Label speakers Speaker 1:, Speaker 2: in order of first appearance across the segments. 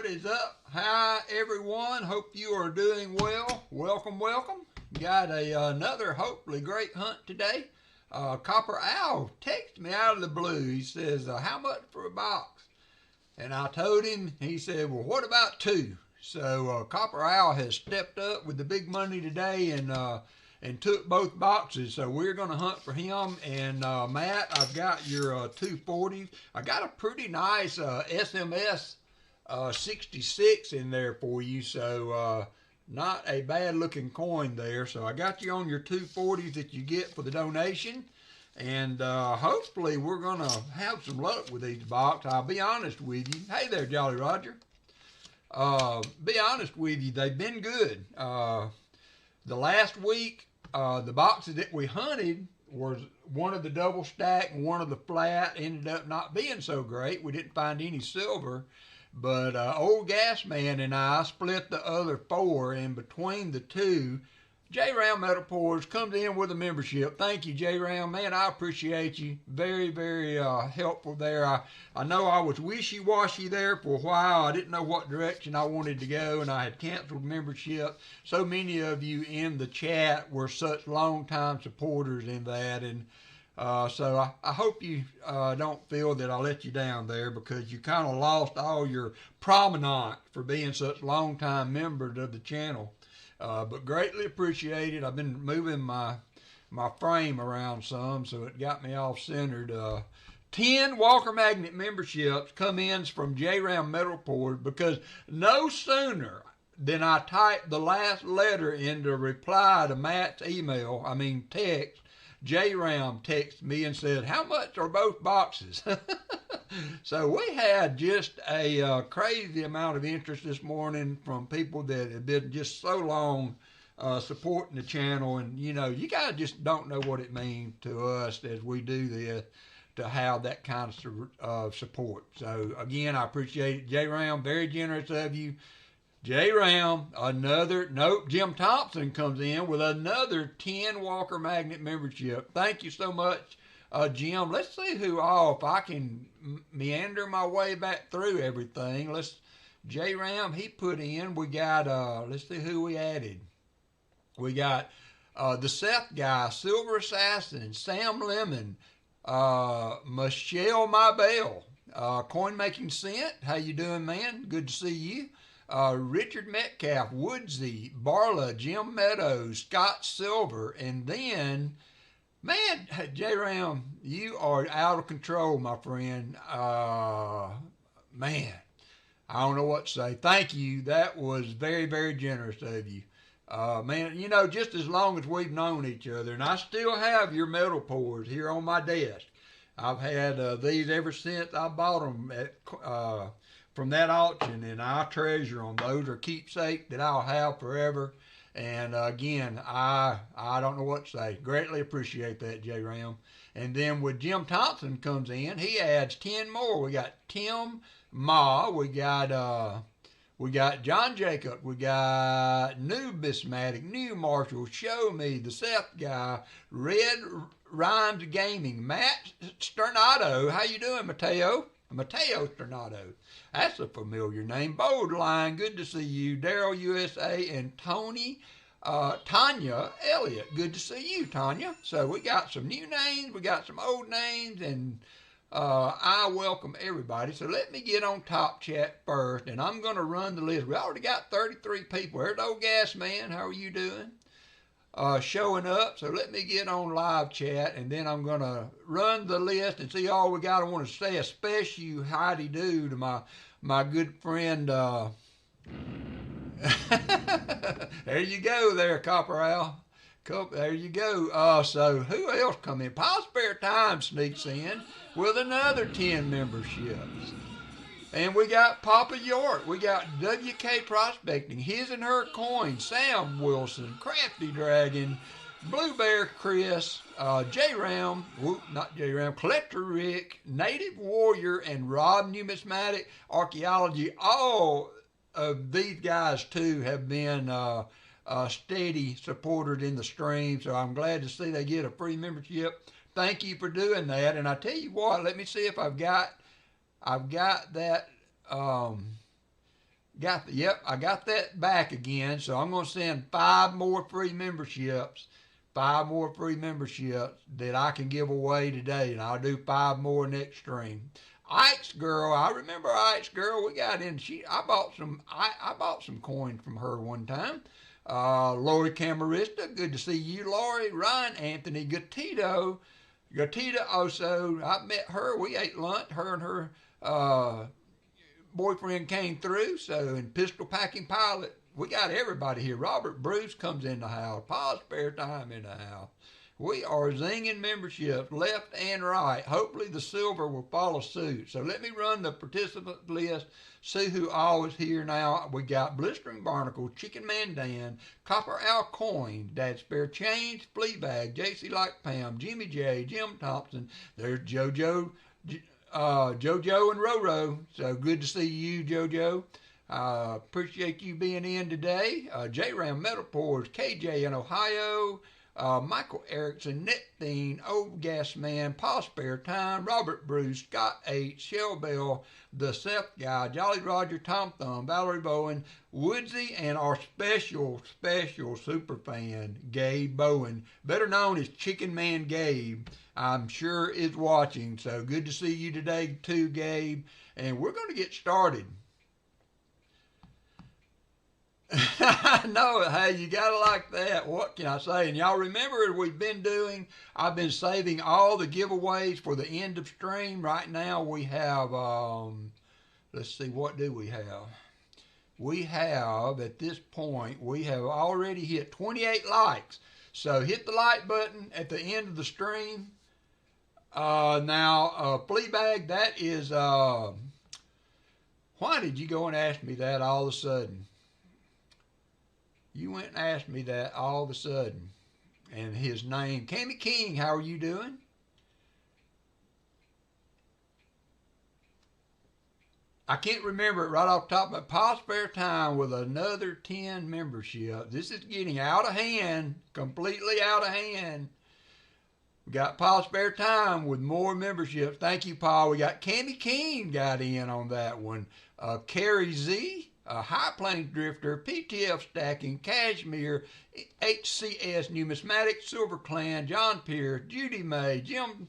Speaker 1: is up? Hi, everyone. Hope you are doing well. Welcome, welcome. Got another hopefully great hunt today. Copper Owl texted me out of the blue. He says, how much for a box? And I told him, he said, well, what about two? So Copper Owl has stepped up with the big money today and took both boxes. So we're going to hunt for him. And Matt, I've got your 240s. I got a pretty nice SMS 66 in there for you. So not a bad looking coin there. So I got you on your 240s that you get for the donation. And hopefully we're going to have some luck with these boxes. I'll be honest with you. Hey there, Jolly Roger. Be honest with you, they've been good. The last week, the boxes that we hunted was one of the double stack and one of the flat. Ended up not being so great. We didn't find any silver. But old Gas Man and I split the other four, and between the two, J Round Metal Pours comes in with a membership. Thank you, J Round. Man, I appreciate you. Very, very helpful there. I know I was wishy-washy there for a while. I didn't know what direction I wanted to go, and I had canceled membership. So many of you in the chat were such long-time supporters in that, and so I hope you don't feel that I let you down there, because you kind of lost all your prominence for being such long-time members of the channel. But greatly appreciated. I've been moving my frame around some, so it got me off centered. 10 WalkerMagnet memberships come in from J Round Metal Pours, because no sooner than I typed the last letter into reply to Matt's text, J Round texted me and said, how much are both boxes? So we had just a crazy amount of interest this morning from people that have been just so long supporting the channel. And, you know, you guys just don't know what it means to us as we do this, to have that kind of support. So, again, I appreciate it. J Round, very generous of you. J Round, Jim Thompson comes in with another 10 WalkerMagnet membership. Thank you so much, Jim. Let's see who all, if I can meander my way back through everything. J Round, he put in, we got, let's see who we added. We got the Seth guy, Silver Assassin, Sam Lemon, Michelle Mybell, Coin Making Cent. How you doing, man? Good to see you. Richard Metcalf, Woodsy, Barla, Jim Meadows, Scott Silver, and then, man, J Ram, you are out of control, my friend. Man, I don't know what to say. Thank you. That was very, very generous of you. Man, you know, just as long as we've known each other, and I still have your metal pours here on my desk. I've had these ever since I bought them from that auction, and I treasure them. Those are keepsake that I'll have forever. And again, I don't know what to say. Greatly appreciate that, J Ram. And then when Jim Thompson comes in, he adds 10 more. We got Tim Ma, we got John Jacob, we got New Bismatic, New Marshall, Show Me, the Seth guy, Red Rhymes Gaming, Matt Sternado. How you doing, Mateo? Mateo Sternado. That's a familiar name. Bold Line, good to see you. Daryl USA and Tanya Elliott. Good to see you, Tanya. So we got some new names, we got some old names, and I welcome everybody. So let me get on Top Chat first, and I'm going to run the list. We already got 33 people. There's Old Gas Man. How are you doing? Showing up. So let me get on live chat, and then I'm going to run the list and see all we got. I want to say a special howdy-do to my good friend. There you go there, Copper Owl. There you go. So who else come in? Paul Spare Time sneaks in with another 10 memberships. And we got Papa York. We got WK Prospecting, His and Her Coin, Sam Wilson, Crafty Dragon, Blue Bear Chris, J Ram, not J Ram, Collector Rick, Native Warrior, and Rob Numismatic Archaeology. All of these guys too have been steady supporters in the stream, so I'm glad to see they get a free membership. Thank you for doing that. And I tell you what, let me see if I've got that Yep, I got that back again. So I'm going to send 5 more free memberships. 5 more free memberships that I can give away today, and I'll do 5 more next stream. Ike's girl, I remember Ike's girl. We got in. I bought some coins from her one time. Lori Camarista, good to see you, Lori. Ryan Anthony Gatito also. I met her. We ate lunch. Her and her boyfriend came through. So in Pistol Packing Pilot, we got everybody here. Robert Bruce comes in the house. Paul Spare Time in the house. We are zinging memberships left and right. Hopefully the silver will follow suit. So let me run the participant list. See who all is here now. We got Blistering Barnacle, Chicken Man Dan, Copper Owl Coin, Dad Spare Change, Fleabag, JC Like Pam, Jimmy J, Jim Thompson. There's JoJo and Roro. So good to see you, JoJo. Appreciate you being in today. J-Ram Metal Pours, KJ in Ohio, Michael Erickson, Netthine, Old Gas Man, Paul Spare Time, Robert Bruce, Scott H, Shell Bell, The Seth Guy, Jolly Roger, Tom Thumb, Valerie Bowen, Woodsy, and our special super fan, Gabe Bowen, better known as Chicken Man Gabe, I'm sure is watching. So good to see you today too, Gabe. And we're going to get started. No, hey, you gotta like that. What can I say? And y'all remember I've been saving all the giveaways for the end of stream. Right now we have, let's see, what do we have? We have, at this point, we have already hit 28 likes. So hit the like button at the end of the stream. Now, Fleabag, that is, why did you go and ask me that all of a sudden? You went and asked me that all of a sudden. And his name, Cammy King, how are you doing? I can't remember it right off the top, but Paul Spare Time with another 10 memberships. This is getting out of hand, completely out of hand. We got Paul Spare Time with more memberships. Thank you, Paul. We got Cammy King got in on that one. Carrie Z. High Plains Drifter, PTF Stacking, Cashmere, HCS Numismatic, Silver Clan, John Pierce, Judy May, Jim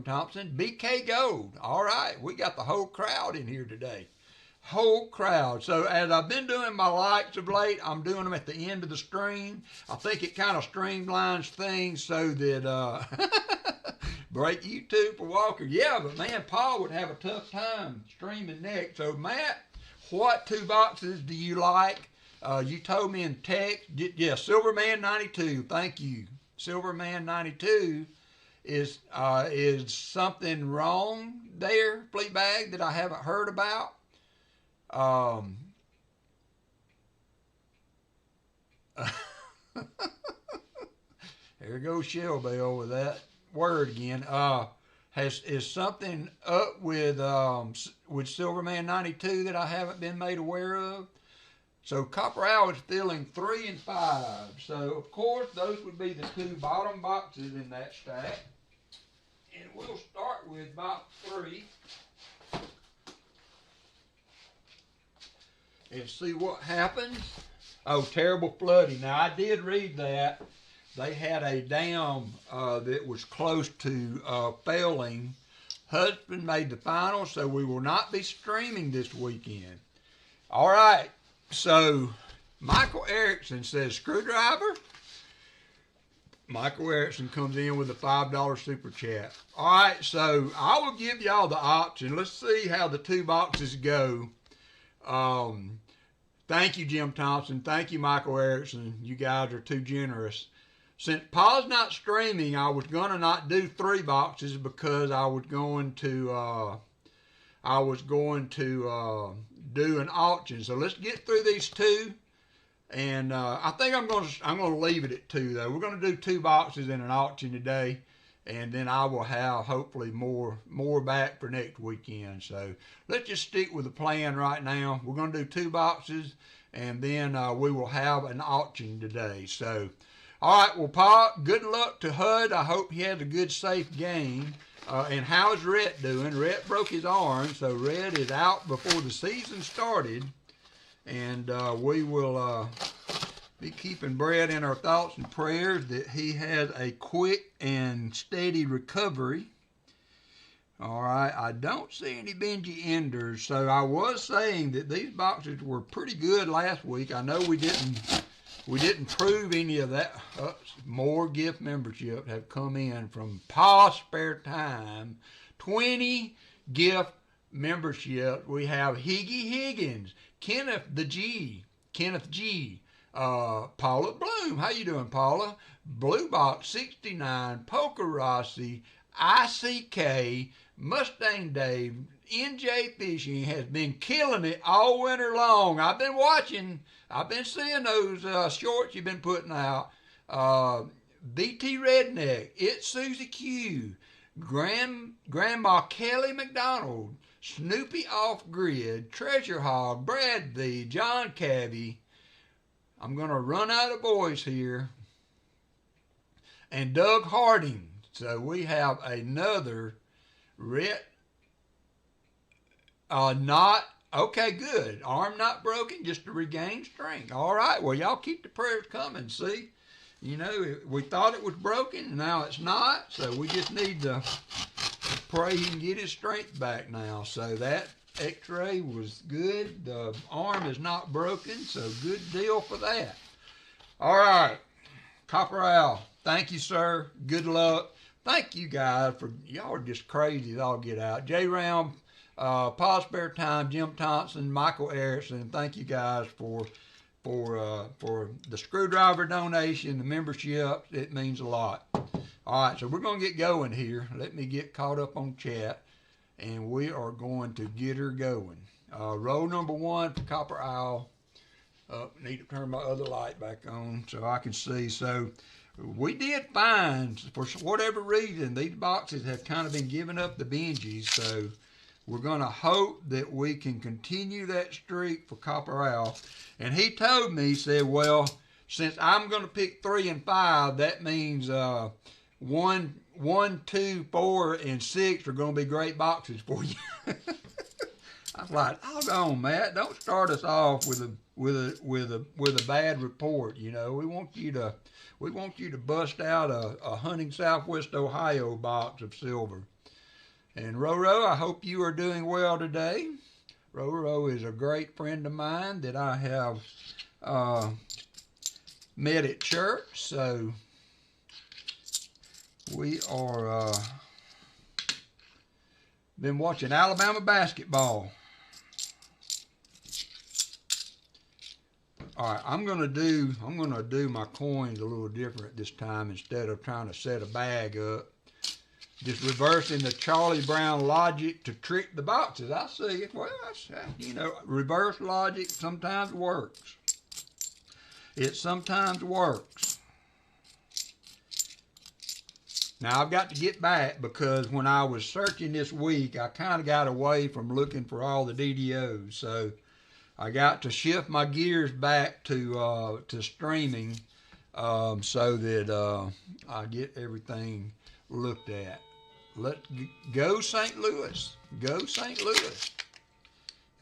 Speaker 1: Thompson, BK Gold. All right, we got the whole crowd in here today. Whole crowd. So as I've been doing my likes of late, I'm doing them at the end of the stream. I think it kind of streamlines things so that break YouTube for Walker. Yeah, but man, Paul would have a tough time streaming next. So Matt, what 2 boxes do you like? You told me in text. Yeah, Silverman92. Thank you. Silverman92 is something wrong there, Fleabag, that I haven't heard about? There goes Shell Bell with that word again. Is something up with Silverman 92 that I haven't been made aware of? So Copper Owl is filling 3 and 5. So of course those would be the 2 bottom boxes in that stack. And we'll start with box 3 and see what happens. Oh, terrible flooding. Now I did read that. They had a dam that was close to failing. Husband made the final, so we will not be streaming this weekend. All right, so Michael Erickson says screwdriver. Michael Erickson comes in with a $5 super chat. All right, so I will give y'all the option. Let's see how the 2 boxes go. Thank you, Jim Thompson. Thank you, Michael Erickson. You guys are too generous. Since Paul's not streaming, I was going to not do 3 boxes because I was going to do an auction. So let's get through these 2. And I think I'm going to leave it at 2 though. We're going to do 2 boxes in an auction today, and then I will have hopefully more back for next weekend. So let's just stick with the plan right now. We're going to do 2 boxes, and then we will have an auction today. So all right, well, Paul, good luck to Hud. I hope he has a good, safe game. And how's Rhett doing? Rhett broke his arm, so Rhett is out before the season started. And we will be keeping Brad in our thoughts and prayers that he has a quick and steady recovery. All right, I don't see any Benji enders, so I was saying that these boxes were pretty good last week. I know we didn't prove any of that. More gift memberships have come in from Paul Spare Time. 20 gift memberships. We have Higgy Higgins, Kenneth G, Paula Bloom. How you doing, Paula? Blue Box 69, Poker Rossi, ICK, Mustang Dave, NJ Fishing has been killing it all winter long. I've been watching. I've been seeing those shorts you've been putting out. BT Redneck, It's Susie Q, Grandma Kelly McDonald, Snoopy Off Grid, Treasure Hog, Brad V, John Cabby. I'm going to run out of boys here. And Doug Harding. So we have another okay, good. Arm not broken, just to regain strength. All right, well, y'all keep the prayers coming, see? You know, we thought it was broken, and now it's not, so we just need to pray he can get his strength back now. So that x-ray was good. The arm is not broken, so good deal for that. All right, Copper Owl, thank you, sir. Good luck. Thank you guys for, y'all are just crazy as all get out. J. Round, Paul Spare Time, Jim Thompson, Michael Erickson. Thank you guys for the screwdriver donation, the membership. It means a lot. All right, so we're going to get going here. Let me get caught up on chat, and we are going to get her going. Row number 1 for Copper Owl. Need to turn my other light back on so I can see. So we did find, for whatever reason, these boxes have kind of been giving up the Benjis, so we're going to hope that we can continue that streak for Copper Owl. And he told me, he said, well, since I'm going to pick 3 and 5, that means 1, 2, 4, and 6 are going to be great boxes for you. I was like, hold on, Matt, don't start us off with a bad report. You know, we want you to bust out a Hunting Southwest Ohio box of silver. And Roro, I hope you are doing well today. Roro is a great friend of mine that I have met at church. So we are been watching Alabama basketball. All right, I'm gonna do my coins a little different this time. Instead of trying to set a bag up, just reversing the Charlie Brown logic to trick the boxes. I see it. Well, you know, reverse logic sometimes works. It sometimes works. Now I've got to get back, because when I was searching this week, I kind of got away from looking for all the DDOs. So I got to shift my gears back to streaming, so that I get everything looked at. Go St. Louis. Go St. Louis.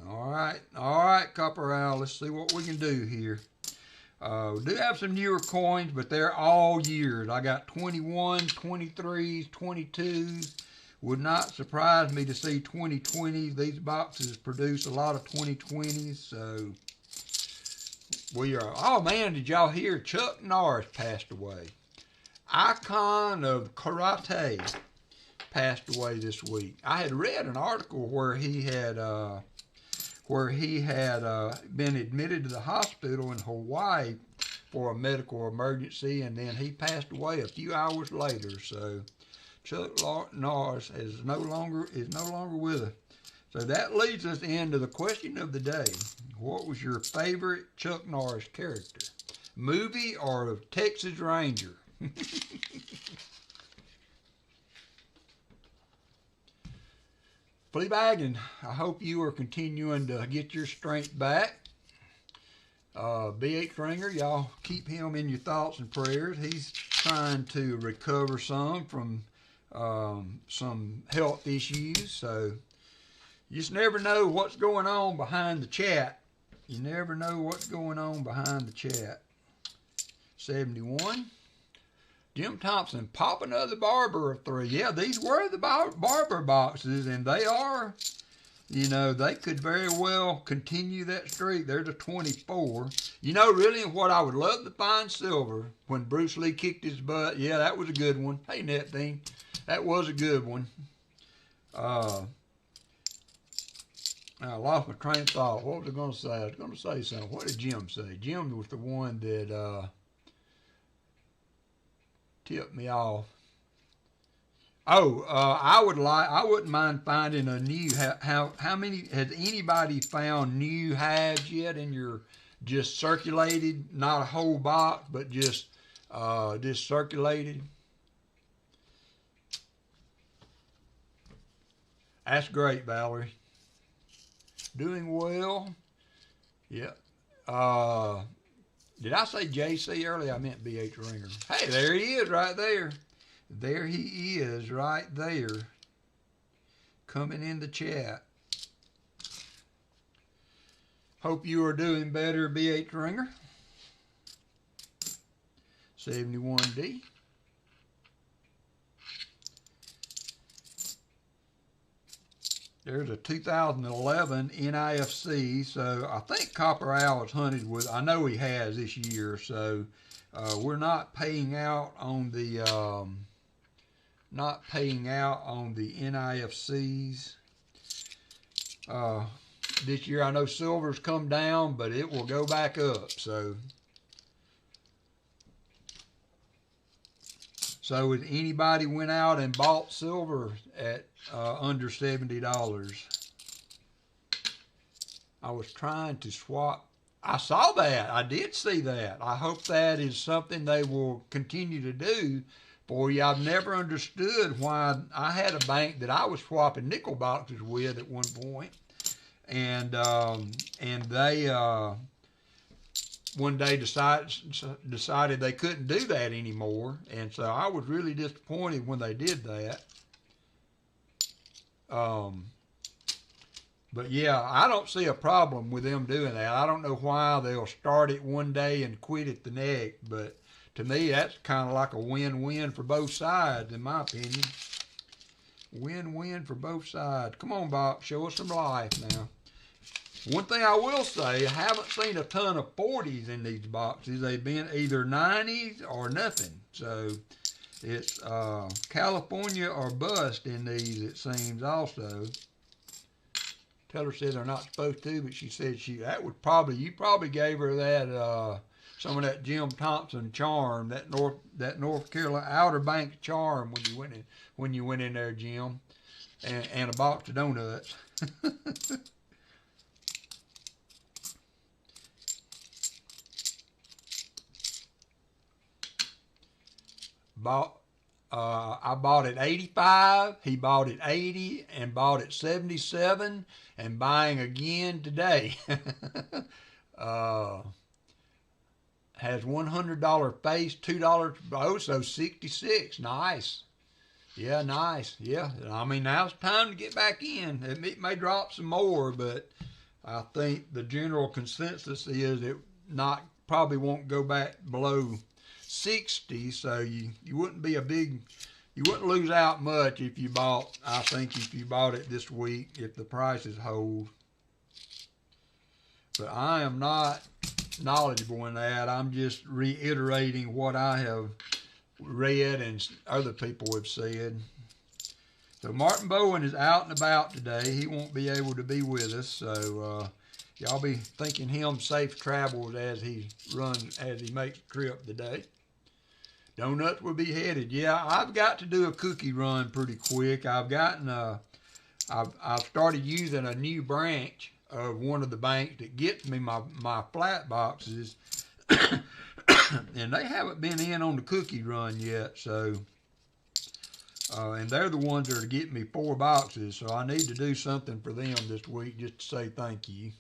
Speaker 1: All right, Copper Owl. Let's see what we can do here. We do have some newer coins, but they're all years. I got 21, 23s, 22s. Would not surprise me to see 2020s. These boxes produce a lot of 2020s, so we are. Oh man, did y'all hear Chuck Norris passed away? Icon of karate passed away this week. I had read an article where he had been admitted to the hospital in Hawaii for a medical emergency, and then he passed away a few hours later. So Chuck Norris is no longer with us. So that leads us into the question of the day. What was your favorite Chuck Norris character? Movie or Texas Ranger? Fleabagging, I hope you are continuing to get your strength back. B.H. Ringer, y'all keep him in your thoughts and prayers. He's trying to recover some from some health issues. So you just never know what's going on behind the chat. You never know what's going on behind the chat. 71. Jim Thompson, pop another Barber of 3. Yeah, these were the Barber boxes, and they are, you know, they could very well continue that streak. There's a 24. You know, really, what I would love to find silver when Bruce Lee kicked his butt. Yeah, that was a good one. Hey, Neptune, that was a good one. I lost my train of thought. What was I going to say? I was going to say something. What did Jim say? Jim was the one that tipped me off. Oh, I wouldn't mind finding a new. How many has anybody found new halves yet in your just circulated? Not a whole box, but just circulated. That's great, Valerie. Doing well. Yep. Did I say JC earlier? I meant BH Ringer. Hey, there he is right there. There he is right there. Coming in the chat. Hope you are doing better, BH Ringer. 71D. There's a 2011 NIFC, so I think Copper Owl has hunted with, I know he has this year, so we're not paying out on the NIFCs this year. I know silver's come down, but it will go back up, so if anybody went out and bought silver at under $70, I was trying to swap. I saw that. I did see that. I hope that is something they will continue to do for you. I've never understood why. I had a bank that I was swapping nickel boxes with at one point, and they one day decided they couldn't do that anymore, and so I was really disappointed when they did that. But yeah, I don't see a problem with them doing that. I don't know why they'll start it one day and quit it the next, but to me that's kind of like a win-win for both sides, in my opinion. Win-win for both sides. Come on, Bob, show us some life now. One thing I will say, I haven't seen a ton of 40s in these boxes. They've been either 90s or nothing. So it's California or bust in these, it seems, also. Teller said they're not supposed to, but she said you probably gave her that some of that Jim Thompson charm, that North Carolina Outer Banks charm when you went in there, Jim, and a box of donuts. I bought it 85, he bought it 80, and bought it 77, and buying again today. Has $100 face, $2 both, so 66. Nice. Yeah, nice. Yeah, I mean, now it's time to get back in. It may drop some more, but I think the general consensus is it probably won't go back below 60, so you wouldn't lose out much if you bought it this week, if the prices hold. But I am not knowledgeable in that. I'm just reiterating what I have read and other people have said. So Martin Bowen is out and about today. He won't be able to be with us, so y'all be thinking him safe travels as he makes a trip today. Donuts will be headed. Yeah, I've got to do a cookie run pretty quick. I've started using a new branch of one of the banks that gets me my flat boxes, and they haven't been in on the cookie run yet. So, and they're the ones that are getting me 4 boxes. So I need to do something for them this week just to say thank you.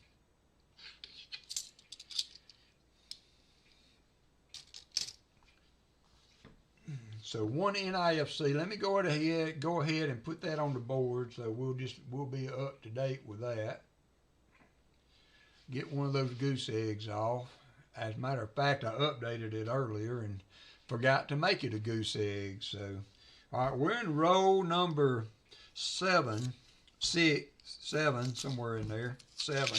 Speaker 1: So one NIFC. Let me go ahead and put that on the board, so we'll be up to date with that. get one of those goose eggs off. As a matter of fact, I updated it earlier and forgot to make it a goose egg. So, all right, we're in row number 7, somewhere in there, 7.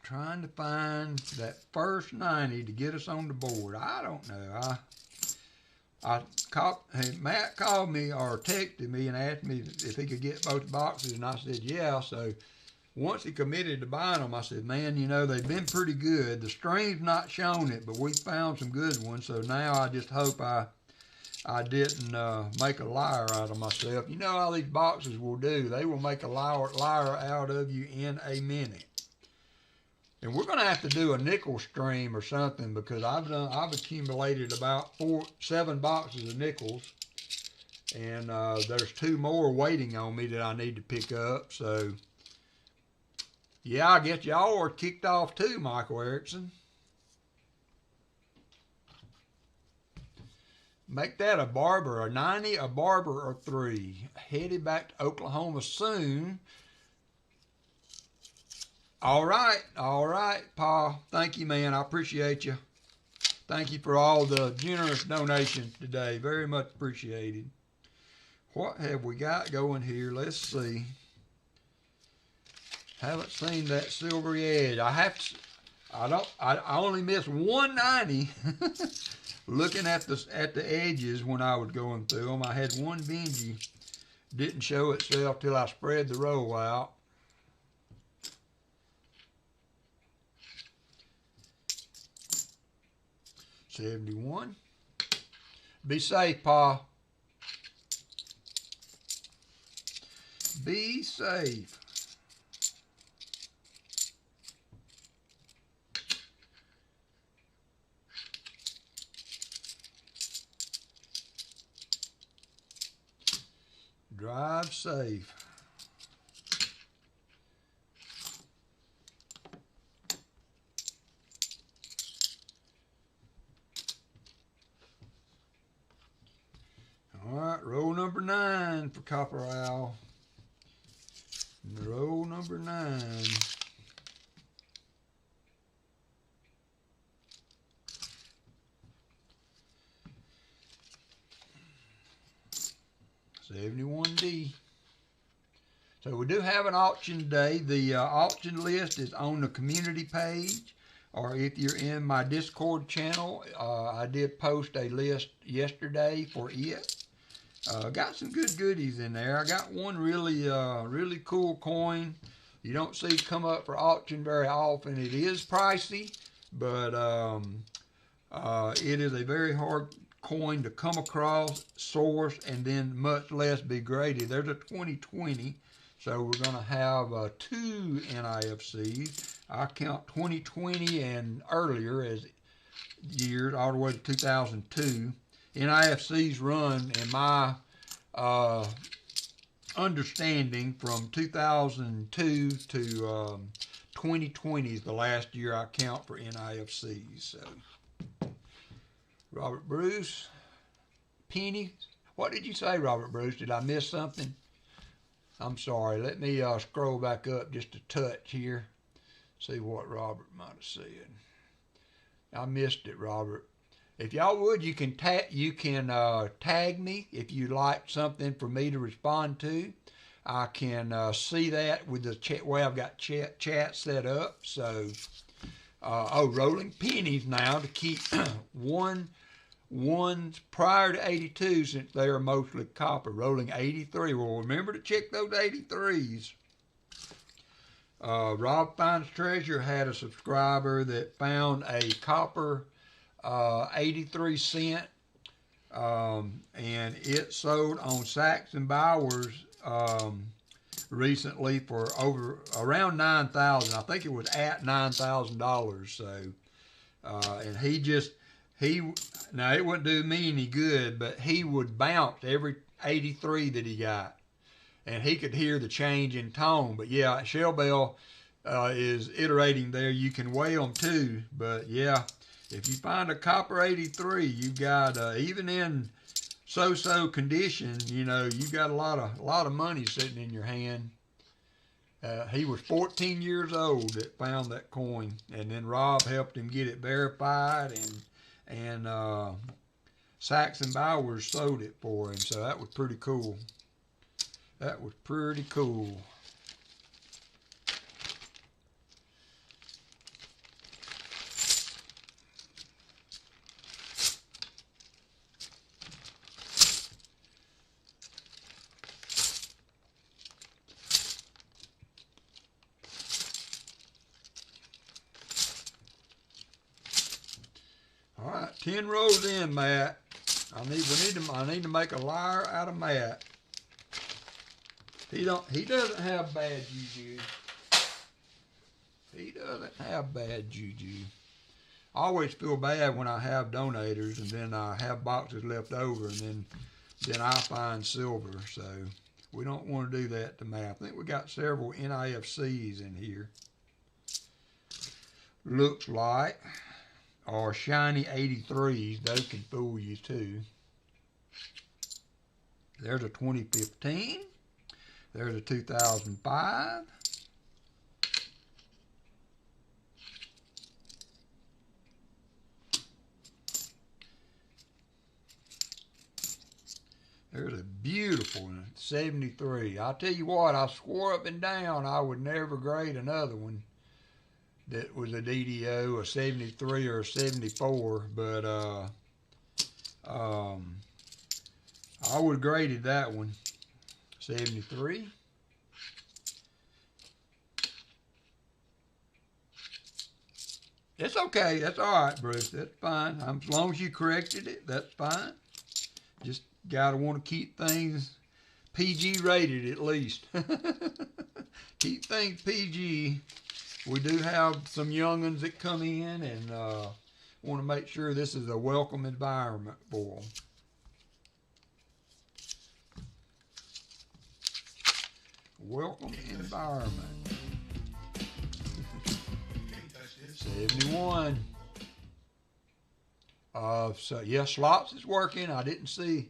Speaker 1: Trying to find that first 90 to get us on the board. I don't know. Matt called me or texted me and asked me if he could get both boxes, and I said yeah. So once he committed to buying them, I said, man, you know, they've been pretty good. The string's not showing it, but we found some good ones. So now I just hope I didn't make a liar out of myself. You know how these boxes will do. They will make a liar out of you in a minute. And we're going to have to do a nickel stream or something, because I've accumulated about 7 boxes of nickels, and there's 2 more waiting on me that I need to pick up. So yeah, I guess y'all are kicked off too, Michael Erickson. Make that a barber, a 90, a barber, or 3. Headed back to Oklahoma soon. All right, Pa. Thank you, man. I appreciate you. Thank you for all the generous donations today. Very much appreciated. What have we got going here? Let's see. Haven't seen that silvery edge. I only missed 190 looking at the edges when I was going through them. I had one Benji. Didn't show itself till I spread the roll out. $71. Be safe, Pa. Be safe. Drive safe. All right, roll number 9 for Copper Owl. Roll number 9. $71D. So we do have an auction today. The auction list is on the community page, or if you're in my Discord channel, I did post a list yesterday for it. Got some good goodies in there. I got one really cool coin. You don't see it come up for auction very often. It is pricey, but it is a very hard coin to come across, source, and then much less be graded. There's a 2020, so we're going to have 2 NIFCs. I count 2020 and earlier as years, all the way to 2002. NIFCs run, in my understanding, from 2002 to 2020 is the last year I count for NIFCs. So, Robert Bruce, Penny. What did you say, Robert Bruce? Did I miss something? I'm sorry. Let me scroll back up just a touch here. See what Robert might have said. I missed it, Robert. If y'all would, you can tag me if you'd like something for me to respond to. I can see that with the chat way I've got chat set up. So, rolling pennies now to keep ones prior to 82, since they are mostly copper. Rolling 83. Well, remember to check those 83s. Rob Finds Treasure had a subscriber that found a copper 83 cent, and it sold on Sachs and Bowers recently for around $9,000. I think it was at $9,000. So, and now it wouldn't do me any good, but he would bounce every 83 that he got, and he could hear the change in tone. But yeah, Shell Bell is iterating there. You can weigh them too, but yeah. If you find a copper 83, you got even in so-so condition, you know, you got a lot of money sitting in your hand. He was 14 years old that found that coin, and then Rob helped him get it verified, and Sachs and Bowers sold it for him. So that was pretty cool. That was pretty cool. All right, 10 rows in, Matt. I need to make a liar out of Matt. He doesn't have bad juju. He doesn't have bad juju. I always feel bad when I have donators and then I have boxes left over and then I find silver. So we don't want to do that to Matt. I think we got several NIFCs in here. Looks like. Or shiny 83s, those can fool you too. There's a 2015. There's a 2005. There's a beautiful 73. I'll tell you what, I swore up and down I would never grade another one that was a DDO, a 73 or a 74, but I would have graded that one. 73. It's okay. That's all right, Bruce. That's fine. As long as you corrected it, that's fine. Just gotta want to keep things PG rated at least. Keep things PG. We do have some young'uns that come in and want to make sure this is a welcome environment for them. Welcome environment. 71. So yeah, slots is working. I didn't see.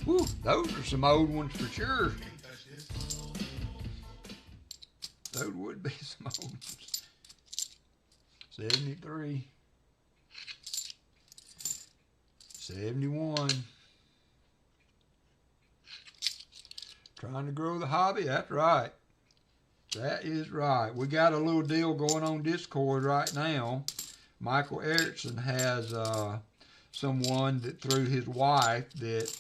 Speaker 1: Whew, those are some old ones for sure. Those would be some old ones. 73. 71. Trying to grow the hobby? That's right. That is right. We got a little deal going on Discord right now. Michael Erickson has someone that through his wife that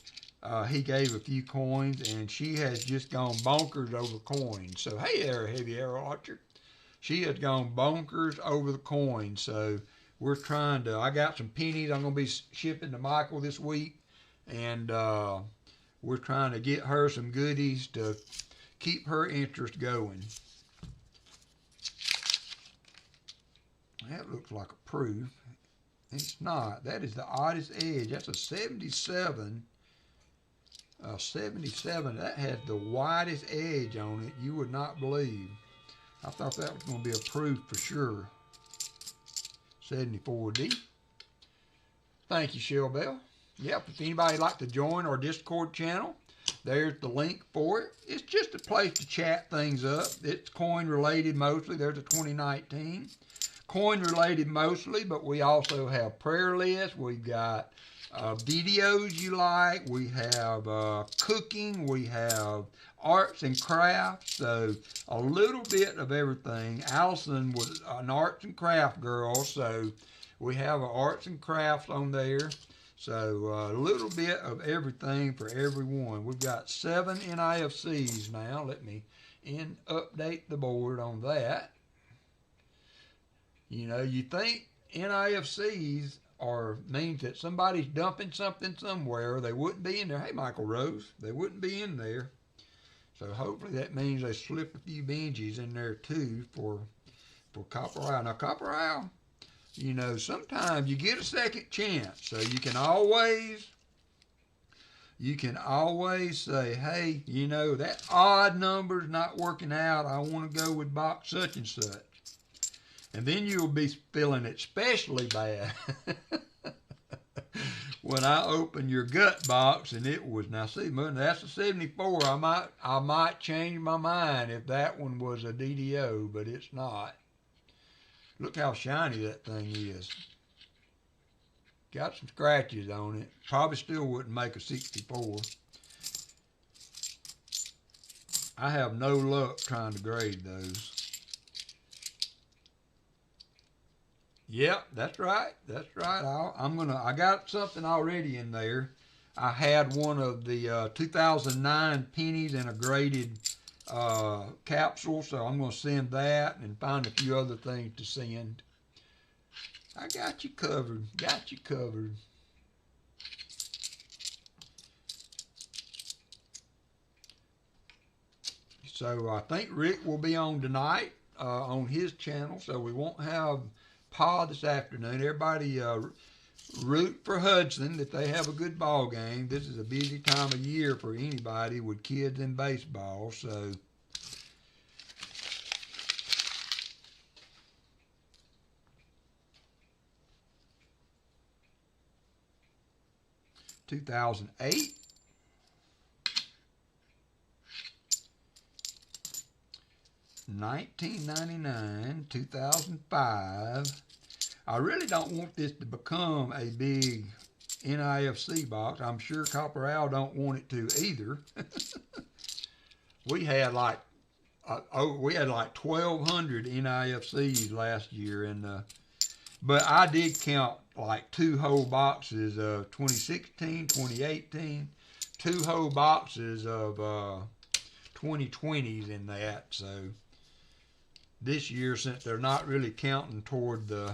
Speaker 1: he gave a few coins, and she has just gone bonkers over coins. So, hey there, Heavy Arrow Archer. She has gone bonkers over the coins. So, we're trying to, I got some pennies I'm going to be shipping to Michael this week, and we're trying to get her some goodies to keep her interest going. That looks like a proof. It's not. That is the oddest edge. That's a 77. 77. That has the widest edge on it. You would not believe. I thought that was going to be a proof for sure. 74D. Thank you, Shell Bell. Yep, if anybody would like to join our Discord channel, there's the link for it. It's just a place to chat things up. It's coin related mostly. There's a 2019. Coin related mostly, but we also have prayer lists. We've got videos you like. We have cooking. We have arts and crafts. So a little bit of everything. Allison was an arts and craft girl, so we have arts and crafts on there. So a little bit of everything for everyone. We've got 7 NIFCs now. Let me update the board on that. You know, you think NIFCs means that somebody's dumping something somewhere. They wouldn't be in there. Hey, Michael Rose, they wouldn't be in there. So hopefully that means they slip a few Benjis in there too for Copper Owl. Now Copper Owl, you know, sometimes you get a second chance. So you can always say, hey, you know, that odd number's not working out. I want to go with box such and such. And then you'll be feeling especially bad when I opened your gut box and it was, now see, that's a 74. I might change my mind if that one was a DDO, but it's not. Look how shiny that thing is. Got some scratches on it. Probably still wouldn't make a 64. I have no luck trying to grade those. Yep, that's right. That's right. I got something already in there. I had one of the 2009 pennies in a graded capsule, so I'm going to send that and find a few other things to send. I got you covered. Got you covered. So I think Rick will be on tonight on his channel, so we won't have Pa this afternoon. Everybody root for Hudson that they have a good ball game. This is a busy time of year for anybody with kids in baseball, so 2008, 1999, 2005. I really don't want this to become a big NIFC box. I'm sure Copper Owl don't want it to either. We had like 1,200 NIFCs last year, and but I did count like 2 whole boxes of 2016, 2018, 2 whole boxes of 2020s in that. So this year, since they're not really counting toward the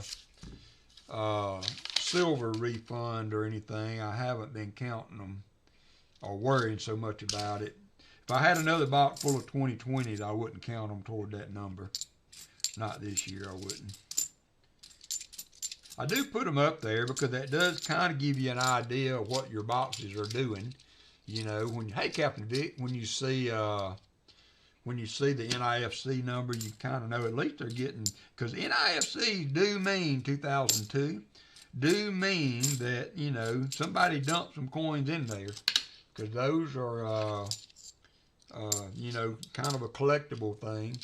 Speaker 1: silver refund or anything, I haven't been counting them or worrying so much about it. If I had another box full of 2020s, I wouldn't count them toward that number. Not this year, I wouldn't. I do put them up there because that does kind of give you an idea of what your boxes are doing. You know, when, hey, Captain Vic, when you see the NIFC number, you kind of know at least they're getting, because NIFCs do mean 2002, do mean that, you know, somebody dumped some coins in there, because those are, you know, kind of a collectible thing.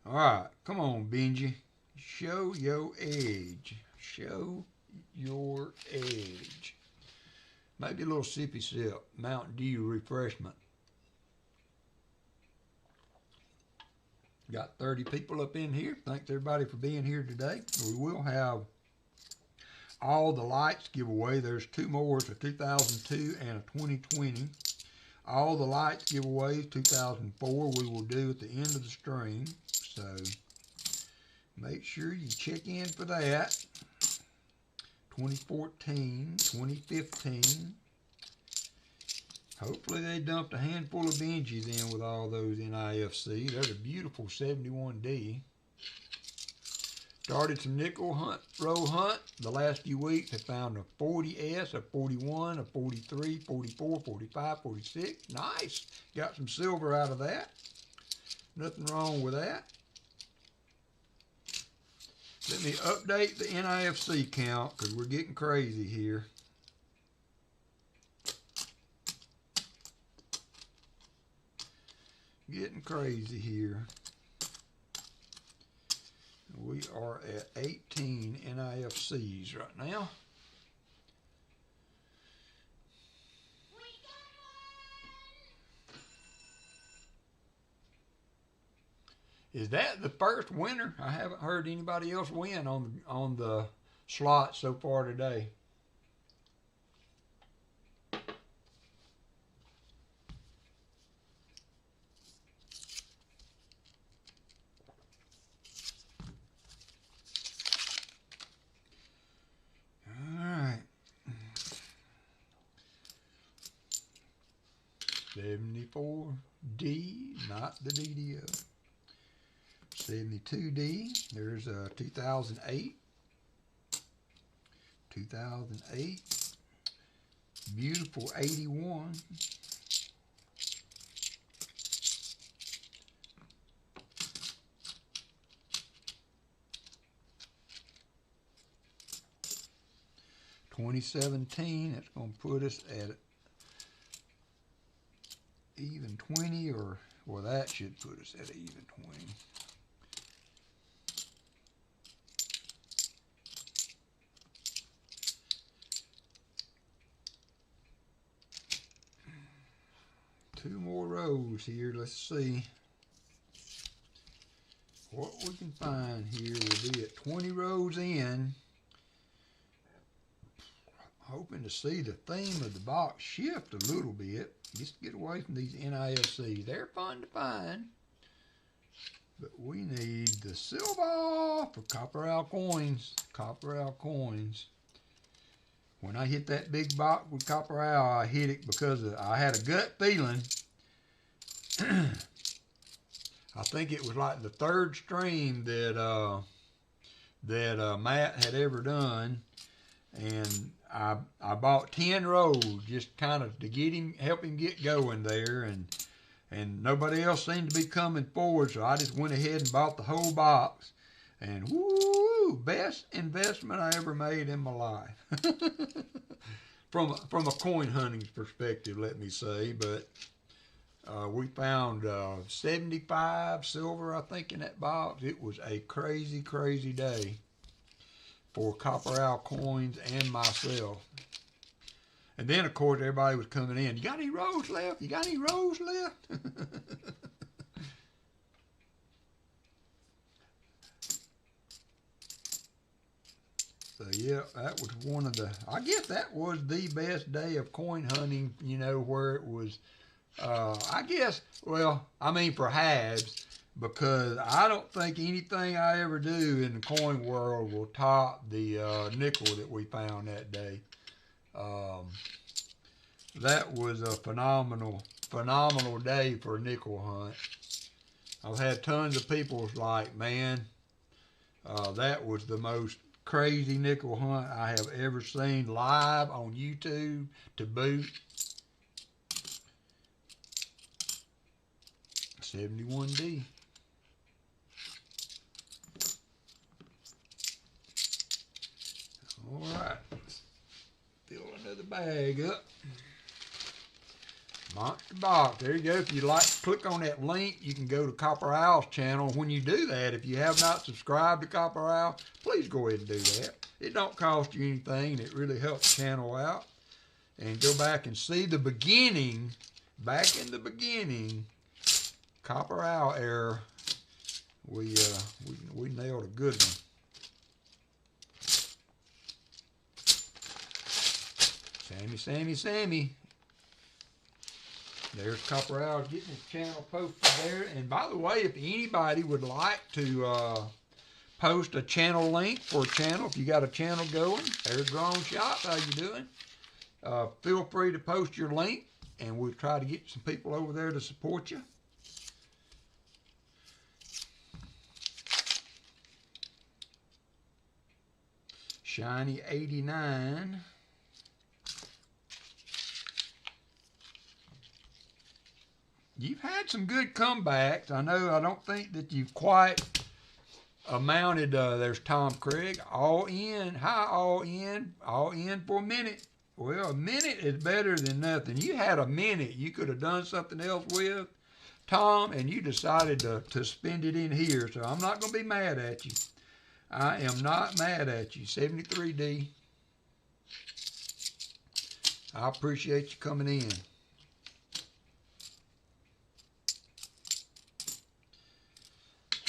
Speaker 1: All right, come on, Benji. Show your age. Show your age. Maybe a little sippy sip. Mountain Dew refreshment. Got 30 people up in here. Thanks everybody for being here today. We will have all the lights giveaway. There's 2 more. It's a 2002 and a 2020. All the lights giveaways, 2004, we will do at the end of the stream. So make sure you check in for that. 2014, 2015. Hopefully they dumped a handful of Benjis in with all those NIFC. There's a beautiful 71D. Started some nickel roll hunt the last few weeks. I found a 40S, a 41, a 43, 44, 45, 46. Nice. Got some silver out of that. Nothing wrong with that. Let me update the NIFC count because we're getting crazy here. Getting crazy here. We are at 18 NIFCs right now. Is that the first winner? I haven't heard anybody else win on the slot so far today. All right. 74D, not the DDO. 72D, there's a 2008, 2008. Beautiful 81. $2017, that's going to put us at even 20, or, well, that should put us at even 20. Two more rows here. Let's see what we can find here. We'll be at 20 rows in. Hoping to see the theme of the box shift a little bit. Just get away from these NIFCs. They're fun to find. But we need the silver for Copper Owl coins. Copper Owl coins. When I hit that big box with Copper Owl, I hit it because I had a gut feeling. I think it was like the third stream that Matt had ever done, and I bought 10 rows just kind of to get him, help him get going there, and nobody else seemed to be coming forward, so I just went ahead and bought the whole box. And woo, best investment I ever made in my life. from a coin hunting perspective, let me say. But we found 75 silver, I think, in that box. It was a crazy, crazy day for Copper Owl coins and myself. And then, of course, everybody was coming in. You got any rows left? You got any rows left? So yeah, that was one of the, I guess that was the best day of coin hunting, you know, where it was, I guess, well, I mean for halves, because I don't think anything I ever do in the coin world will top the nickel that we found that day. That was a phenomenal day for a nickel hunt. I've had tons of people like, man, that was the most crazy nickel hunt I have ever seen live on YouTube to boot. 71D. All right, fill another bag up. Monster box. There you go. If you'd like to click on that link, you can go to Copper Owl's channel. When you do that, if you have not subscribed to Copper Owl, please go ahead and do that. It don't cost you anything, and it really helps the channel out. And go back and see the beginning, back in the beginning, Copper Owl era. We nailed a good one. Sammy. There's Copper Owl getting his channel posted there. And by the way, if anybody would like to post a channel link for a channel, if you got a channel going, there's Drone Shop, how you doing? Feel free to post your link, and we'll try to get some people over there to support you. Shiny 89. You've had some good comebacks. I know I don't think that you've quite amounted. There's Tom Craig. All in. Hi, all in. All in for a minute. Well, a minute is better than nothing. You had a minute you could have done something else with, Tom, and you decided to spend it in here. So I'm not going to be mad at you. I am not mad at you. 73D. I appreciate you coming in.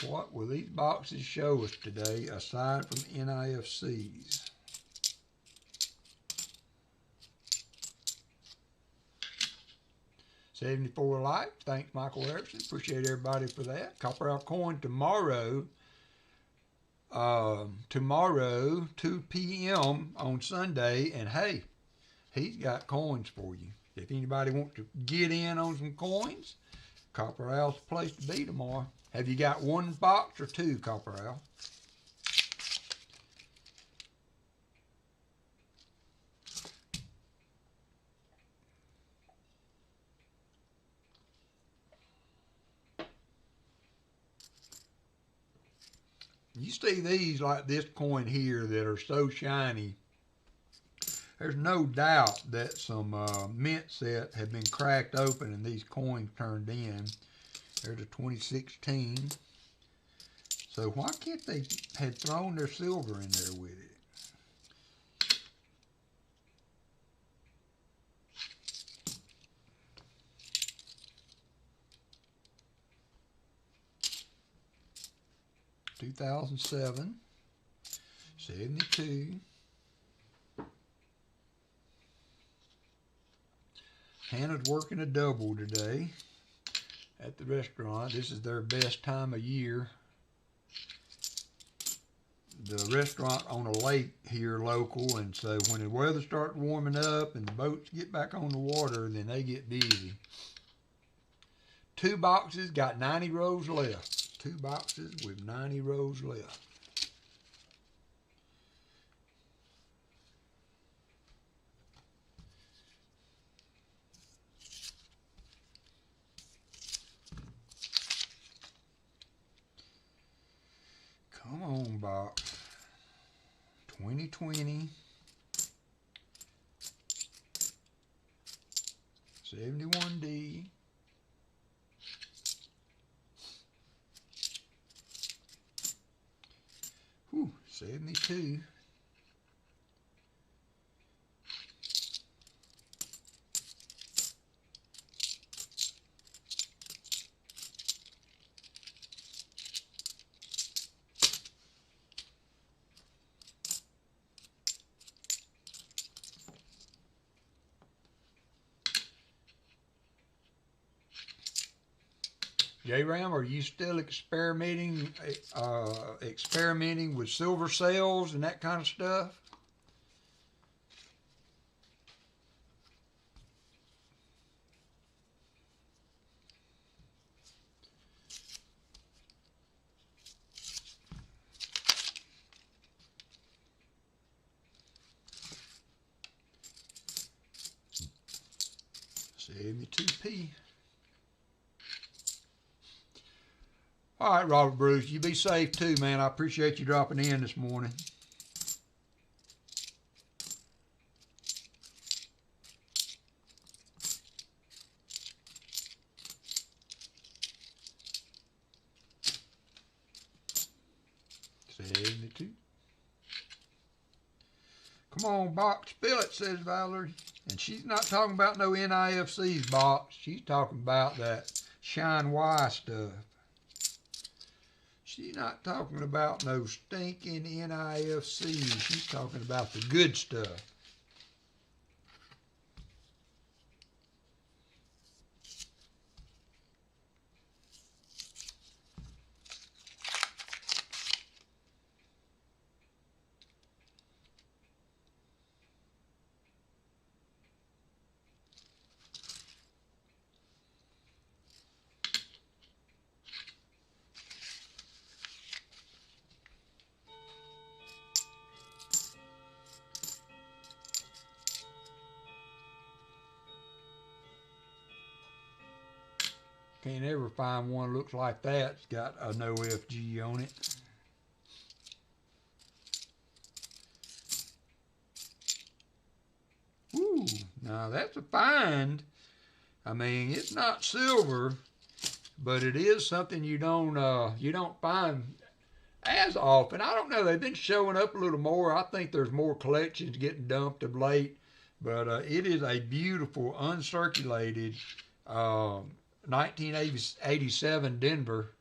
Speaker 1: What will these boxes show us today, aside from NIFCs? $74 likes. Thanks, Michael Erickson. Appreciate everybody for that. Copper Owl coin tomorrow. Tomorrow, 2 p.m. on Sunday. And hey, he's got coins for you. If anybody wants to get in on some coins, Copper Owl's the place to be tomorrow. Have you got one box or two, Copper Owl? You see these like this coin here that are so shiny. There's no doubt that some mint set have been cracked open and these coins turned in. There's a 2016. So why can't they have thrown their silver in there with it? (2007), 72. Hannah's working a double today at the restaurant. This is their best time of year. The restaurant on a lake here local, and so when the weather starts warming up and the boats get back on the water, then they get busy. 2 boxes, got 90 rows left. 2 boxes with 90 rows left. Come on, box. 2020. 71D. Whew, 72. J-Ram, are you still experimenting with silver sales and that kind of stuff? (72p). All right, Robert Bruce, you be safe too, man. I appreciate you dropping in this morning. (72). Come on, box, spill it, says Valerie. And she's not talking about no NIFCs, box. She's talking about that Shine Y stuff. She's not talking about no stinking NIFCs. She's talking about the good stuff. Can't ever find one that looks like that. It's got a no FG on it. Ooh, now that's a find. I mean, it's not silver, but it is something you don't find as often. I don't know. They've been showing up a little more. I think there's more collections getting dumped of late, but it is a beautiful uncirculated 1987 Denver.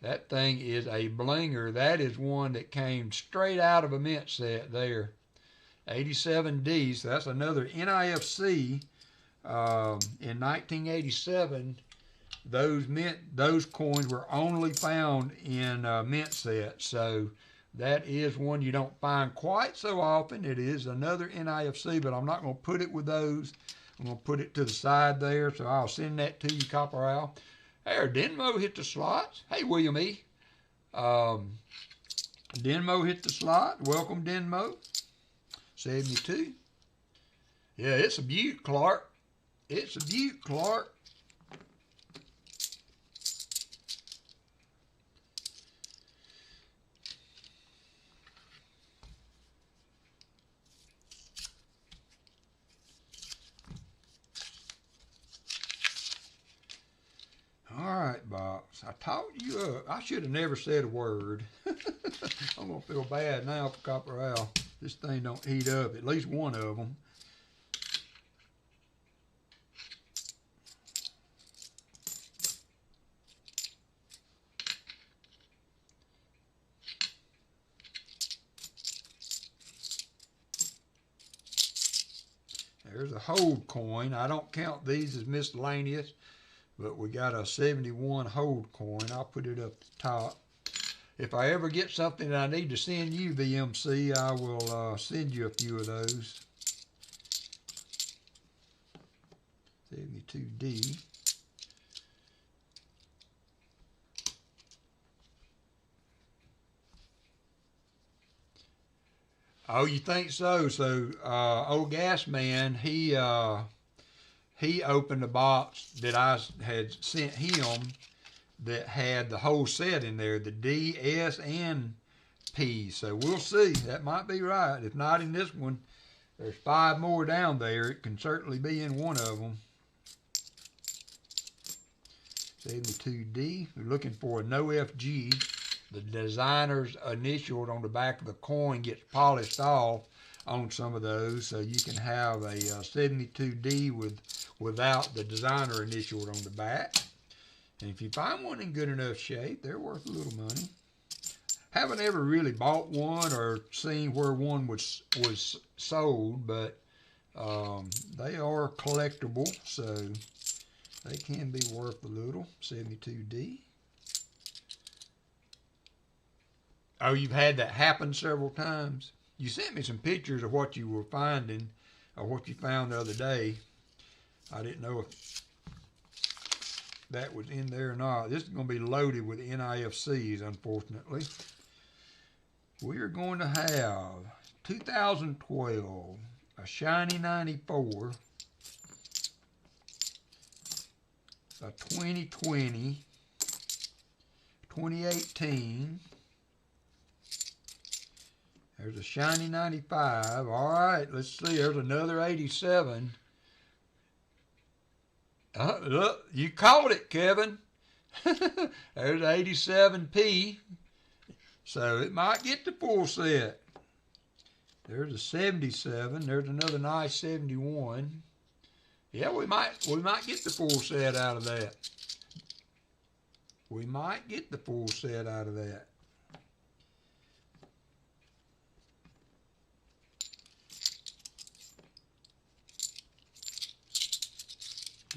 Speaker 1: That thing is a blinger. That is one that came straight out of a mint set there. 87D, so that's another NIFC. In 1987, those coins were only found in mint sets. So that is one you don't find quite so often. It is another NIFC, but I'm not going to put it with those. I'm going to put it to the side there, so I'll send that to you, Copper Owl. There, Denmo hit the slots. Hey, William E. Denmo hit the slot. Welcome, Denmo. 72. Yeah, it's a beaut, Clark. It's a beaut, Clark. talked you up. I should have never said a word. I'm going to feel bad now for Copper Al. This thing don't heat up, at least one of them. There's a hold coin. I don't count these as miscellaneous, but we got a 71 hold coin. I'll put it up the top. If I ever get something that I need to send you, VMC, I will send you a few of those. 72D. Oh, you think so? So, old gas man, he opened a box that I had sent him that had the whole set in there, the D, S, and P. So we'll see. That might be right. If not in this one, there's 5 more down there. It can certainly be in one of them. 72D. We're looking for a no FG. The designer's initial on the back of the coin gets polished off on some of those, so you can have a 72D without the designer initial on the back. And if you find one in good enough shape, they're worth a little money. Haven't ever really bought one or seen where one was sold, but they are collectible, so they can be worth a little. 72D. Oh, you've had that happen several times? You sent me some pictures of what you were finding, or what you found the other day. I didn't know if that was in there or not. This is going to be loaded with NIFCs, unfortunately. We are going to have 2012, a shiny 94, a 2020, 2018, there's a shiny 95. All right, let's see. There's another 87. Look, you caught it, Kevin. There's 87P. So it might get the full set. There's a 77. There's another nice 71. Yeah, we might get the full set out of that. We might get the full set out of that.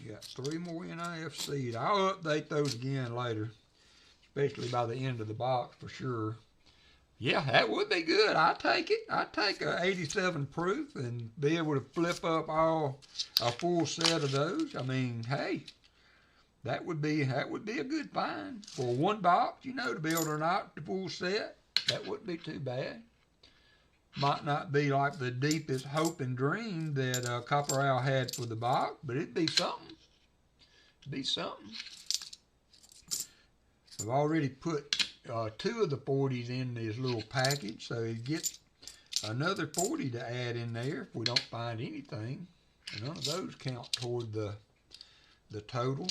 Speaker 1: You got 3 more NIFCs. I'll update those again later, especially by the end of the box for sure. Yeah, that would be good. I'll take it. I'll take a 87 proof and be able to flip up a full set of those. I mean, hey, that would be a good find for one box. You know, to be able to knock the full set, that wouldn't be too bad. Might not be like the deepest hope and dream that Copper Al had for the box, but it'd be something. It'd be something. I've already put 2 of the 40s in this little package, so you get another 40 to add in there if we don't find anything. And none of those count toward the total.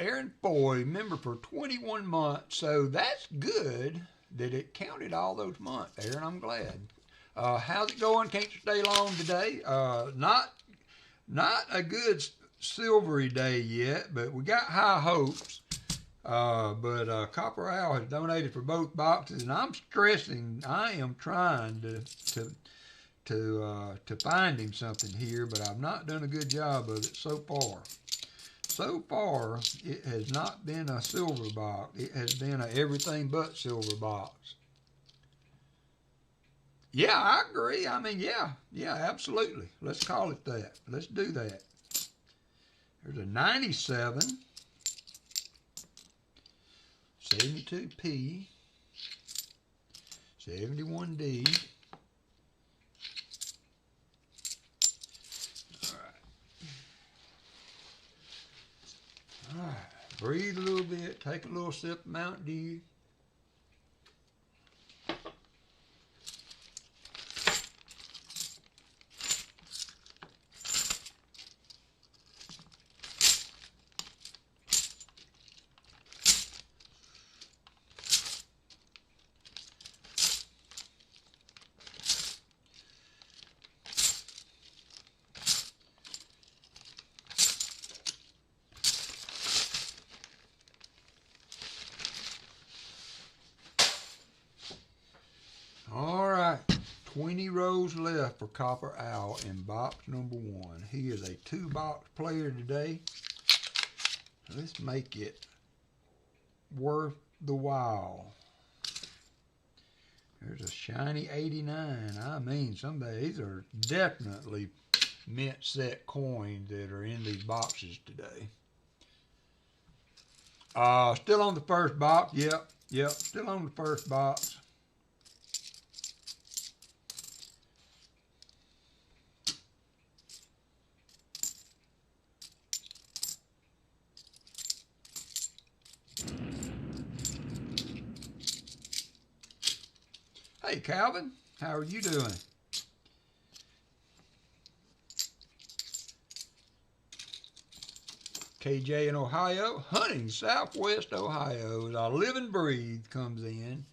Speaker 1: Aaron Foy, member for 21 months, so that's good that it counted all those months, Aaron. I'm glad. How's it going? Can't you stay long today? Not a good silvery day yet, but we got high hopes. But Copper Al has donated for both boxes, and I'm stressing. I am trying to find him something here, but I've not done a good job of it so far. So far, it has not been a silver box. It has been a everything but silver box. Yeah, I agree. I mean, yeah, absolutely. Let's call it that. Let's do that. There's a 97, 72P, 71D. All right. Breathe a little bit. Take a little sip of Mountain Dew. All right, 20 rows left for Copper Owl in box number 1. He is a 2-box player today. Let's make it worth the while. There's a shiny 89. I mean, some of these are definitely mint set coins that are in these boxes today. Still on the first box. Yep, still on the first box. Hey, Calvin, how are you doing? KJ in Ohio, hunting Southwest Ohio. As I live and breathe comes in.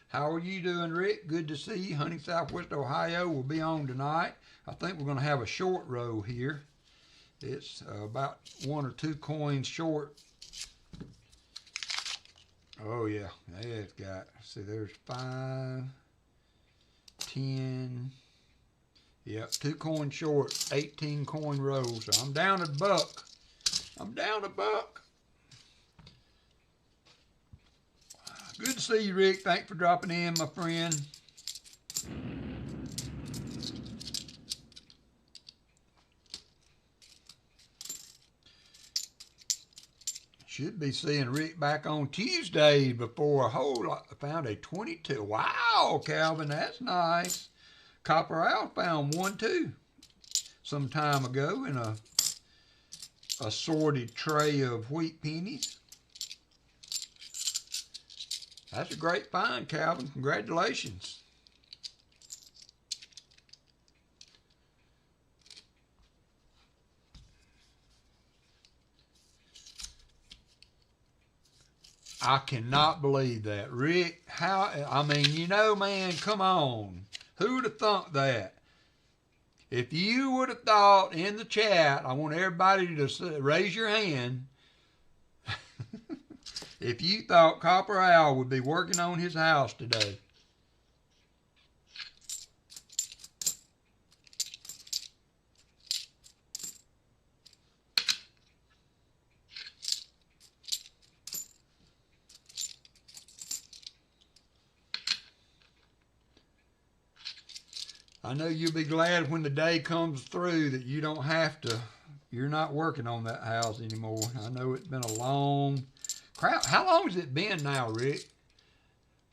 Speaker 1: How are you doing, Rick? Good to see you. Hunting Southwest Ohio will be on tonight. I think we're going to have a short row here. It's about 1 or 2 coins short. Oh, yeah. It's got, see, there's 5, 10. Yep, 2 coins short, 18 coin row. So I'm down a buck. I'm down a buck. Good to see you, Rick. Thanks for dropping in, my friend. Should be seeing Rick back on Tuesday before a whole lot. I found a 22. Wow, Calvin, that's nice. Copper Owl found one too some time ago in a assorted tray of wheat pennies. That's a great find, Calvin. Congratulations. I cannot believe that. Rick, how, I mean, you know, man, come on. Who would have thought that? If you would have thought in the chat, I want everybody to raise your hand. If you thought Copper Owl would be working on his house today. I know you'll be glad when the day comes through that you don't have to, you're not working on that house anymore. I know it's been a long, how long has it been now, Rick?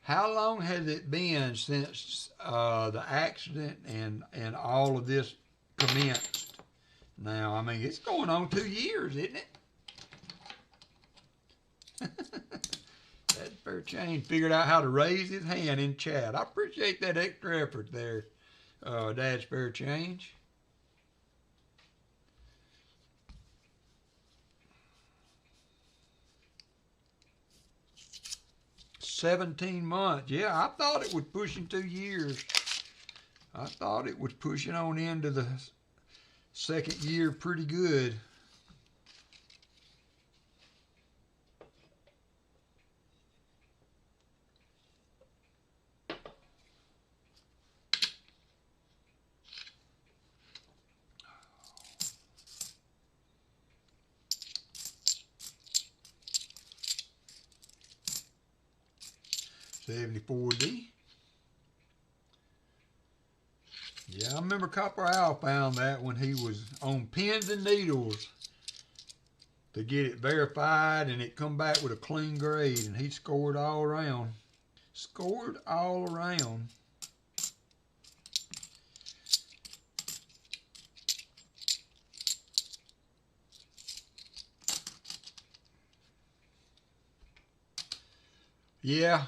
Speaker 1: How long has it been since the accident and all of this commenced? Now, I mean, it's going on 2 years, isn't it? That Fair Change figured out how to raise his hand in chat. I appreciate that extra effort there, Dad's Fair Change. $17 months. Yeah, I thought it was pushing 2 years. I thought it was pushing on into the second year pretty good. $74D. Yeah, I remember Copper Owl found that when he was on pins and needles to get it verified, and it come back with a clean grade, and he scored all around. Scored all around. yeah,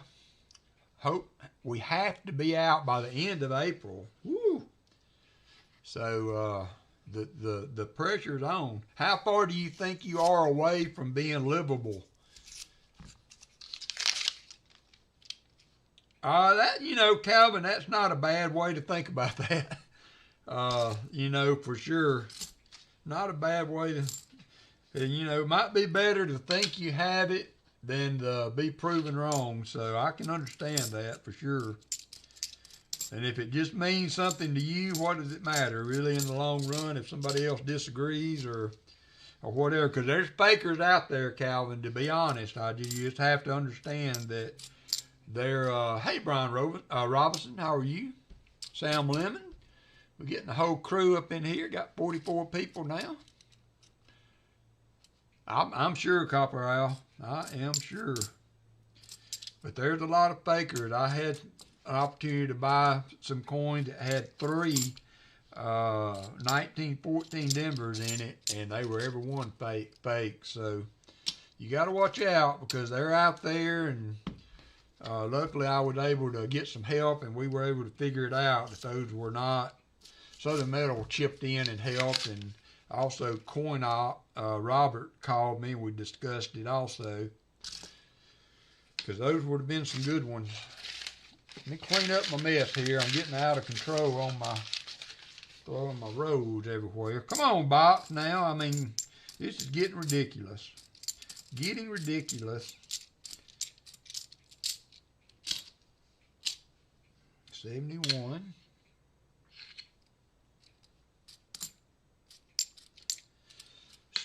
Speaker 1: hope we have to be out by the end of April. Woo! So the pressure's on. How far do you think you are away from being livable? That, you know, Calvin, that's not a bad way to think about that. You know, for sure. Not a bad way to, you know, it might be better to think you have it than to be proven wrong. So I can understand that for sure. And if it just means something to you, what does it matter really in the long run if somebody else disagrees or whatever? Because there's fakers out there, Calvin, to be honest. You just have to understand that they're, hey, Brian Robinson, how are you? Sam Lemon. We're getting the whole crew up in here. Got 44 people now. I'm sure, Copper Owl. I am sure. But there's a lot of fakers. I had an opportunity to buy some coins that had 3 1914 Denvers in it, and they were every one fake. So you got to watch out because they're out there, and luckily I was able to get some help, and we were able to figure it out that those were not. Southern Metal chipped in and helped, and also Coin Op, Robert called me and we discussed it also, because those would have been some good ones. Let me clean up my mess here. I'm getting out of control on throwing my roads everywhere. Come on, Box, now. I mean, this is getting ridiculous. Getting ridiculous. 71.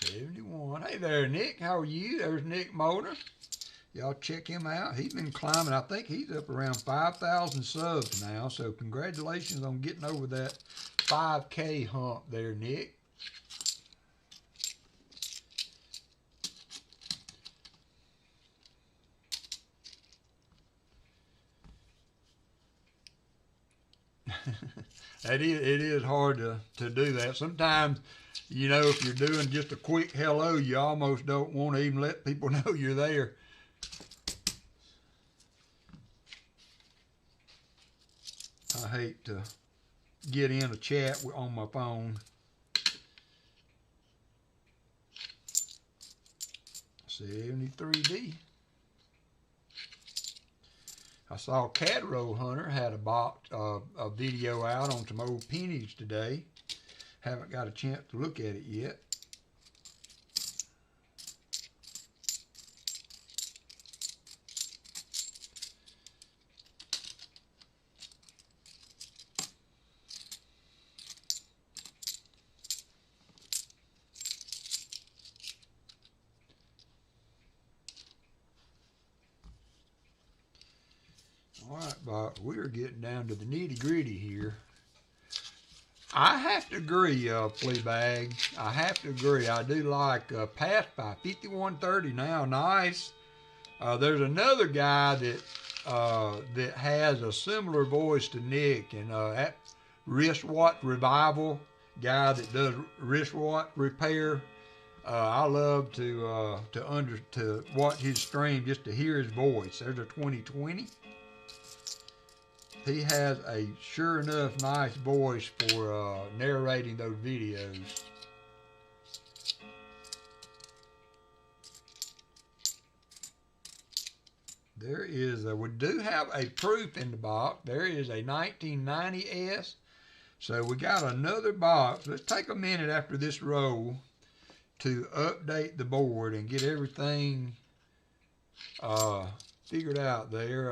Speaker 1: 71. Hey there, Nick. How are you? There's Nick Motor. Y'all check him out. He's been climbing. I think he's up around 5,000 subs now. So congratulations on getting over that 5K hump there, Nick. It is hard to do that. Sometimes, you know, if you're doing just a quick hello, you almost don't want to even let people know you're there. I hate to get in a chat on my phone. 73D. I saw Cadro Hunter had a video out on some old pennies today. Haven't got a chance to look at it yet. All right, Bob, we're getting down to the nitty-gritty here. I have to agree, Fleabag. I have to agree. I do like Pass by 5130 now. Nice. There's another guy that has a similar voice to Nick, and that wristwatch revival guy that does wristwatch repair. I love to watch his stream just to hear his voice. There's a 2020. He has a sure enough nice voice for narrating those videos. There is we do have a proof in the box. There is a 1990S. So we got another box. Let's take a minute after this roll to update the board and get everything figured out there.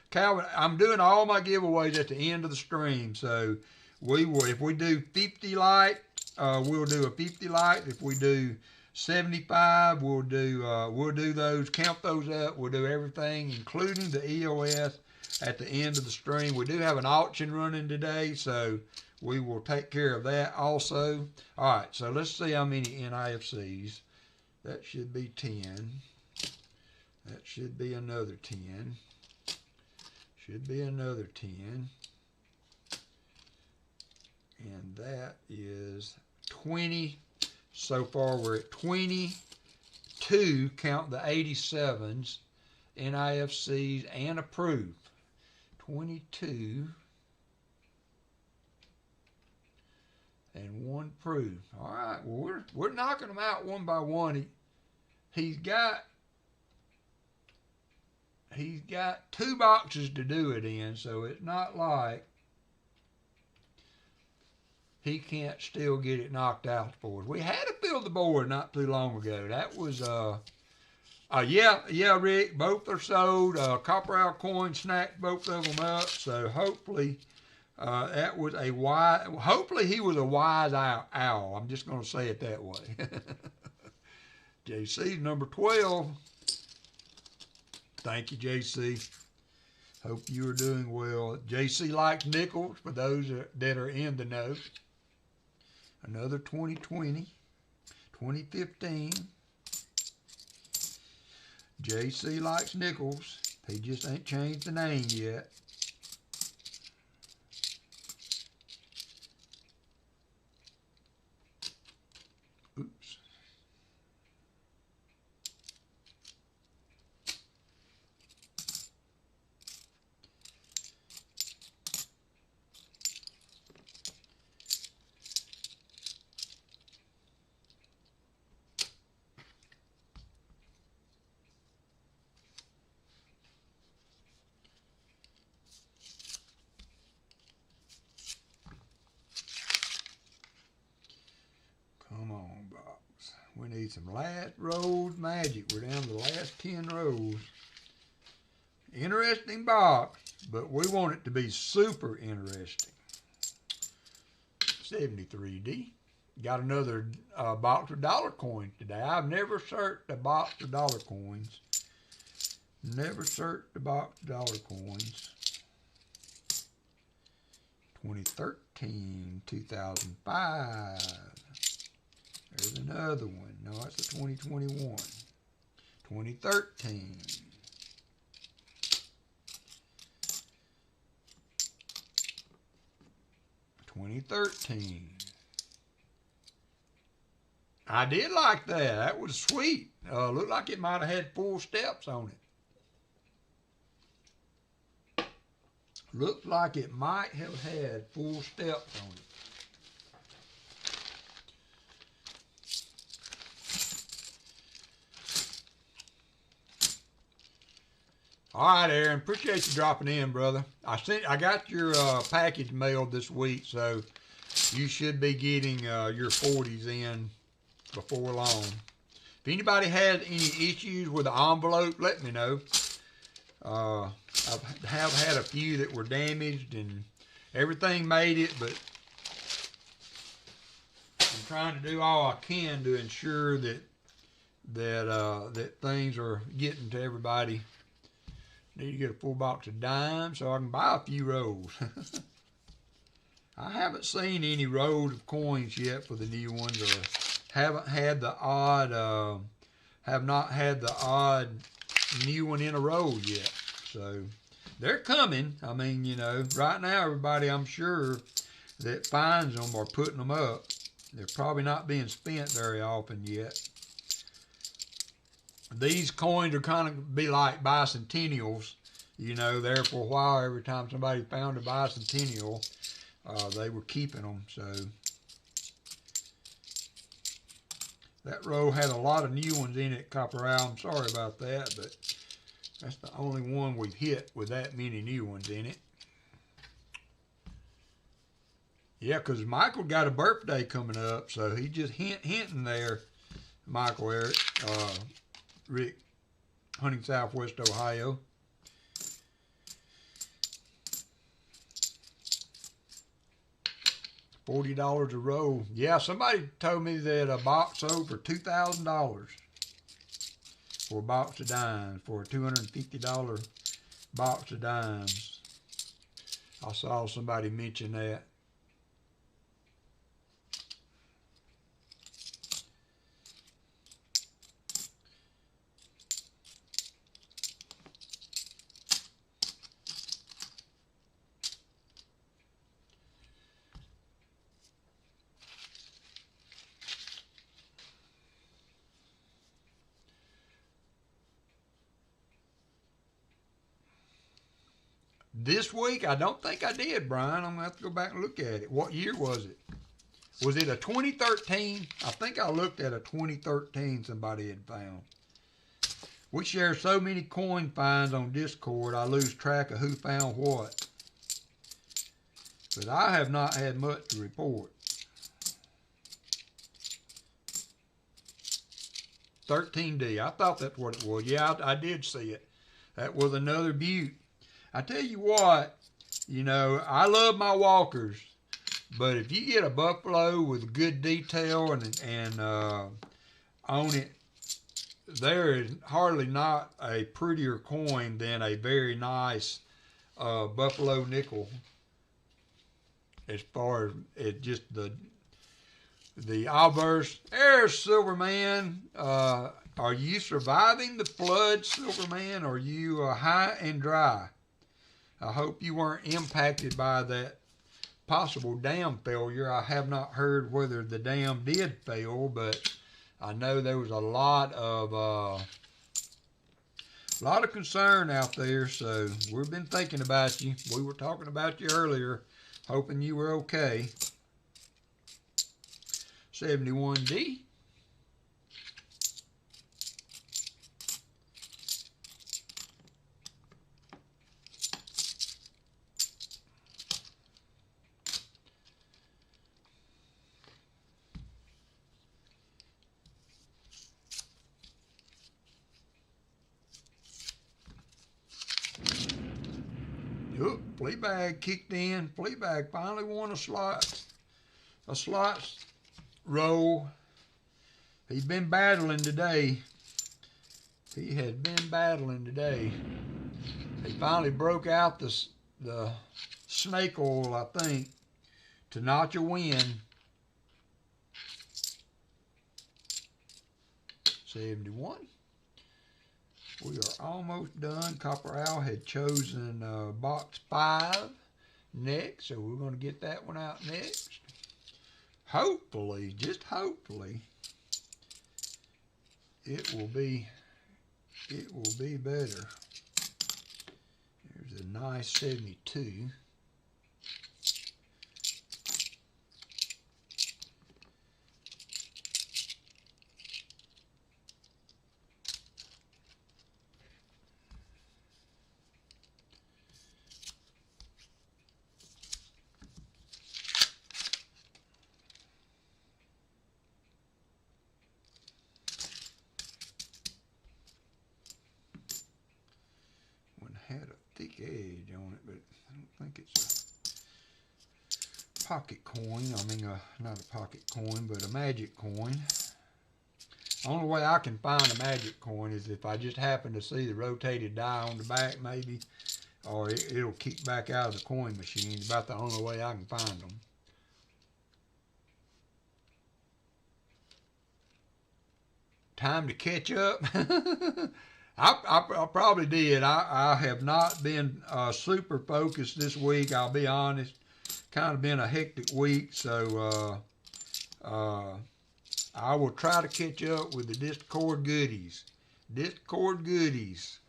Speaker 1: Calvin, I'm doing all my giveaways at the end of the stream, so if we do 50 light, we'll do a 50 light. If we do 75, we'll do those, count those up. We'll do everything, including the EOS, at the end of the stream. We do have an auction running today, so we will take care of that also. All right, so let's see how many NIFCs. That should be 10. That should be another 10. Should be another 10. And that is 20 So far we're at 22, count the 87s, NIFCs and approved. 22 and 1 approved. All right, well we're knocking them out one by one. He's got 2 boxes to do it in, so it's not like he can't still get it knocked out for us. We had to fill the board not too long ago. That was yeah, Rick, both are sold. Copper Owl coin snacked both of them up. So hopefully that was a wise. Hopefully he was a wise owl. I'm just going to say it that way. JC number 12. Thank you, JC. Hope you are doing well. JC likes nickels for those that are in the know. Another 2020, 2015. JC likes nickels. He just ain't changed the name yet. Oops. Come on, box. We need some last rows magic. We're down to the last 10 rows. Interesting box, but we want it to be super interesting. 73D. Got another box of dollar coins today. I've never searched a box of dollar coins. Never searched a box of dollar coins. 2013, 2005. There's another one. No, that's a 2021. 2013. 2013. I did like that. That was sweet. Looked like it might have had 4 steps on it. Looked like it might have had 4 steps on it. All right, Aaron. Appreciate you dropping in, brother. I got your package mailed this week, so you should be getting your 40s in before long. If anybody has any issues with the envelope, let me know. I have had a few that were damaged, and everything made it, but I'm trying to do all I can to ensure that things are getting to everybody. Need to get a full box of dimes so I can buy a few rolls. I haven't seen any rows of coins yet for the new ones, or have not had the odd new one in a row yet. So they're coming. I mean, you know, right now everybody, I'm sure, that finds them are putting them up. They're probably not being spent very often yet. These coins are kind of be like bicentennials, you know, there for a while. Every time somebody found a bicentennial, they were keeping them. So that row had a lot of new ones in it, Copper Owl. I'm sorry about that, but that's the only one we've hit with that many new ones in it. Yeah, because Michael got a birthday coming up, so he just hinting there, Michael Eric. Rick, Hunting, Southwest Ohio. $40 a roll. Yeah, somebody told me that a box sold for $2,000 for a box of dimes, for a $250 box of dimes. I saw somebody mention that. This week, I don't think I did, Brian. I'm going to have to go back and look at it. What year was it? Was it a 2013? I think I looked at a 2013 somebody had found. We share so many coin finds on Discord, I lose track of who found what. But I have not had much to report. 13D. I thought that's what it was. Yeah, I did see it. That was another beaut. I tell you what, you know, I love my walkers, but if you get a buffalo with good detail and on it, there is hardly not a prettier coin than a very nice buffalo nickel. As far as it just the obverse. There's Silverman. Are you surviving the flood, Silverman? Are you high and dry? I hope you weren't impacted by that possible dam failure. I have not heard whether the dam did fail, but I know there was a lot of concern out there. So we've been thinking about you. We were talking about you earlier, hoping you were okay. 71D. Fleabag kicked in. Fleabag finally won a slots roll. He's been battling today. He had been battling today. He finally broke out the snake oil, I think, to notch a win. 71. We are almost done. Copper Owl had chosen box 5 next, so we're going to get that one out next. Hopefully, just hopefully, it will be better. There's a nice 72. Had a thick edge on it, but I don't think it's a pocket coin. I mean, not a pocket coin, but a magic coin. The only way I can find a magic coin is if I just happen to see the rotated die on the back, maybe, or it'll kick back out of the coin machine. It's about the only way I can find them. Time to catch up. I probably did. I have not been super focused this week, I'll be honest. Kind of been a hectic week, so I will try to catch up with the Discord goodies. Discord goodies.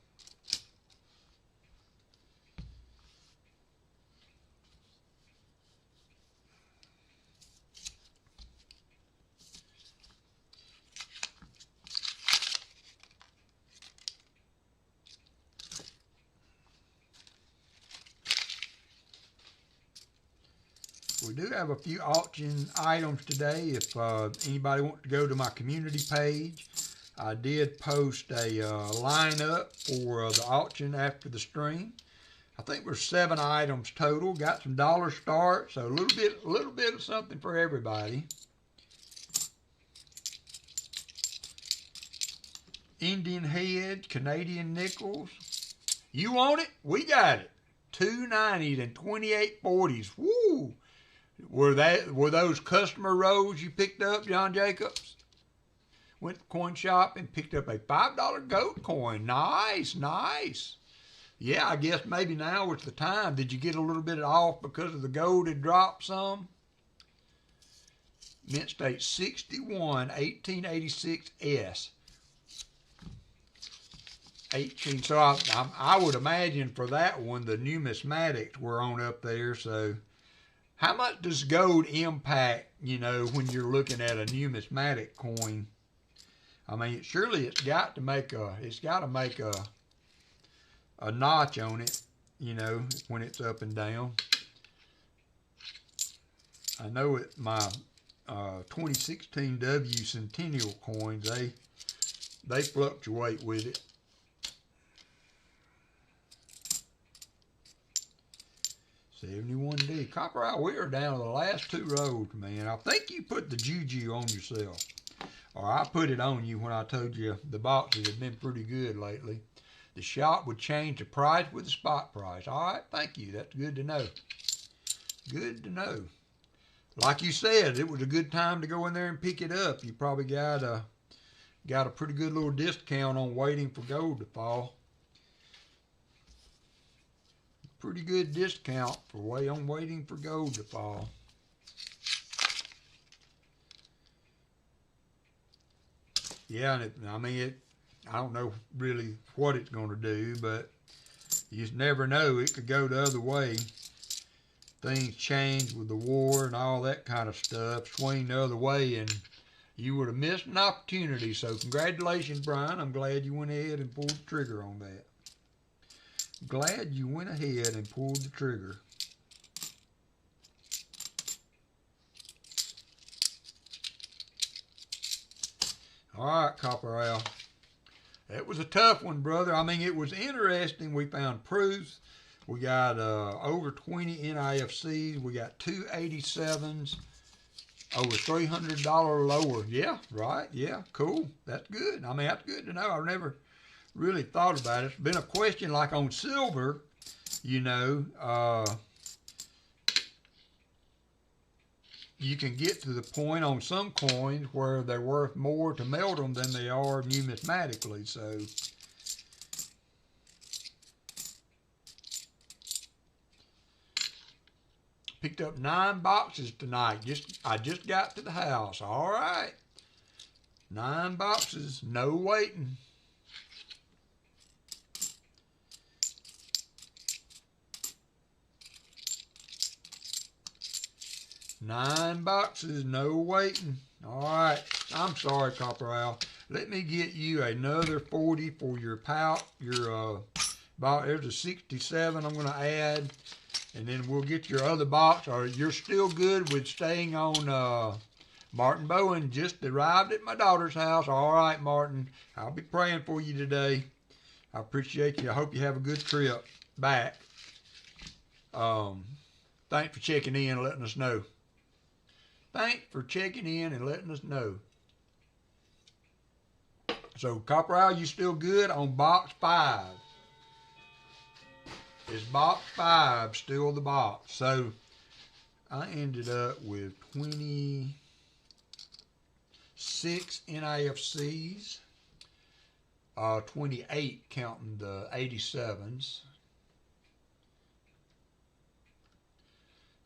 Speaker 1: We do have a few auction items today. If anybody wants to go to my community page, I did post a lineup for the auction after the stream. I think there's 7 items total. Got some dollar starts, so a little bit of something for everybody. Indian heads, Canadian nickels. You want it? We got it. 290s and 2840s. Woo! Were those customer rolls you picked up, John Jacobs? Went to the coin shop and picked up a $5 gold coin. Nice, nice. Yeah, I guess maybe now was the time. Did you get a little bit off because of the gold had dropped some? Mint State 61, 1886S. 18. So I would imagine for that one, the numismatics were on up there. So how much does gold impact, you know, when you're looking at a numismatic coin? I mean, surely it's got to make a notch on it, you know, when it's up and down. I know it, my 2016 W Centennial coins, they fluctuate with it. $71D. Copper Eye, we are down to the last two rows, man. I think you put the juju on yourself. Or I put it on you when I told you the boxes have been pretty good lately. The shop would change the price with the spot price. All right, thank you. That's good to know. Good to know. Like you said, it was a good time to go in there and pick it up. You probably got a pretty good little discount on waiting for gold to fall. Pretty good discount for waiting for gold to fall. Yeah, and I don't know really what it's going to do, but you just never know. It could go the other way. Things change with the war and all that kind of stuff, swing the other way, and you would have missed an opportunity. So congratulations, Brian. I'm glad you went ahead and pulled the trigger on that. Glad you went ahead and pulled the trigger. All right, Copper Owl. That was a tough one, brother. I mean, it was interesting. We found proofs. We got over 20 NIFCs. We got 2 87s. Over $300 lower. Yeah, right. Yeah, cool. That's good. I mean, that's good to know. I've never really thought about it. It's been a question like on silver, you know, you can get to the point on some coins where they're worth more to melt them than they are numismatically. So picked up 9 boxes tonight. I just got to the house. All right. 9 boxes, no waiting. Nine boxes, no waiting. All right. I'm sorry, Copper Owl. Let me get you another 40 for your pouch. Your box. There's a 67 I'm going to add. And then we'll get your other box. Or you're still good with staying on Martin Bowen just arrived at my daughter's house. All right, Martin. I'll be praying for you today. I appreciate you. I hope you have a good trip back. Thanks for checking in and letting us know. Thanks for checking in and letting us know. So, Copper Owl, you still good on box 5? Is box 5 still the box? So, I ended up with 26 NIFCs, 28 counting the 87s.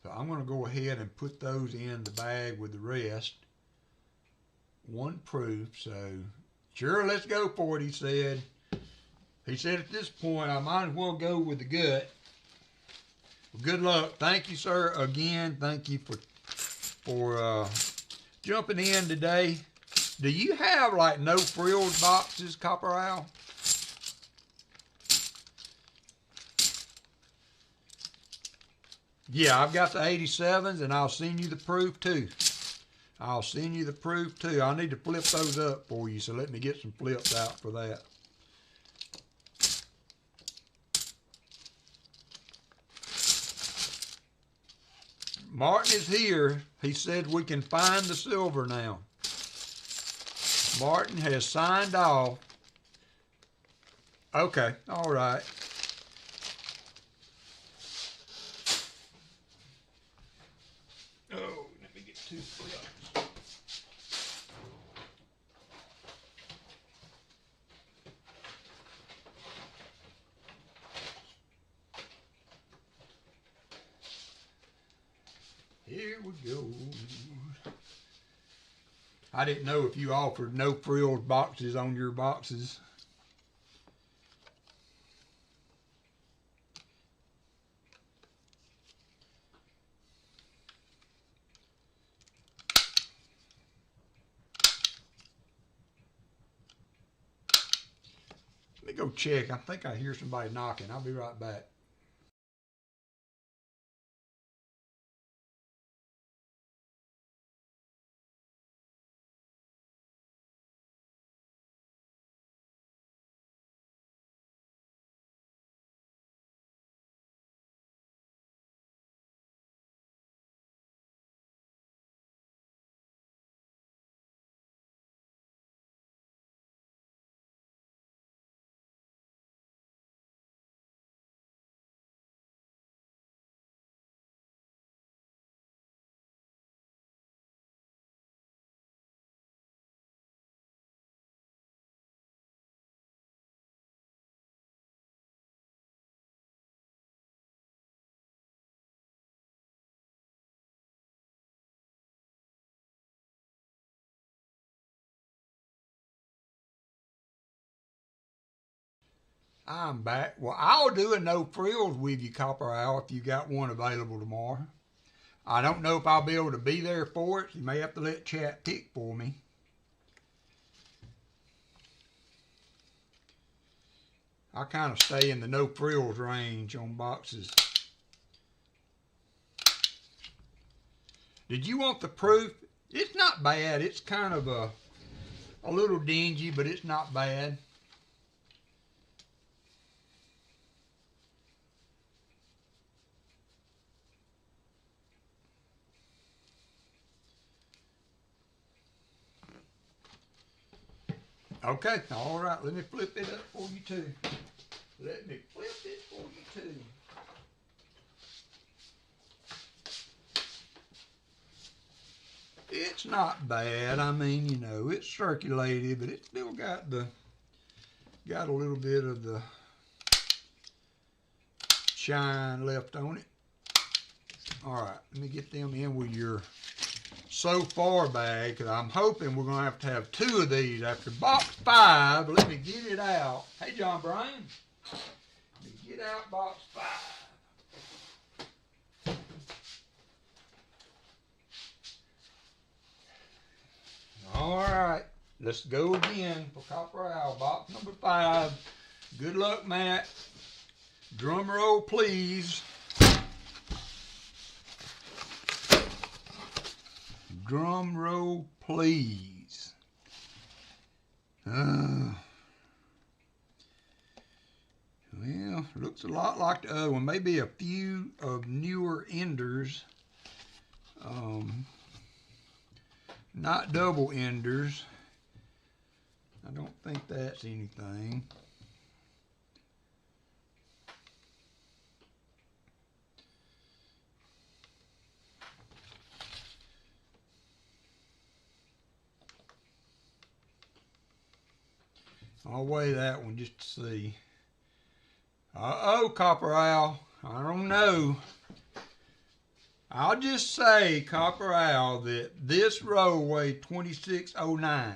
Speaker 1: So I'm going to go ahead and put those in the bag with the rest. One proof, so sure, let's go for it, he said. He said at this point, I might as well go with the gut. Well, good luck. Thank you, sir, again. Thank you for jumping in today. Do you have, like, no frilled boxes, Copper Owl? Yeah, I've got the 87s, and I'll send you the proof, too. I'll send you the proof, too. I need to flip those up for you, so let me get some flips out for that. Martin is here. He said we can find the silver now. Martin has signed off. Okay, all right. Oh, let me get 2 flips. Here we go. I didn't know if you offered no frilled boxes on your boxes. go check. I think I hear somebody knocking. I'll be right back. I'm back. Well, I'll do a no frills with you, Copper Owl, if you got one available tomorrow. I don't know if I'll be able to be there for it. So you may have to let chat pick for me. I kind of stay in the no frills range on boxes. Did you want the proof? It's not bad. It's kind of a little dingy, but it's not bad. Okay, all right, let me flip it up for you too. Let me flip it for you too. It's not bad. I mean, you know, it's circulated, but it's still got a little bit of the shine left on it. All right, let me get them in with your so far bag, because I'm hoping we're going to have 2 of these after box 5. Let me get it out. Hey, John Bryan. Let me get out box 5. All right, let's go again for Copper Owl. Box number 5. Good luck, Matt. Drum roll, please. Drum roll, please. Well, looks a lot like the other one. Maybe a few of newer enders. Not double enders. I don't think that's anything. I'll weigh that one just to see. Uh-oh, Copper Owl. I don't know. I'll just say, Copper Owl, that this row weighed 2609.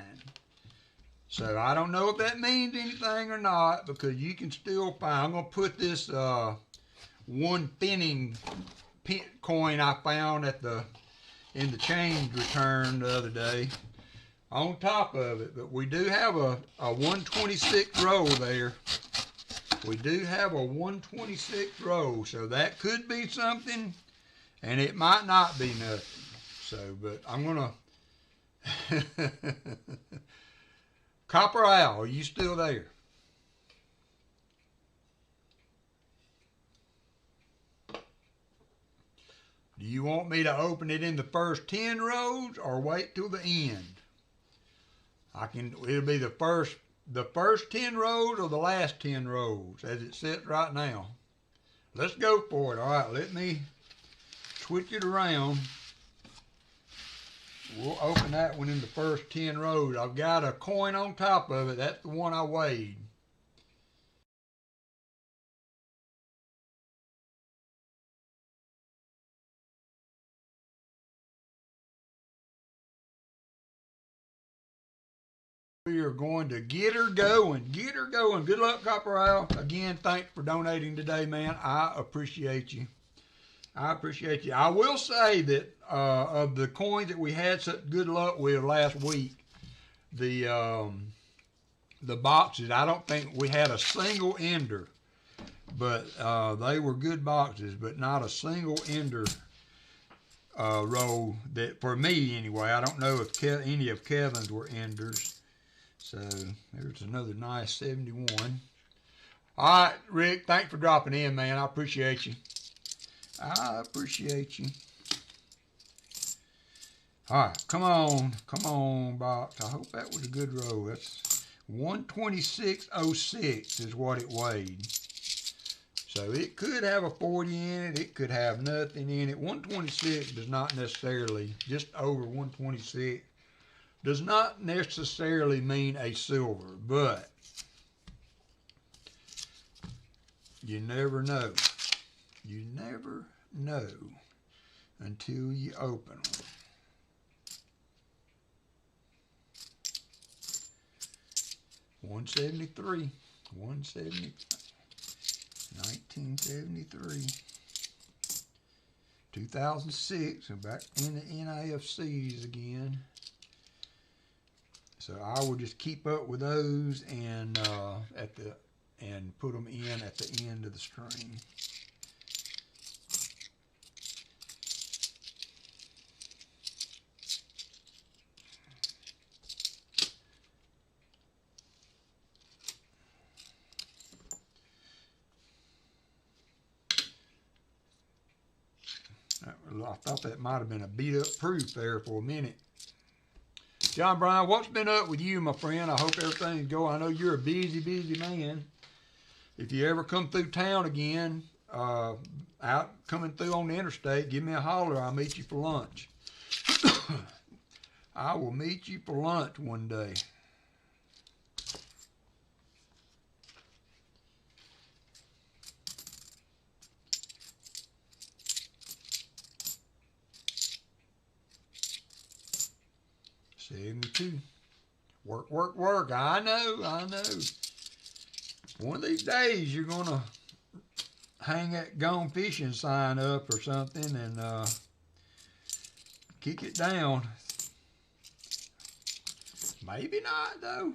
Speaker 1: So I don't know if that means anything or not, because you can still find. I'm going to put this one penny coin I found in the change return the other day on top of it. But we do have a 126 roll there. We do have a 126 roll, so that could be something, and it might not be nothing. So, but I'm gonna Copper Owl, are you still there? Do you want me to open it in the first 10 rows or wait till the end? It'll be the first 10 rows or the last 10 rows as it sits right now. Let's go for it. All right, let me switch it around. We'll open that one in the first 10 rows. I've got a coin on top of it. That's the one I weighed. We are going to get her going. Get her going. Good luck, Copper Owl. Again, thanks for donating today, man. I appreciate you. I appreciate you. I will say that of the coins that we had such good luck with last week, the the boxes, I don't think we had a single ender, but they were good boxes, but not a single ender roll that, for me anyway. I don't know if any of Kevin's were enders. So there's another nice 71. All right, Rick, thanks for dropping in, man. I appreciate you. I appreciate you. All right, come on, box. I hope that was a good roll. That's 126.06 is what it weighed. So it could have a 40 in it. It could have nothing in it. 126 does not necessarily, just over 126, does not necessarily mean a silver, but you never know. You never know until you open them. $173, 1973, 2006. So back in the NIFCs again. So I will just keep up with those and put them in at the end of the string. I thought that might have been a beat up proof there for a minute. John Bryan, what's been up with you, my friend? I hope everything's going. I know you're a busy, busy man. If you ever come through town again, out coming through on the interstate, give me a holler. I'll meet you for lunch. I will meet you for lunch one day. $72. Work, work, work. I know. One of these days you're gonna hang that gone fishing sign up or something and kick it down. Maybe not though.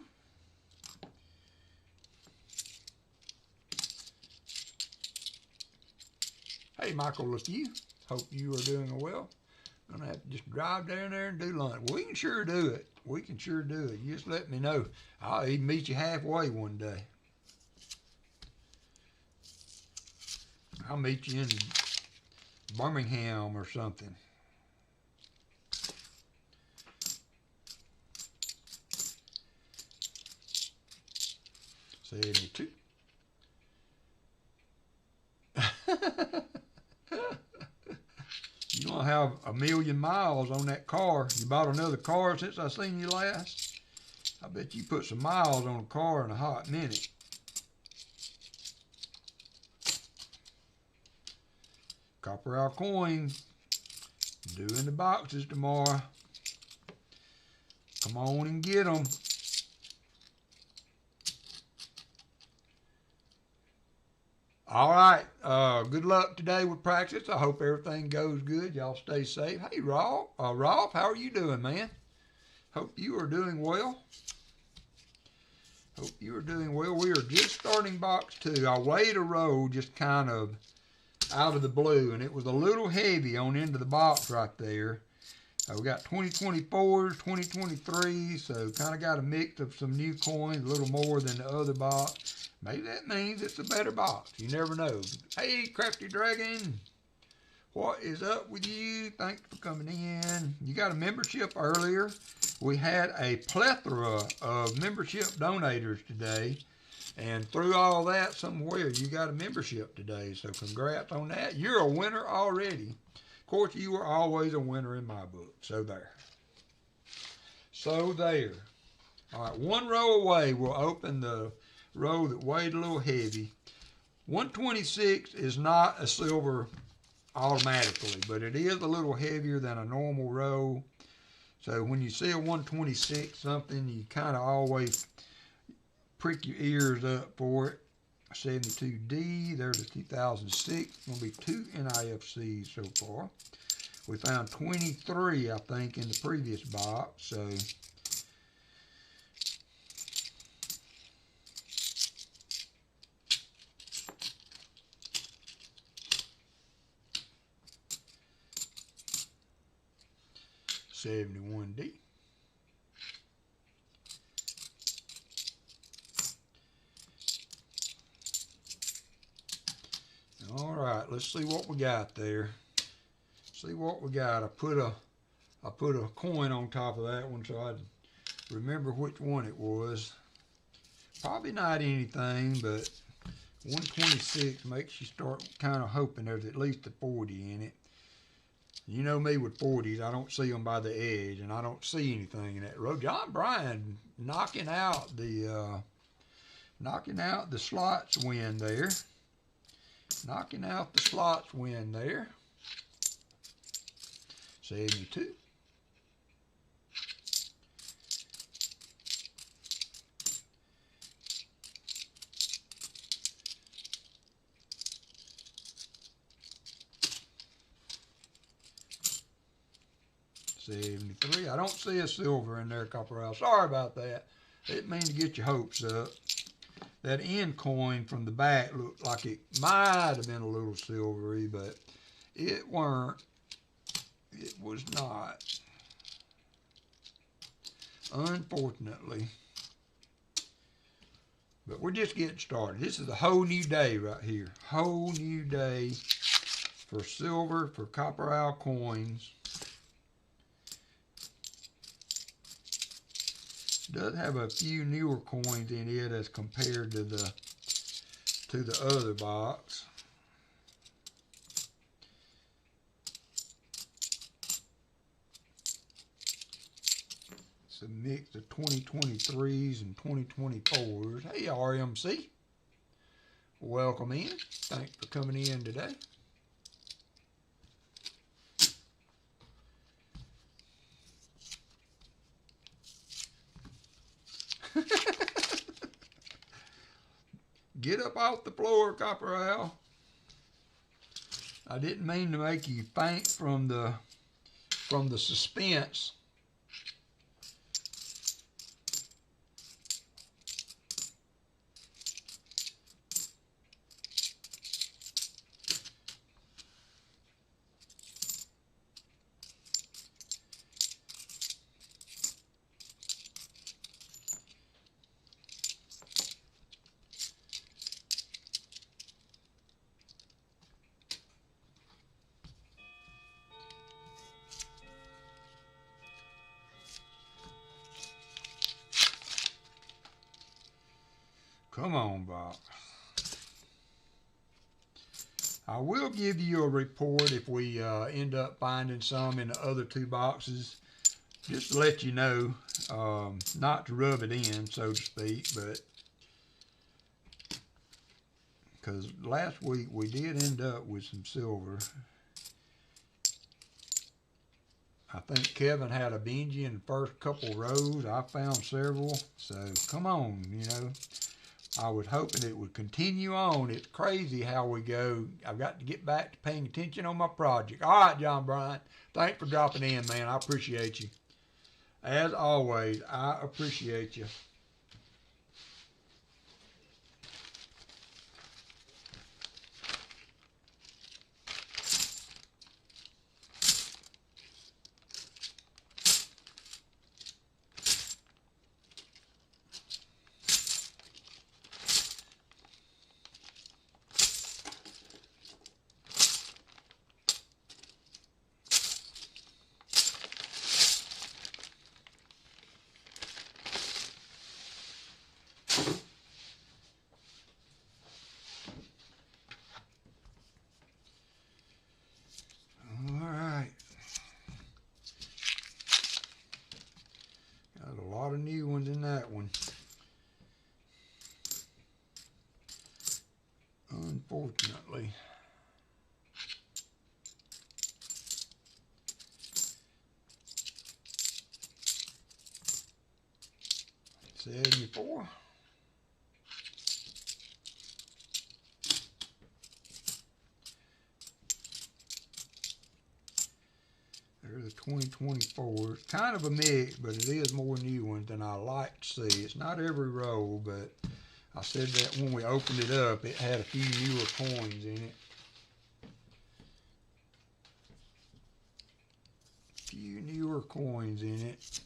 Speaker 1: Hey, Michael LeFew. Hope you are doing well. Gonna have to just drive down there and do lunch. We can sure do it. We can sure do it. You just let me know. I'll even meet you halfway one day. I'll meet you in Birmingham or something. $72. You don't have 1,000,000 miles on that car. You bought another car since I seen you last? I bet you put some miles on a car in a hot minute. Copper our coin. Doing the boxes tomorrow. Come on and get them. All right. Good luck today with practice. I hope everything goes good. Y'all stay safe. Hey, Rolf, how are you doing, man? Hope you are doing well. Hope you are doing well. We are just starting box 2. I weighed a roll just kind of out of the blue, and it was a little heavy on the end of the box right there. We got 2024s, 2023, so kind of got a mix of some new coins, a little more than the other box. Maybe that means it's a better box. You never know. Hey, Crafty Dragon, what is up with you? Thanks for coming in. You got a membership earlier. We had a plethora of membership donators today, and through all that, somewhere you got a membership today, so congrats on that. You're a winner already. Of course, you were always a winner in my book. So there. So there. All right, one row away. We'll open the row that weighed a little heavy. 126 is not a silver automatically, but it is a little heavier than a normal row. So when you see a 126 something, you kind of always prick your ears up for it. 72D, there's a 2006. Going to be 2 NIFCs so far. We found 23, I think, in the previous box. So 71D. All right, let's see what we got there. See what we got. I put a coin on top of that one so I'd remember which one it was. Probably not anything, but 126 makes you start kind of hoping there's at least a 40 in it. You know me with 40s, I don't see them by the edge, and I don't see anything in that row. John Bryan knocking out the slots win there. Knocking out the slots win there. 72. $73. I don't see a silver in there, Copperell. Sorry about that. Didn't mean to get your hopes up. That end coin from the back looked like it might have been a little silvery, but it weren't. It was not. Unfortunately. But we're just getting started. This is a whole new day right here. Whole new day for silver, for Copperell coins. Does have a few newer coins in it as compared to the other box. It's a mix of 2023s and 2024s. Hey RMC, welcome in. Thanks for coming in today. Get up off the floor, Copperell. I didn't mean to make you faint from the suspense. Come on, Bob. I will give you a report if we end up finding some in the other two boxes. Just to let you know, not to rub it in, so to speak, but because last week we did end up with some silver. I think Kevin had a bingy in the first couple rows. I found several, so come on, you know. I was hoping it would continue on. It's crazy how we go. I've got to get back to paying attention on my project. All right, John Bryan. Thanks for dropping in, man. I appreciate you. As always, I appreciate you. New ones in that one. Unfortunately. $74. There's a 2024. It's kind of a mix, but it is more new ones than I like to see. It's not every roll, but I said that when we opened it up, it had a few newer coins in it. A few newer coins in it.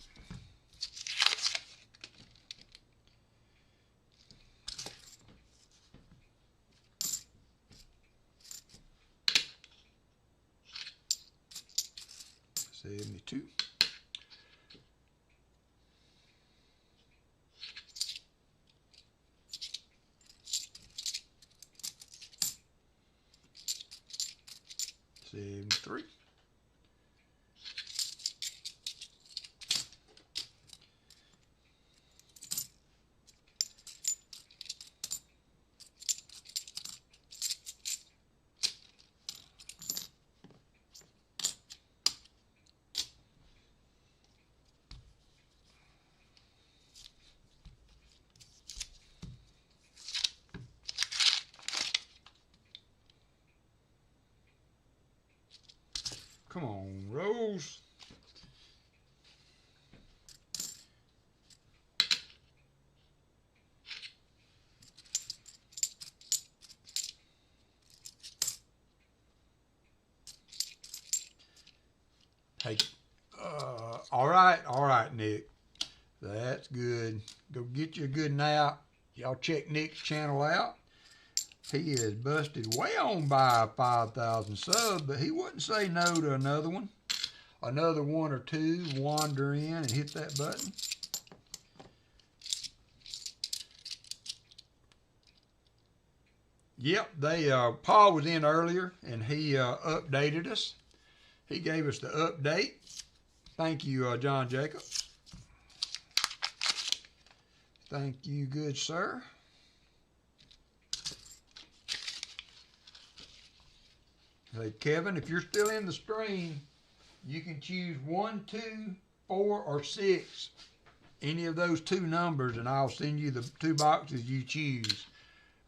Speaker 1: $72. $73. Come on, Rose. Hey, all right, Nick. That's good. Go get you a good nap. Y'all check Nick's channel out. He is busted way on by 5,000 subs, but he wouldn't say no to another one. Another one or two wander in and hit that button. Yep, Paul was in earlier and he updated us. He gave us the update. Thank you, John Jacobs. Thank you, good sir. Hey, Kevin, if you're still in the stream, you can choose 1, 2, 4, or 6. Any of those 2 numbers, and I'll send you the 2 boxes you choose.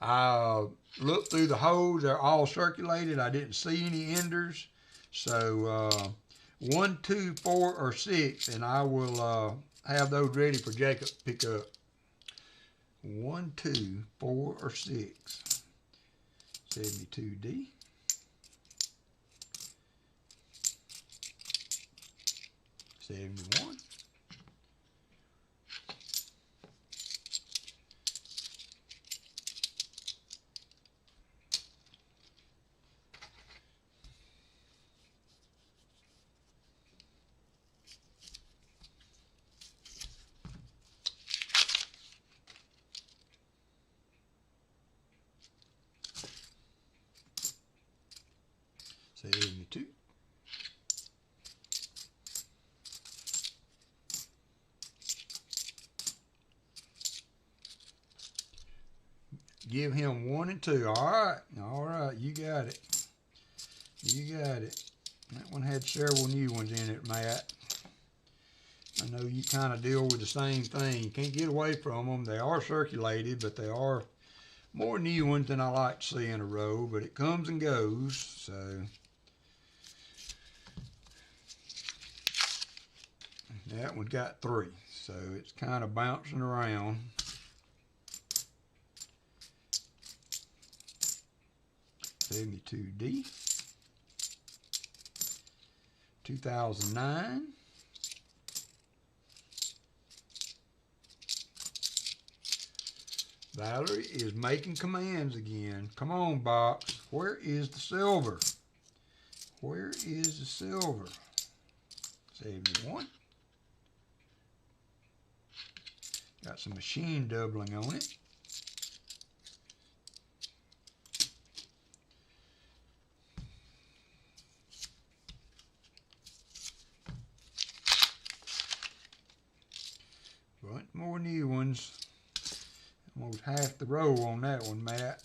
Speaker 1: I looked through the holes. They're all circulated. I didn't see any enders. So 1, 2, 4, or 6, and I will have those ready for Jacob to pick up. 1, 2, 4, or 6. 72D. $71. $72. Give him 1 and 2. All right, you got it. You got it. That one had several new ones in it, Matt. I know you kind of deal with the same thing. You can't get away from them. They are circulated, but they are more new ones than I like to see in a row, but it comes and goes, so. That one got 3, so it's kind of bouncing around. $72D. 2009. Valerie is making commands again. Come on, box. Where is the silver? Where is the silver? 71. Got some machine doubling on it. Bunch more new ones. Almost half the row on that one, Matt.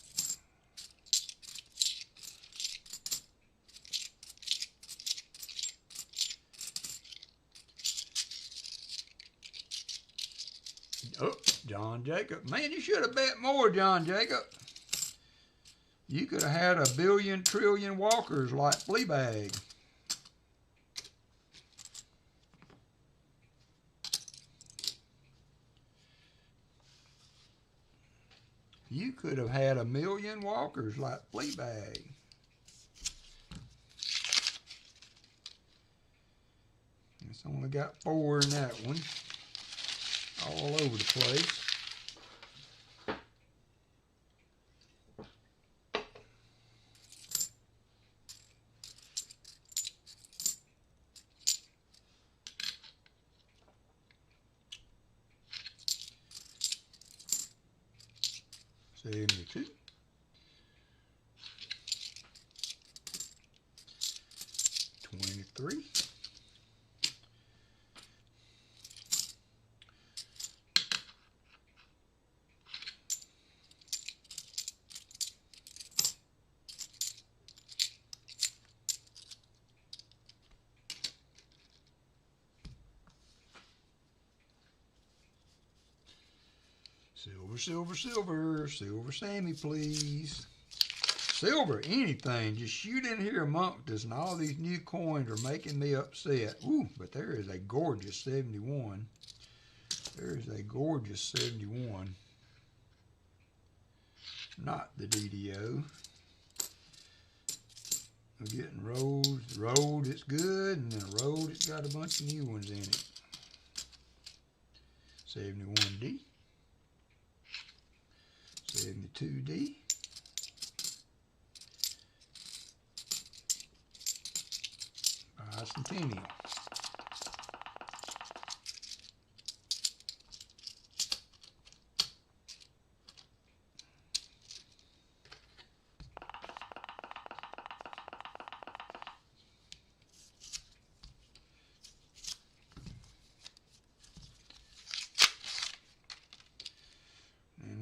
Speaker 1: Oh, John Jacob. Man, you should have bet more, John Jacob. You could have had a billion, trillion walkers like Fleabag. You could have had 1,000,000 walkers like Fleabag. It's only got 4 in that one. All over the place. $72. $23. Silver, silver, silver. Silver Sammy, please. Silver, anything. Just shoot in here amongst us, and all these new coins are making me upset. Ooh, but there is a gorgeous 71. There is a gorgeous 71. Not the DDO. I'm getting rolls. Rolled, it's good, and then rolled, it's got a bunch of new ones in it. 71D. 72D. Bicentennial.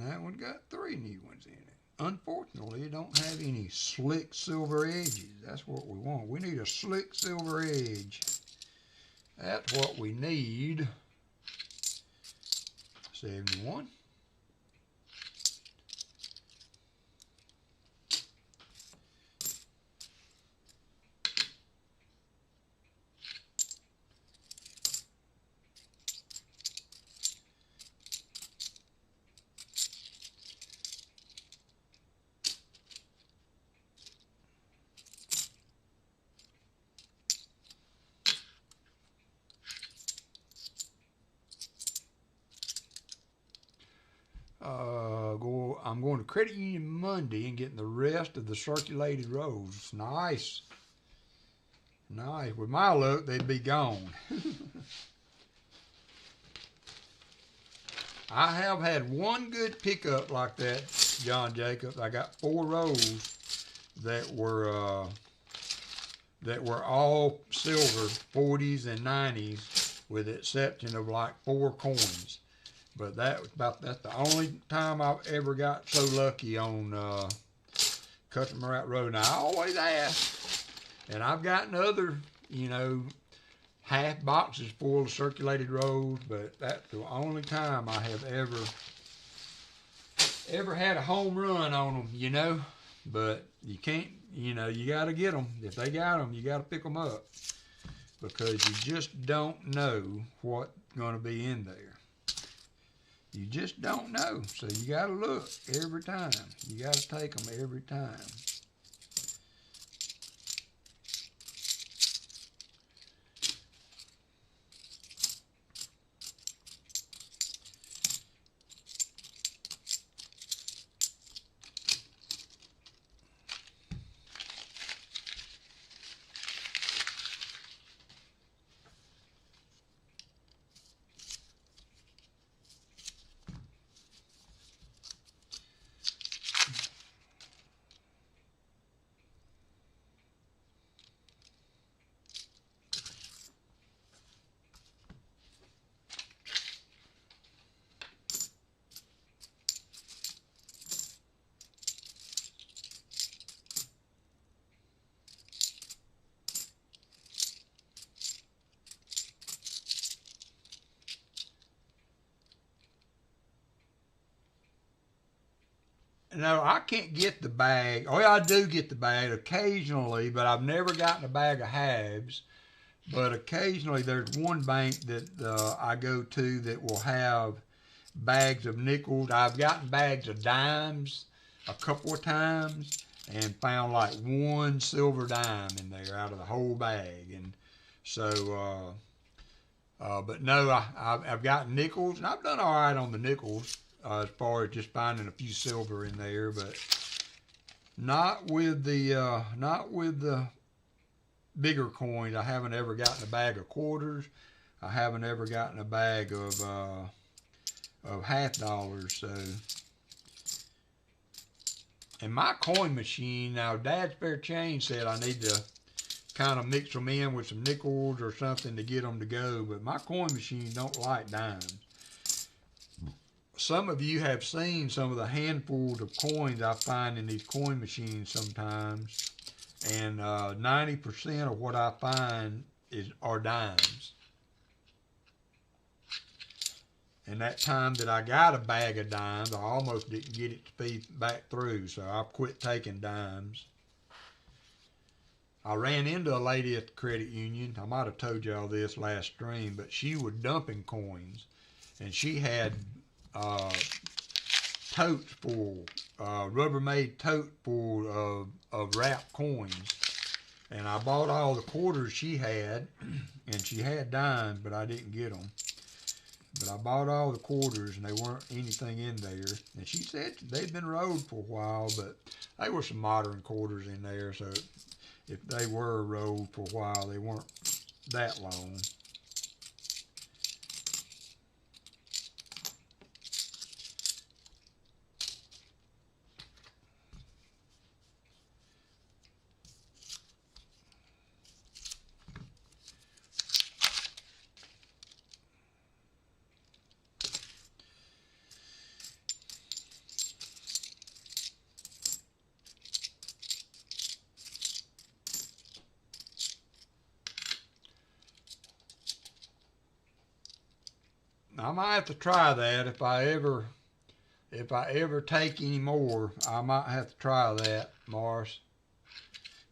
Speaker 1: That one got 3 new ones in it. Unfortunately, it don't have any slick silver edges. That's what we want. We need a slick silver edge. That's what we need. 71. I'm going to Credit Union Monday and getting the rest of the circulated rolls. Nice. Nice. With my luck, they'd be gone. I have had one good pickup like that, John Jacobs. I got 4 rolls that were all silver, 40s and 90s, with the exception of like 4 coins. But that's the only time I've ever got so lucky on Customer Route Road. Now, I always ask, and I've gotten other, half boxes full of circulated rolls, but that's the only time I have ever had a home run on them, But you can't, you got to get them. If they got them, you got to pick them up, because you just don't know what's going to be in there. You just don't know, so you got to look every time. You got to take them every time. No, I can't get the bag. Oh, yeah, I do get the bag occasionally, but I've never gotten a bag of halves. But occasionally there's one bank that I go to that will have bags of nickels. I've gotten bags of dimes a couple of times and found like 1 silver dime in there out of the whole bag. And so But no, I've got nickels, and I've done all right on the nickels as far as just finding a few silver in there, but not with the bigger coins. I haven't ever gotten a bag of quarters. I haven't ever gotten a bag of $50. So, and my coin machine now, Dad's Spare Change said I need to kind of mix them in with some nickels or something to get them to go, but my coin machine don't like dimes. Some of you have seen some of the handfuls of coins I find in these coin machines sometimes, and 90% of what I find are dimes. And that time that I got a bag of dimes, I almost didn't get it to feed back through, so I quit taking dimes. I ran into a lady at the credit union. I might have told y'all this last stream, but she was dumping coins, and she had totes full, Rubbermaid tote full of wrapped coins. And I bought all the quarters she had, and she had dimes, but I didn't get them. But I bought all the quarters, and they weren't anything in there. And she said they'd been rolled for a while, but they were some modern quarters in there, so if they were rolled for a while, they weren't that long. I might have to try that if I ever take any more. I might have to try that, Morris,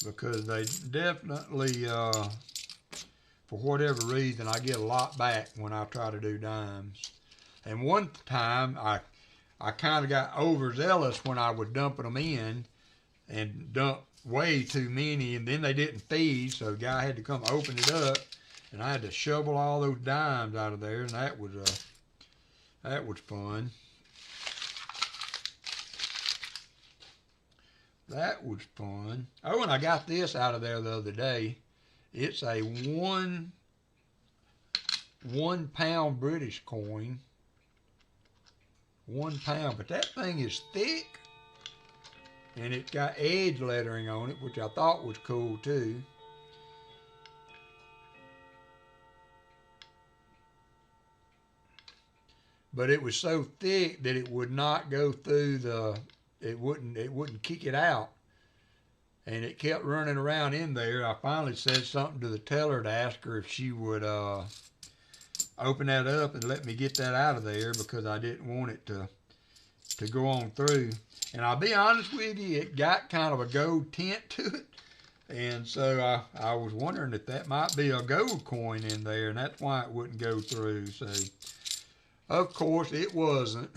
Speaker 1: because they definitely, for whatever reason, I get a lot back when I try to do dimes. And one time I kind of got overzealous when I was dumping them in and dumped way too many, and then they didn't feed, so the guy had to come open it up. And I had to shovel all those dimes out of there, and that was fun. That was fun. Oh, and I got this out of there the other day. It's a one pound British coin. 1 pound, but that thing is thick, and it's got edge lettering on it, which I thought was cool too. But it was so thick that it would not go through it wouldn't kick it out. And it kept running around in there. I finally said something to the teller to ask her if she would open that up and let me get that out of there, because I didn't want it to go on through. And I'll be honest with you, it got kind of a gold tint to it. And so I was wondering if that might be a gold coin in there, and that's why it wouldn't go through. So, of course, it wasn't.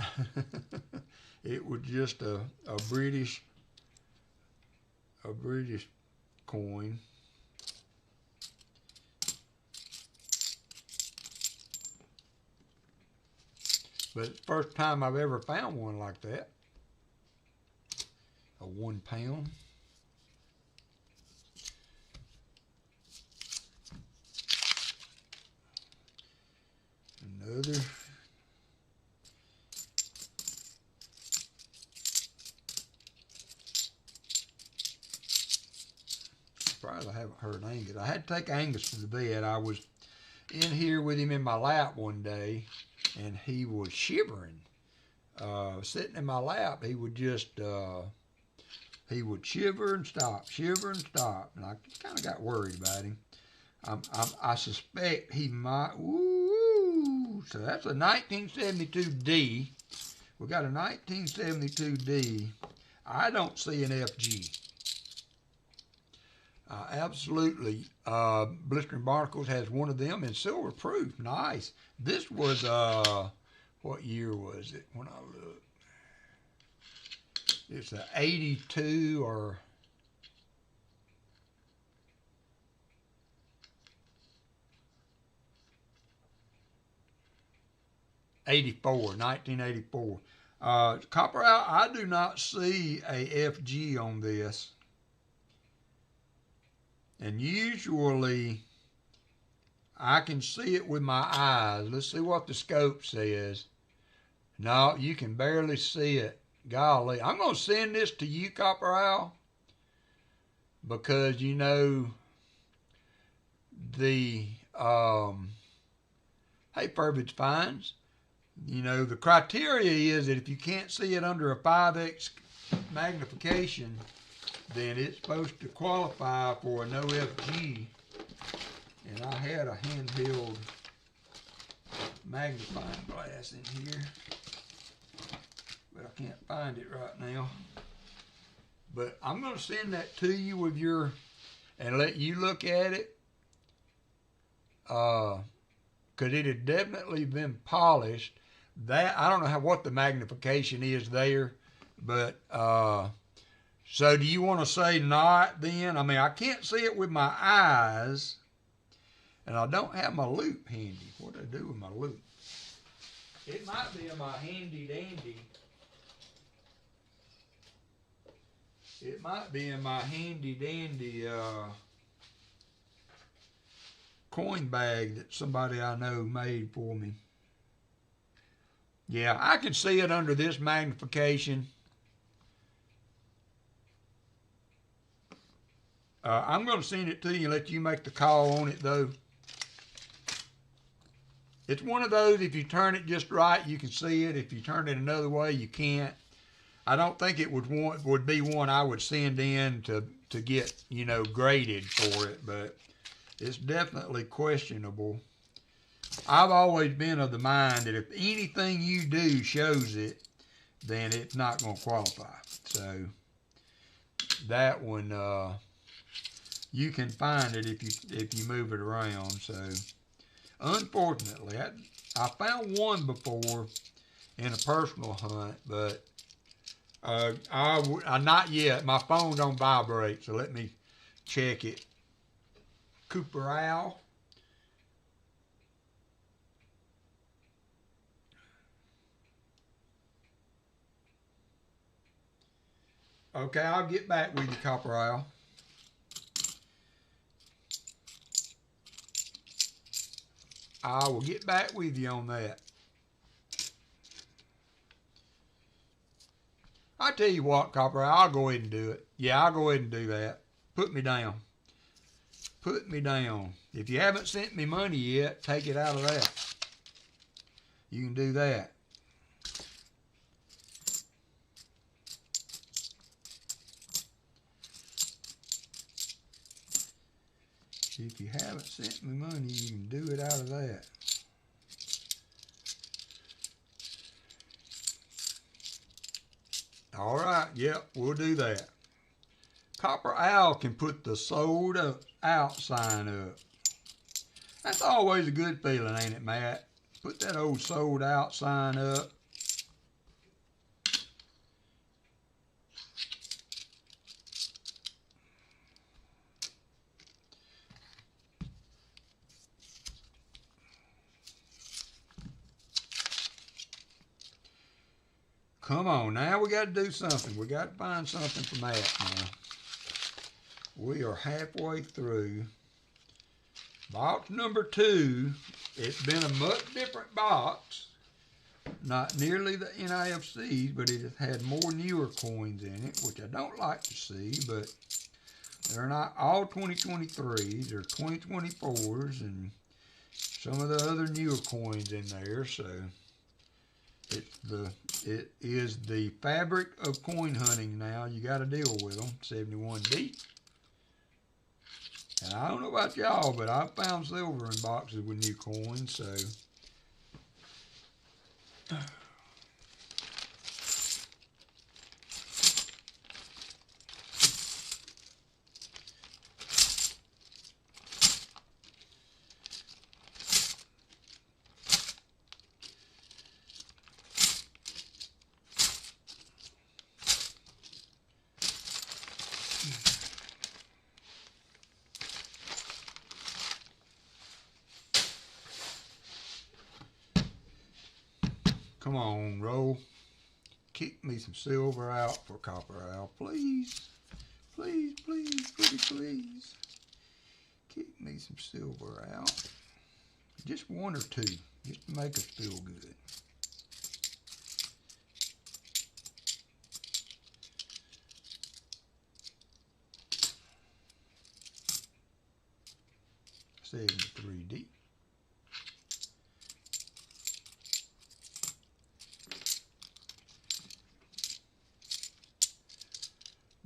Speaker 1: It was just a British coin. But it's the first time I've ever found one like that. A 1 pound. Another. Surprised I haven't heard Angus. I had to take Angus to the bed. I was in here with him in my lap one day, and he was shivering. Sitting in my lap, he would just, he would shiver and stop, and I kind of got worried about him. I suspect he might, so that's a 1972D. We got a 1972D. I don't see an FG. Absolutely. Blistering Barnacles has one of them in silver proof. Nice. This was, what year was it when I looked? It's a 82 or... 1984. Copper out, I do not see a FG on this. And usually I can see it with my eyes. Let's see what the scope says. No, you can barely see it. Golly, I'm going to send this to you, Copper Owl, because you know the hey, Purvidge Finds, you know, the criteria is that if you can't see it under a 5x magnification, then it's supposed to qualify for a no FG. And I had a handheld magnifying glass in here, but I can't find it right now. But I'm going to send that to you with your, and let you look at it. Because it had definitely been polished. That, I don't know what the magnification is there, but so do you want to say not then? I mean, I can't see it with my eyes, and I don't have my loop handy. What do I do with my loop? It might be in my handy dandy. It might be in my handy dandy coin bag that somebody I know made for me. Yeah, I can see it under this magnification. I'm going to send it to you and let you make the call on it, though. It's one of those, if you turn it just right, you can see it. If you turn it another way, you can't. I don't think it would be one I would send in to get, you know, graded for it, but it's definitely questionable. I've always been of the mind that if anything you do shows it, then it's not going to qualify. So that one, you can find it if you move it around. So unfortunately, I found one before in a personal hunt, but not yet. My phone don't vibrate, so let me check it. Cooper Owl. Okay, I'll get back with you, Copper Owl. I will get back with you on that. I tell you what, Copper Owl, I'll go ahead and do it. Yeah, I'll go ahead and do that. Put me down. Put me down. If you haven't sent me money yet, take it out of that. You can do that. If you haven't sent me money, you can do it out of that. All right, yep, we'll do that. Copper Owl can put the sold out sign up. That's always a good feeling, ain't it, Matt? Put that old sold out sign up. Come on, now we got to do something. We got to find something for Matt now. We are halfway through. Box number 2. It's been a much different box. Not nearly the NIFCs, but it has had more newer coins in it, which I don't like to see, but they're not all 2023s. They're 2024s and some of the other newer coins in there, so it is the fabric of coin hunting now. You got to deal with them. 71 deep. And I don't know about y'all, but I've found silver in boxes with new coins, so. Come on, roll. Kick me some silver out for Copper Owl, please. Please, please, pretty please. Kick me some silver out. Just one or two, just to make us feel good. $73D.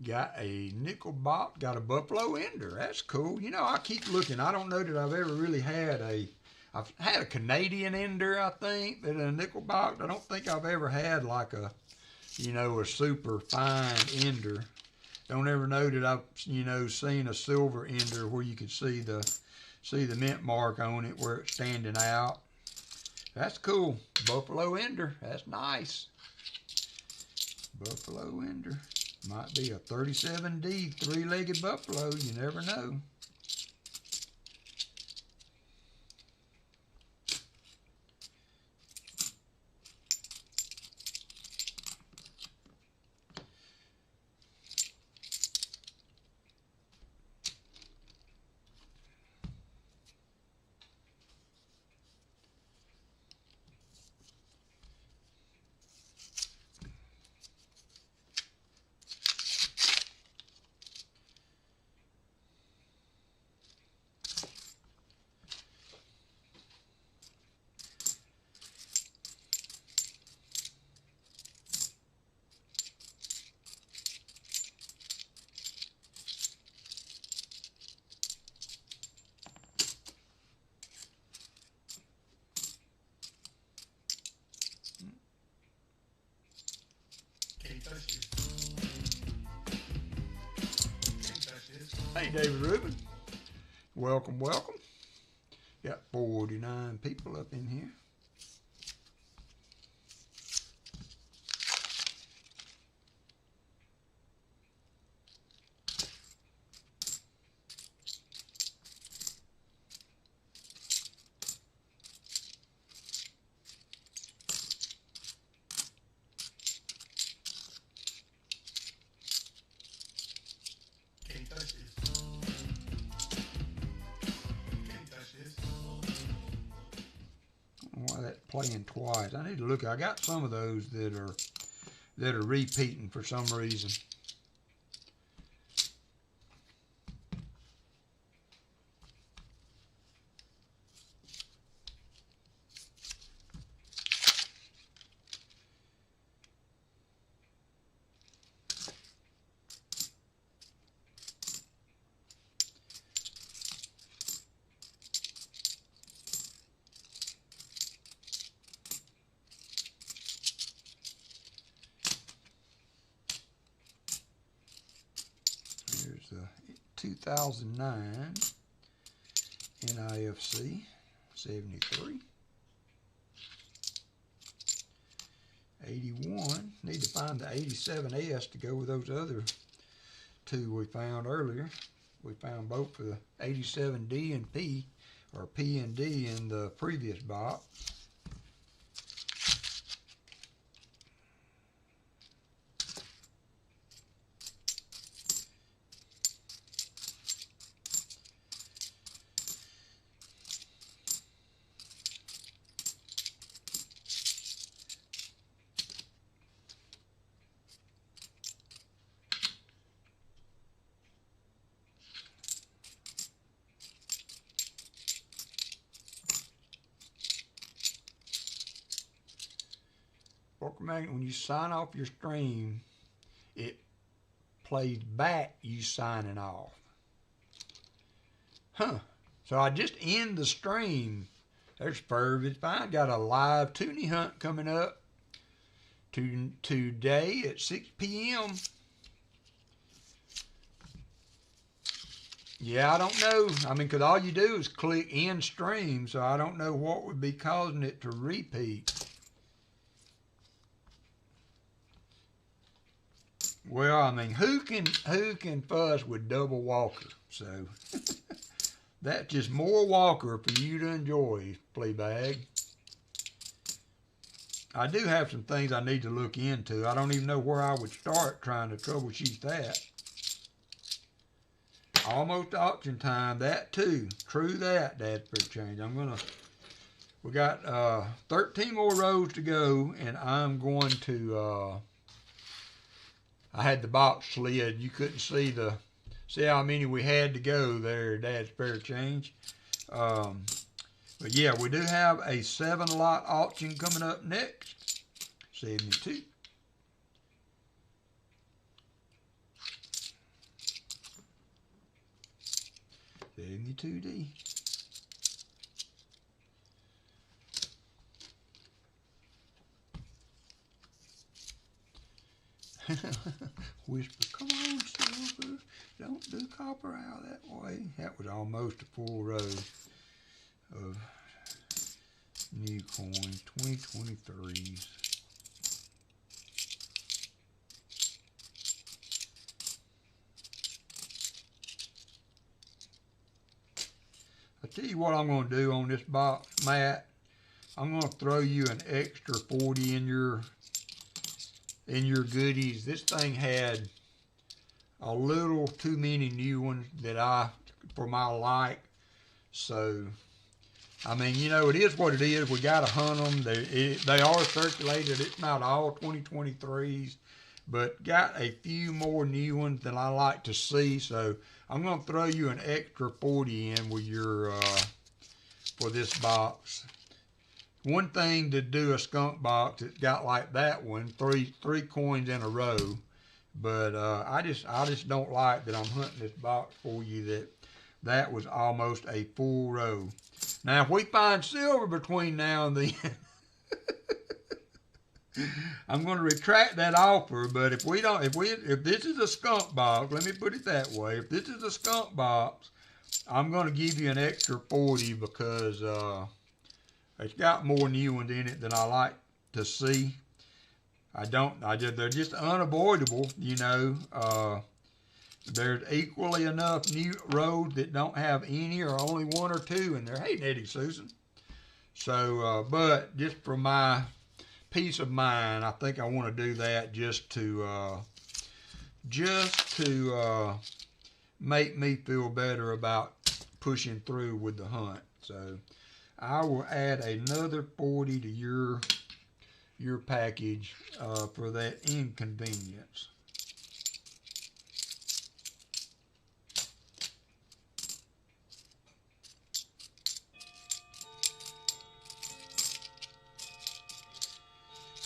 Speaker 1: Got a nickel box, got a buffalo ender. That's cool. You know, I keep looking. I don't know that I've ever really had I've had a Canadian ender, I think, but a nickel box. I don't think I've ever had like a, you know, a super fine ender. Don't ever know that I've, you know, seen a silver ender where you could see the mint mark on it where it's standing out. That's cool. Buffalo ender. That's nice. Buffalo ender. Might be a 37D three-legged buffalo. You never know. Hey, David Rubin. Welcome, welcome. Got 49 people up in here. Why that's playing twice? I need to look. I got some of those that are repeating for some reason. Here's the 2009 NIFC 73. 81. Need to find the 87S to go with those other two we found earlier. We found both for the 87D and P, or P and D in the previous box. WalkerMagnet, when you sign off your stream, it plays back you signing off. Huh. So I just end the stream. There's Ferv. It's fine. Got a live toonie hunt coming up today at 6 p.m. Yeah, I don't know. I mean, because all you do is click end stream, so I don't know what would be causing it to repeat. Well, I mean, who can fuss with double Walker? So that's just more Walker for you to enjoy, Fleabag. I do have some things I need to look into. I don't even know where I would start trying to troubleshoot that. Almost auction time, that too. True that, Dad's Spirit Change. We got 13 more rows to go, and I'm going to, I had the box slid. You couldn't see how many we had to go there, Dad's Spirit Change. But yeah, we do have a 7-lot auction coming up next. 72. $72D. Whisper, come on, Silver. Don't do copper out that way. That was almost a full row of new coins, 2023s. I'll tell you what I'm going to do on this box, Matt. I'm going to throw you an extra 40 in your goodies. This thing had a little too many new ones that for my like. So, I mean, you know, it is what it is. We got to hunt them. They are circulated. It's not all 2023s, but got a few more new ones than I like to see. So, I'm going to throw you an extra 40 in with your, for this box. One thing to do a skunk box, it's got like that one, three coins in a row. But I just don't like that I'm hunting this box for you that was almost a full row. Now if we find silver between now and then, I'm going to retract that offer. But if this is a skunk box, let me put it that way. If this is a skunk box, I'm going to give you an extra 40 because it's got more new ones in it than I like to see. They're just unavoidable, you know. There's equally enough new rows that don't have any or only one or two in there. Hey, Nettie Susan. So, but just for my peace of mind, I think I want to do that just to make me feel better about pushing through with the hunt. So I will add another 40 to your package for that inconvenience.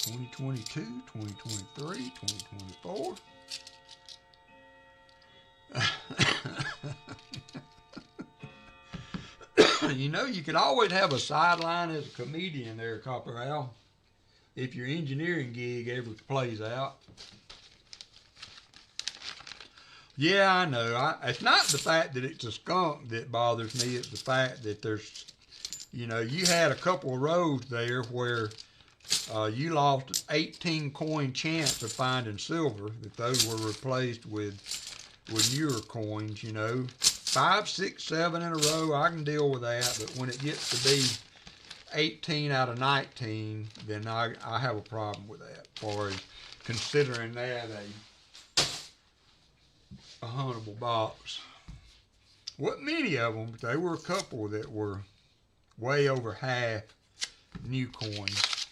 Speaker 1: $2022, $2023, $2024. You know, you could always have a sideline as a comedian there, Copper Al, if your engineering gig ever plays out. Yeah, I know. It's not the fact that it's a skunk that bothers me. It's the fact that there's, you know, you had a couple of rows there where you lost 18 coin chance of finding silver if those were replaced with newer coins, you know. 5, 6, 7 in a row, I can deal with that, but when it gets to be 18 out of 19, then I have a problem with that, as far as considering that a huntable box. Wasn't many of them, but there were a couple that were way over half new coins.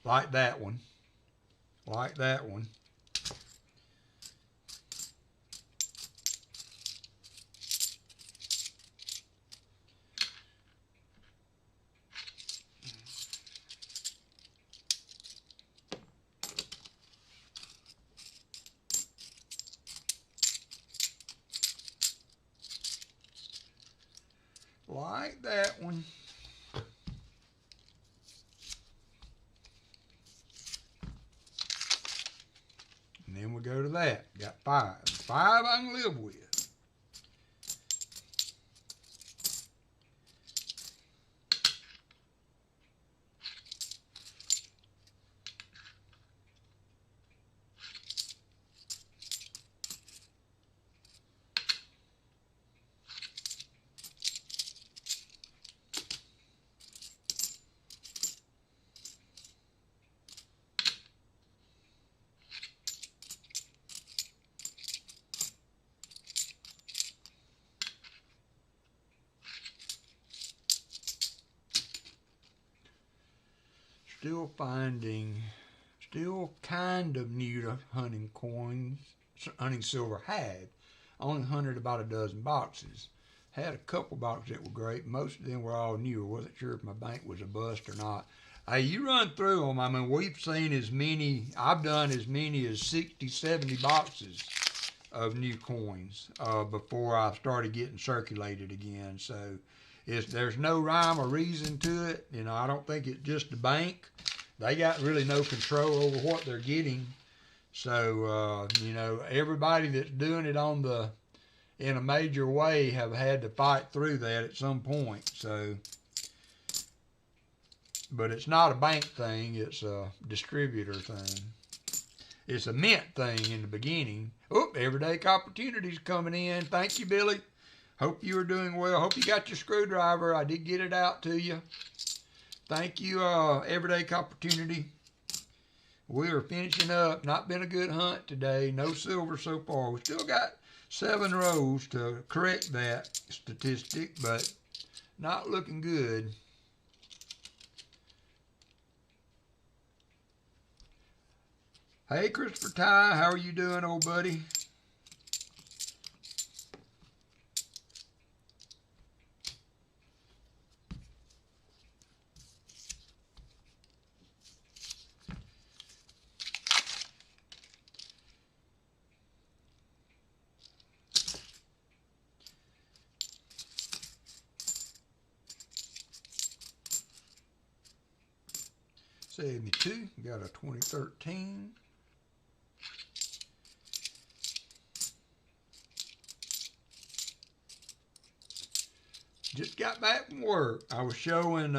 Speaker 1: Like that one. Like that one. Like that one. And then we go to that. Got 5. 5 I can live with. still finding, still kind of new to hunting coins, hunting silver had. Only hunted about a dozen boxes. Had a couple boxes that were great. Most of them were all new. I wasn't sure if my bank was a bust or not. Hey, you run through them. I mean, we've seen as many, I've done as many as 60, 70 boxes of new coins before I started getting circulated again. So there's no rhyme or reason to it. You know, I don't think it's just the bank. They got really no control over what they're getting. So, you know, everybody that's doing it in a major way have had to fight through that at some point. So, but it's not a bank thing, it's a distributor thing. It's a mint thing in the beginning. Oh, Everyday Opportunities coming in. Thank you, Billy. Hope you are doing well. Hope you got your screwdriver. I did get it out to you. Thank you, Everyday Opportunity. We are finishing up. Not been a good hunt today. No silver so far. We still got 7 rows to correct that statistic, but not looking good. Hey, Christopher Ty, how are you doing, old buddy? Save me 2. Got a 2013. Just got back from work. I was showing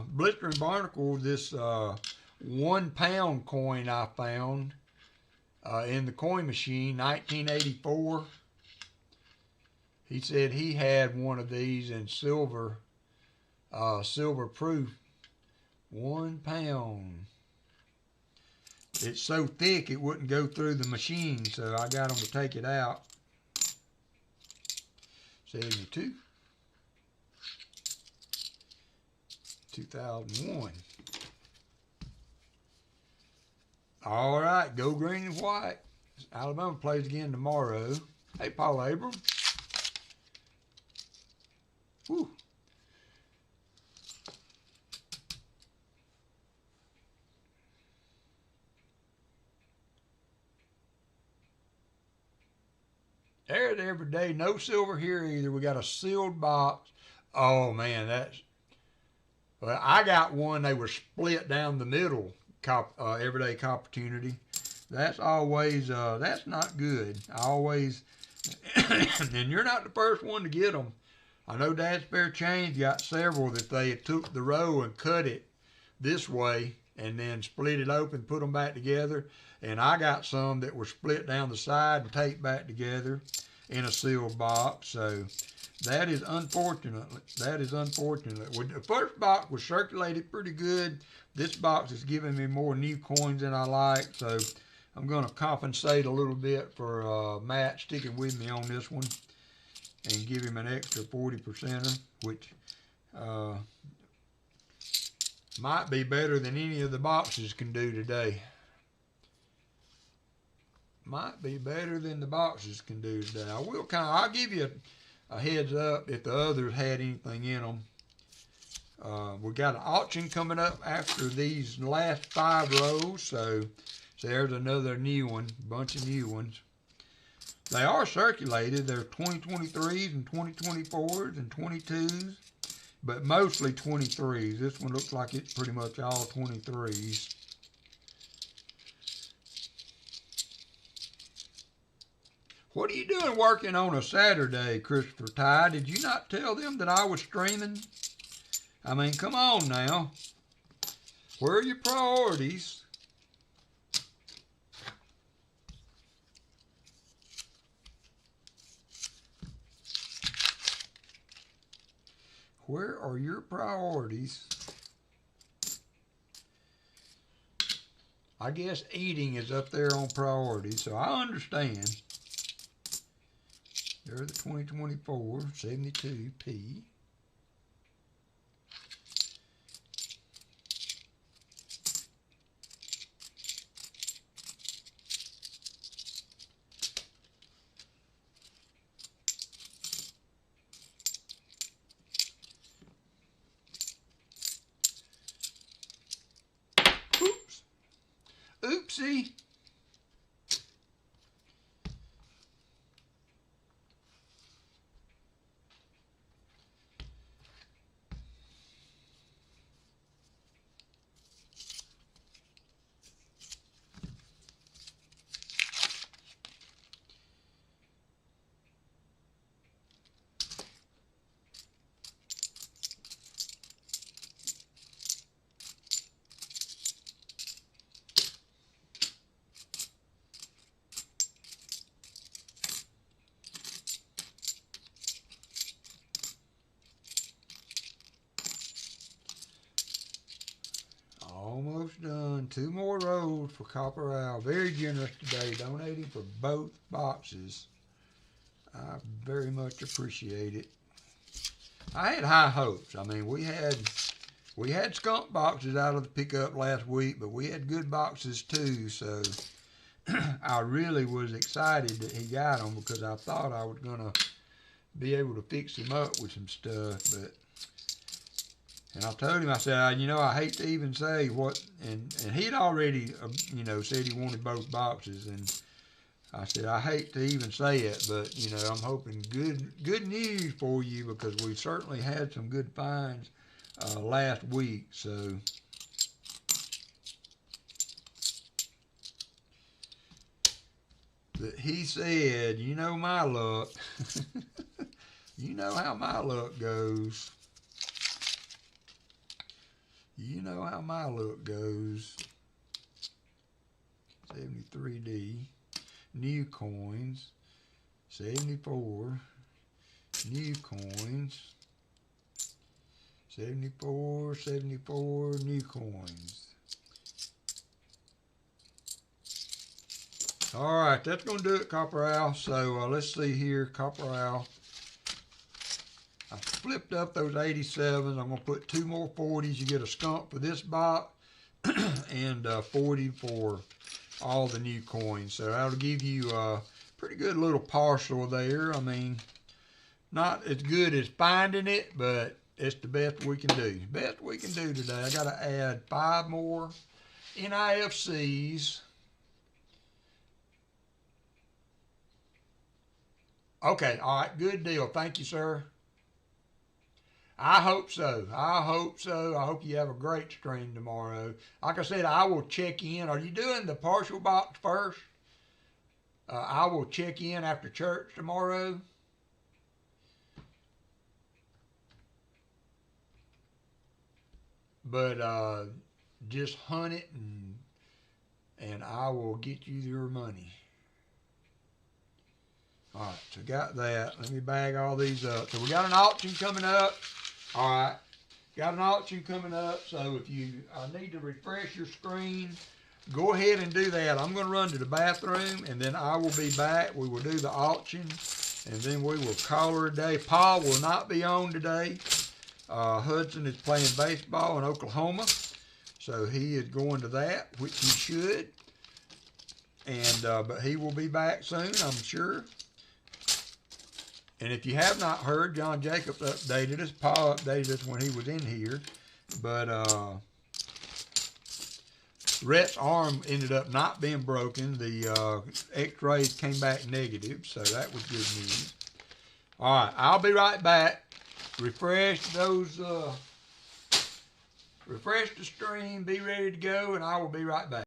Speaker 1: Blister and Barnacle this 1 pound coin I found in the coin machine, 1984. He said he had one of these in silver, silver proof. 1 pound. It's so thick it wouldn't go through the machine, so I got them to take it out. 72. 2001. All right, go green and white. Alabama plays again tomorrow. Hey, Paul Abram. Whew. There's every day. No silver here either. We got a sealed box. Oh, man, that's... Well, I got one. They were split down the middle. Everyday Opportunity. That's always, that's not good. I always... and you're not the first one to get them. I know Dad Spare Change got several that they took the row and cut it this way and then split it open, put them back together. And I got some that were split down the side and taped back together in a sealed box. So that is unfortunate. That is unfortunate. The first box was circulated pretty good. This box is giving me more new coins than I like. So I'm going to compensate a little bit for Matt sticking with me on this one and give him an extra 40%er, which might be better than any of the boxes can do today. Might be better than the boxes can do today. I'll give you a heads up if the others had anything in them. We got an auction coming up after these last 5 rows, so there's another new one, bunch of new ones. They are circulated. They're 2023s and 2024s and 22s, but mostly 23s. This one looks like it's pretty much all 23s. What are you doing working on a Saturday, Christopher Ty? Did you not tell them that I was streaming? I mean, come on now. Where are your priorities? Where are your priorities? I guess eating is up there on priority, so I understand. There's the 2024 72P. Oopsie. Almost done. 2 more rolls for Copper Owl. Very generous today, donating for both boxes. I very much appreciate it. I had high hopes. I mean, we had skunk boxes out of the pickup last week, but we had good boxes too. So I really was excited that he got them because I thought I was gonna be able to fix him up with some stuff, but. And I told him, I said, you know, I hate to even say what, and he'd already, you know, said he wanted both boxes, and I said, I hate to even say it, but, you know, I'm hoping good news for you because we certainly had some good finds last week, so. But he said, you know my luck. You know how my luck goes. You know how my luck goes. 73D. New coins. 74. New coins. 74, 74 new coins. All right, that's going to do it, Copper Owl. So let's see here, Copper Owl. I flipped up those 87s. I'm going to put 2 more 40s. You get a skunk for this box and 40 for all the new coins. So that'll give you a pretty good little parcel there. I mean, not as good as finding it, but it's the best we can do. Best we can do today. I got to add 5 more NIFCs. Okay, all right, good deal. Thank you, sir. I hope so. I hope so. I hope you have a great stream tomorrow. Like I said, I will check in. Are you doing the partial box first? I will check in after church tomorrow. But just hunt it and I will get you your money. All right, so got that. Let me bag all these up. So we got an auction coming up. All right, got an auction coming up. So if you need to refresh your screen, go ahead and do that. I'm going to run to the bathroom, and then I will be back. We will do the auction, and then we will call her a day. Paul will not be on today. Hudson is playing baseball in Oklahoma, so he is going to that, which he should. And but he will be back soon, I'm sure. And if you have not heard, John Jacobs updated us. Paul updated us when he was in here. But Rhett's arm ended up not being broken. The x-rays came back negative, so that was good news. All right, I'll be right back. Refresh the stream, be ready to go, and I will be right back.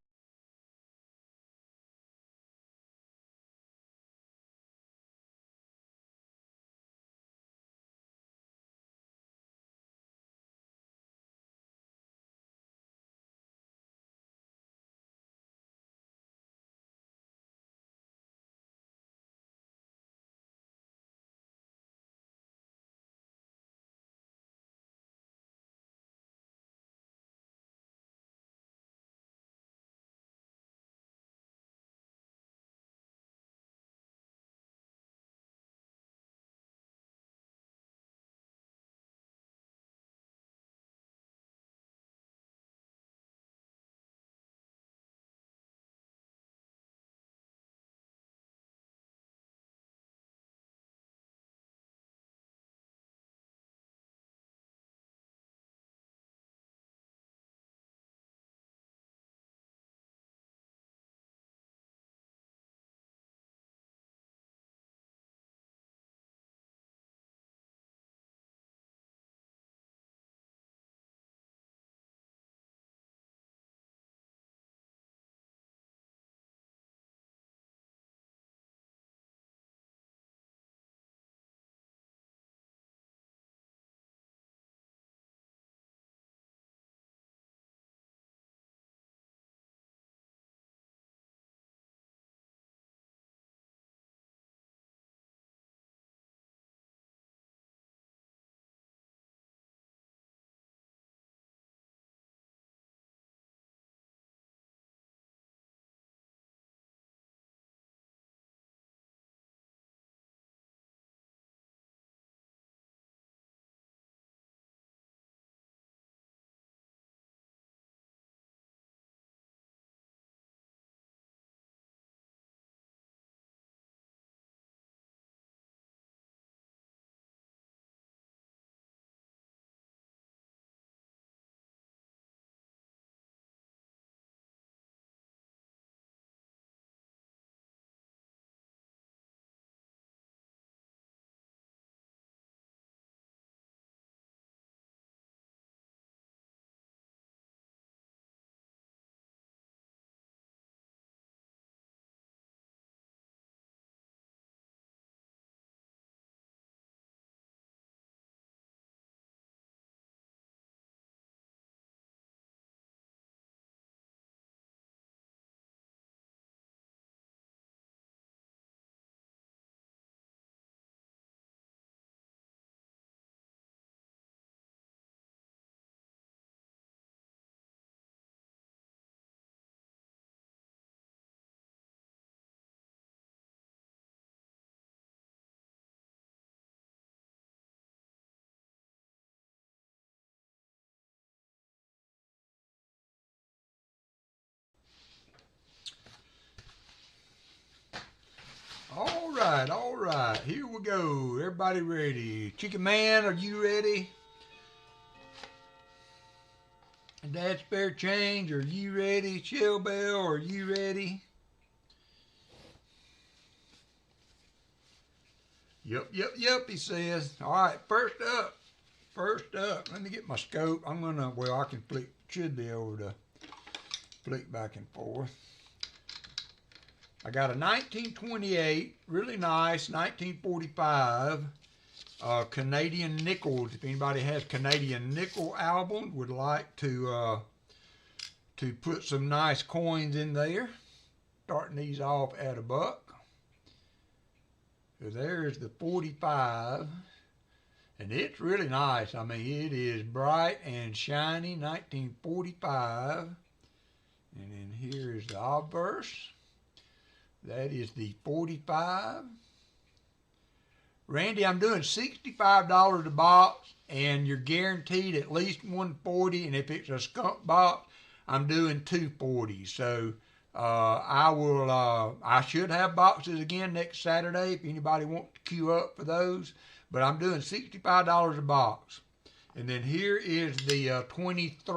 Speaker 1: right. Here we go. Everybody ready? Chicken Man, are you ready? Dad Spare Change, are you ready? Shell Bell, are you ready? Yep, he says. All right, first up, let me get my scope. I can flick, should be able to flick back and forth. I got a 1928, really nice, 1945 Canadian nickels. If anybody has Canadian nickel albums, would like to put some nice coins in there. Starting these off at $1. So there's the 45, and it's really nice. I mean, it is bright and shiny, 1945. And then here is the obverse. That is the 45. Randy, I'm doing $65 a box, and you're guaranteed at least $140. And if it's a skunk box, I'm doing $240. So I should have boxes again next Saturday if anybody wants to queue up for those. But I'm doing $65 a box. And then here is the 28.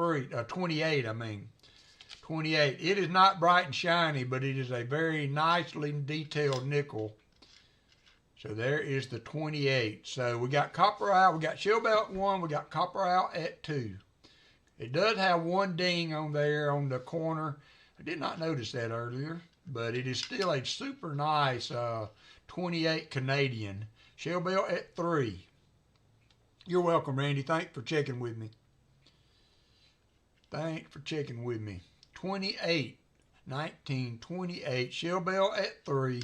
Speaker 1: 28. It is not bright and shiny, but it is a very nicely detailed nickel. So there is the 28. So we got copper out, we got shell bell at 1, we got copper out at 2. It does have one ding on there on the corner. I did not notice that earlier, but it is still a super nice 28 Canadian. Shell bell at 3. You're welcome, Randy. Thanks for checking with me. 28, 1928, shell bell at 3.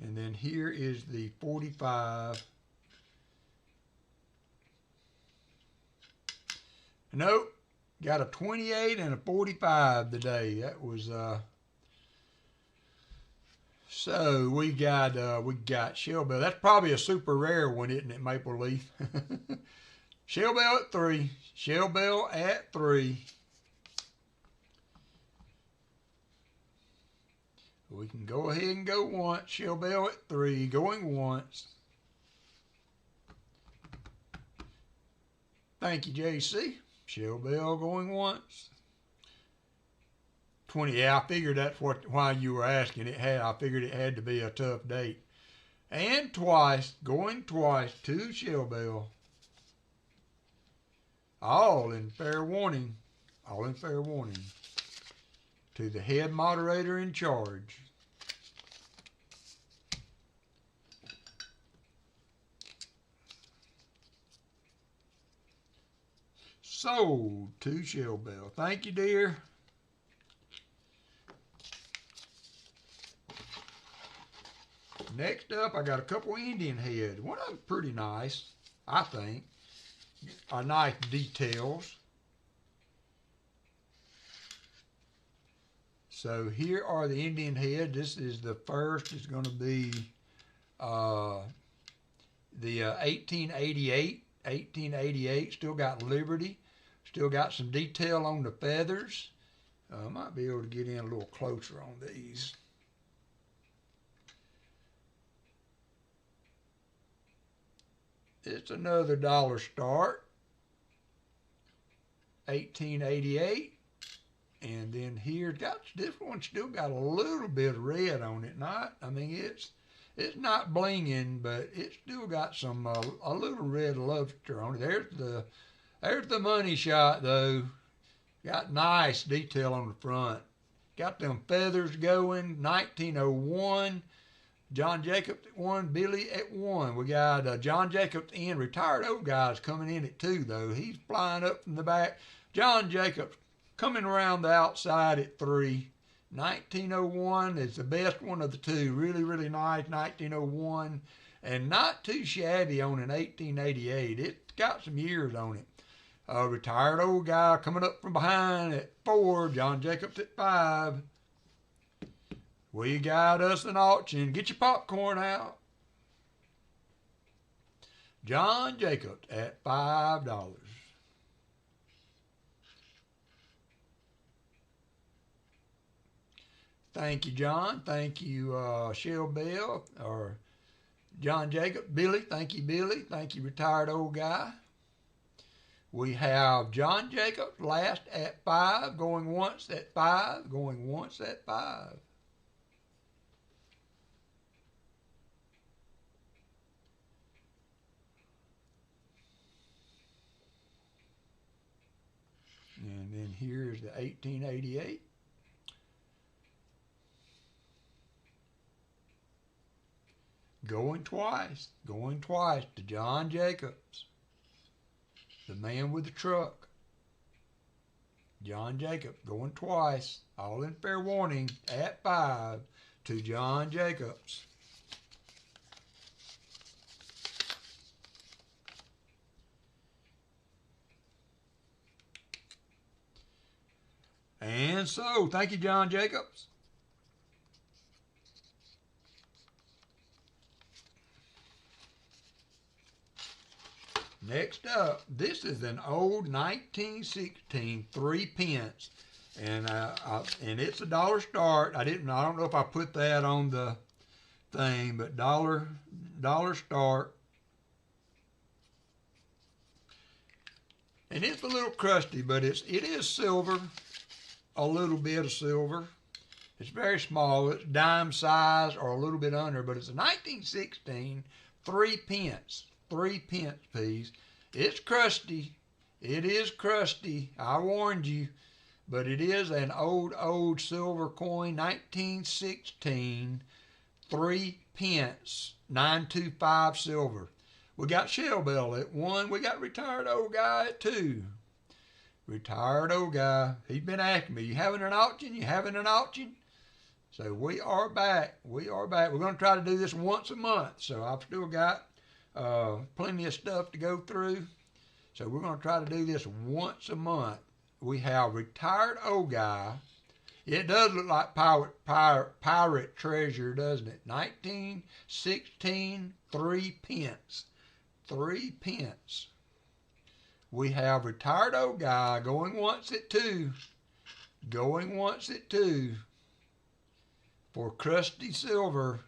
Speaker 1: And then here is the 45. Nope, got a 28 and a 45 today. That was so we got shell bell. That's probably a super rare one, isn't it, Maple Leaf? Shell bell at 3. Shell bell at 3. We can go ahead and go once. Shell bell at 3, going once. Thank you, JC. Shell bell going once. 20. Yeah, I figured that's why you were asking. I figured it had to be a tough date. And twice, going twice. 2 shell bell. All in fair warning. To the head moderator in charge. Sold 2 shell bell. Thank you, dear. Next up, I got a couple Indian heads. One of them pretty nice, I think. Nice details. So here are the Indian head. This is the first. It's going to be the 1888. 1888. Still got Liberty. Still got some detail on the feathers. I might be able to get in a little closer on these. It's another dollar start. 1888. And then here, this one still got a little bit of red on it. It's not blinging, but it's still got some a little red luster on it. There's the money shot though. Got nice detail on the front. Got them feathers going. 1901. John Jacobs at 1, Billy at 1. We got John Jacobs in. Retired old guys coming in at 2 though. He's flying up from the back. John Jacobs coming around the outside at 3. 1901 is the best one of the 2. Really, really nice 1901. And not too shabby on an 1888. It's got some years on it. Retired old guy coming up from behind at 4. John Jacobs at 5. We got us an auction. Get your popcorn out. John Jacobs at $5. Thank you, John. Thank you, Shell Bell, or John Jacob. Billy, thank you, Billy. Thank you, retired old guy. We have John Jacob last at 5, going once at 5, going once at 5. And then here's the 1888. Going twice to John Jacobs, the man with the truck. John Jacob going twice, all in fair warning, at 5 to John Jacobs. And so, thank you, John Jacobs. Next up, this is an old 1916 3 pence, and it's a dollar start. I don't know if I put that on the thing, but dollar start. And it's a little crusty, but it is silver, a little bit of silver. It's very small. It's dime size or a little bit under, but it's a 1916 3 pence. 3 pence piece. It's crusty. It is crusty. I warned you. But it is an old silver coin, 1916, 3 pence, 925 silver. We got Shell Bell at 1. We got retired old guy at 2. Retired old guy. He's been asking me, you having an auction? You having an auction? So we are back. We are back. We're going to try to do this once a month. So I've still got plenty of stuff to go through. So we're going to try to do this once a month. We have retired old guy. It does look like pirate treasure, doesn't it? 1916, 3 pence. 3 pence. We have retired old guy going once at 2. Going once at 2 for crusty silver.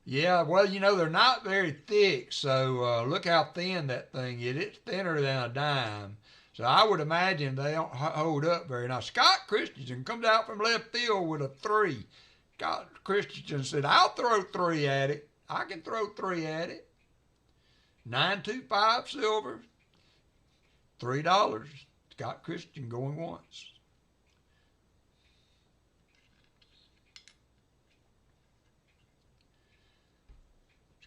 Speaker 1: Yeah, well, you know, they're not very thick, so look how thin that thing is. It's thinner than a dime. So I would imagine they don't hold up very nice. Scott Christensen comes out from left field with a 3. Scott Christensen said, I'll throw 3 at it. I can throw 3 at it. 925 silver, $3. Scott Christensen going once.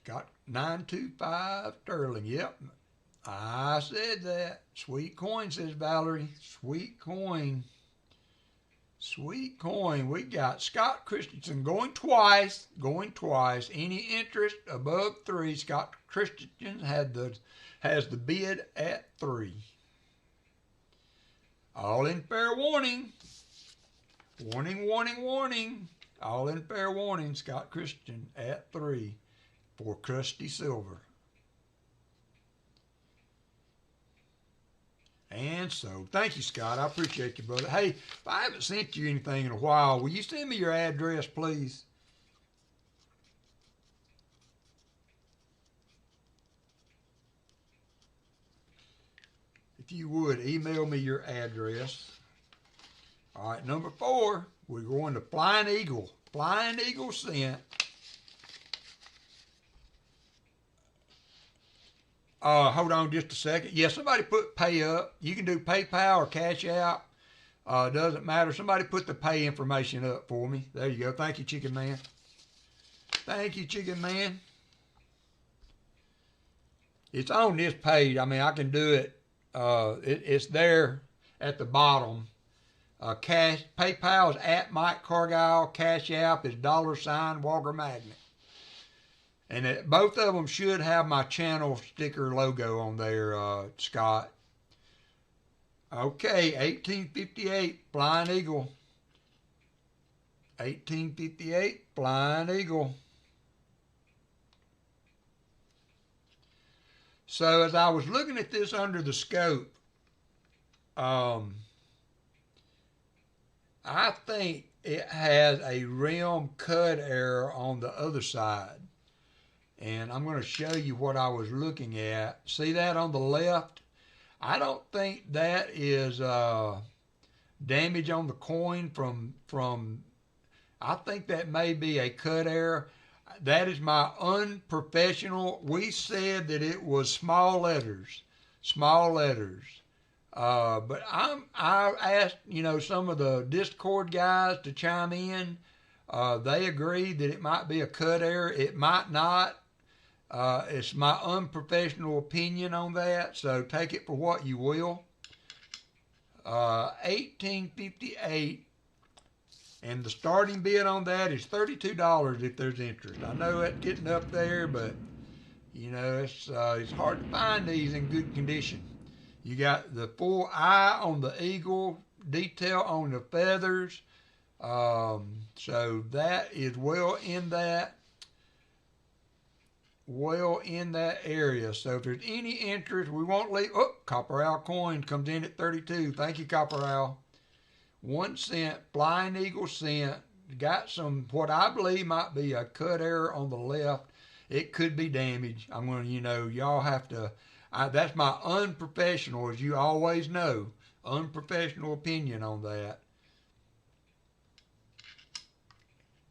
Speaker 1: Got 925 sterling. Yep, I said that. Sweet coin, says Valerie. Sweet coin. Sweet coin. We got Scott Christensen going twice. Going twice. Any interest above 3? Scott Christensen has the bid at 3. All in fair warning. Warning, warning, warning. All in fair warning. Scott Christensen at 3. For crusty silver. And so, thank you, Scott. I appreciate you, brother. Hey, if I haven't sent you anything in a while, will you send me your address, please? If you would, email me your address. All right, number 4, we're going to Flying Eagle. Flying Eagle sent. Hold on just a second. Yeah, somebody put pay up. You can do PayPal or Cashapp. Doesn't matter. Somebody put the pay information up for me. There you go. Thank you, Chicken Man. Thank you, Chicken Man. It's on this page. I mean, I can do it. It's there at the bottom. PayPal is at Mike Cargile. Cashapp is $WalkerMagnet. And both of them should have my channel sticker logo on there, Scott. Okay, 1858, Flying Eagle. 1858, Flying Eagle. So as I was looking at this under the scope, I think it has a rim cut error on the other side. And I'm going to show you what I was looking at. See that on the left? I don't think that is damage on the coin from I think that may be a cut error. That is my unprofessional. We said that it was small letters. But I asked, some of the Discord guys to chime in. They agreed that it might be a cut error. It might not. It's my unprofessional opinion on that, so take it for what you will. 1858, and the starting bid on that is $32 if there's interest. I know that's getting up there, but it's hard to find these in good condition. You got the full eye on the eagle, detail on the feathers, so that is well in that area. So if there's any interest, we won't leave. Oh, Copper Owl coin comes in at 32. Thank you, Copper Owl. 1 cent, Flying Eagle cent. Got some, what I believe might be a cut error on the left. It could be damage. I'm going to, y'all have to, that's my unprofessional, as you always know, unprofessional opinion on that.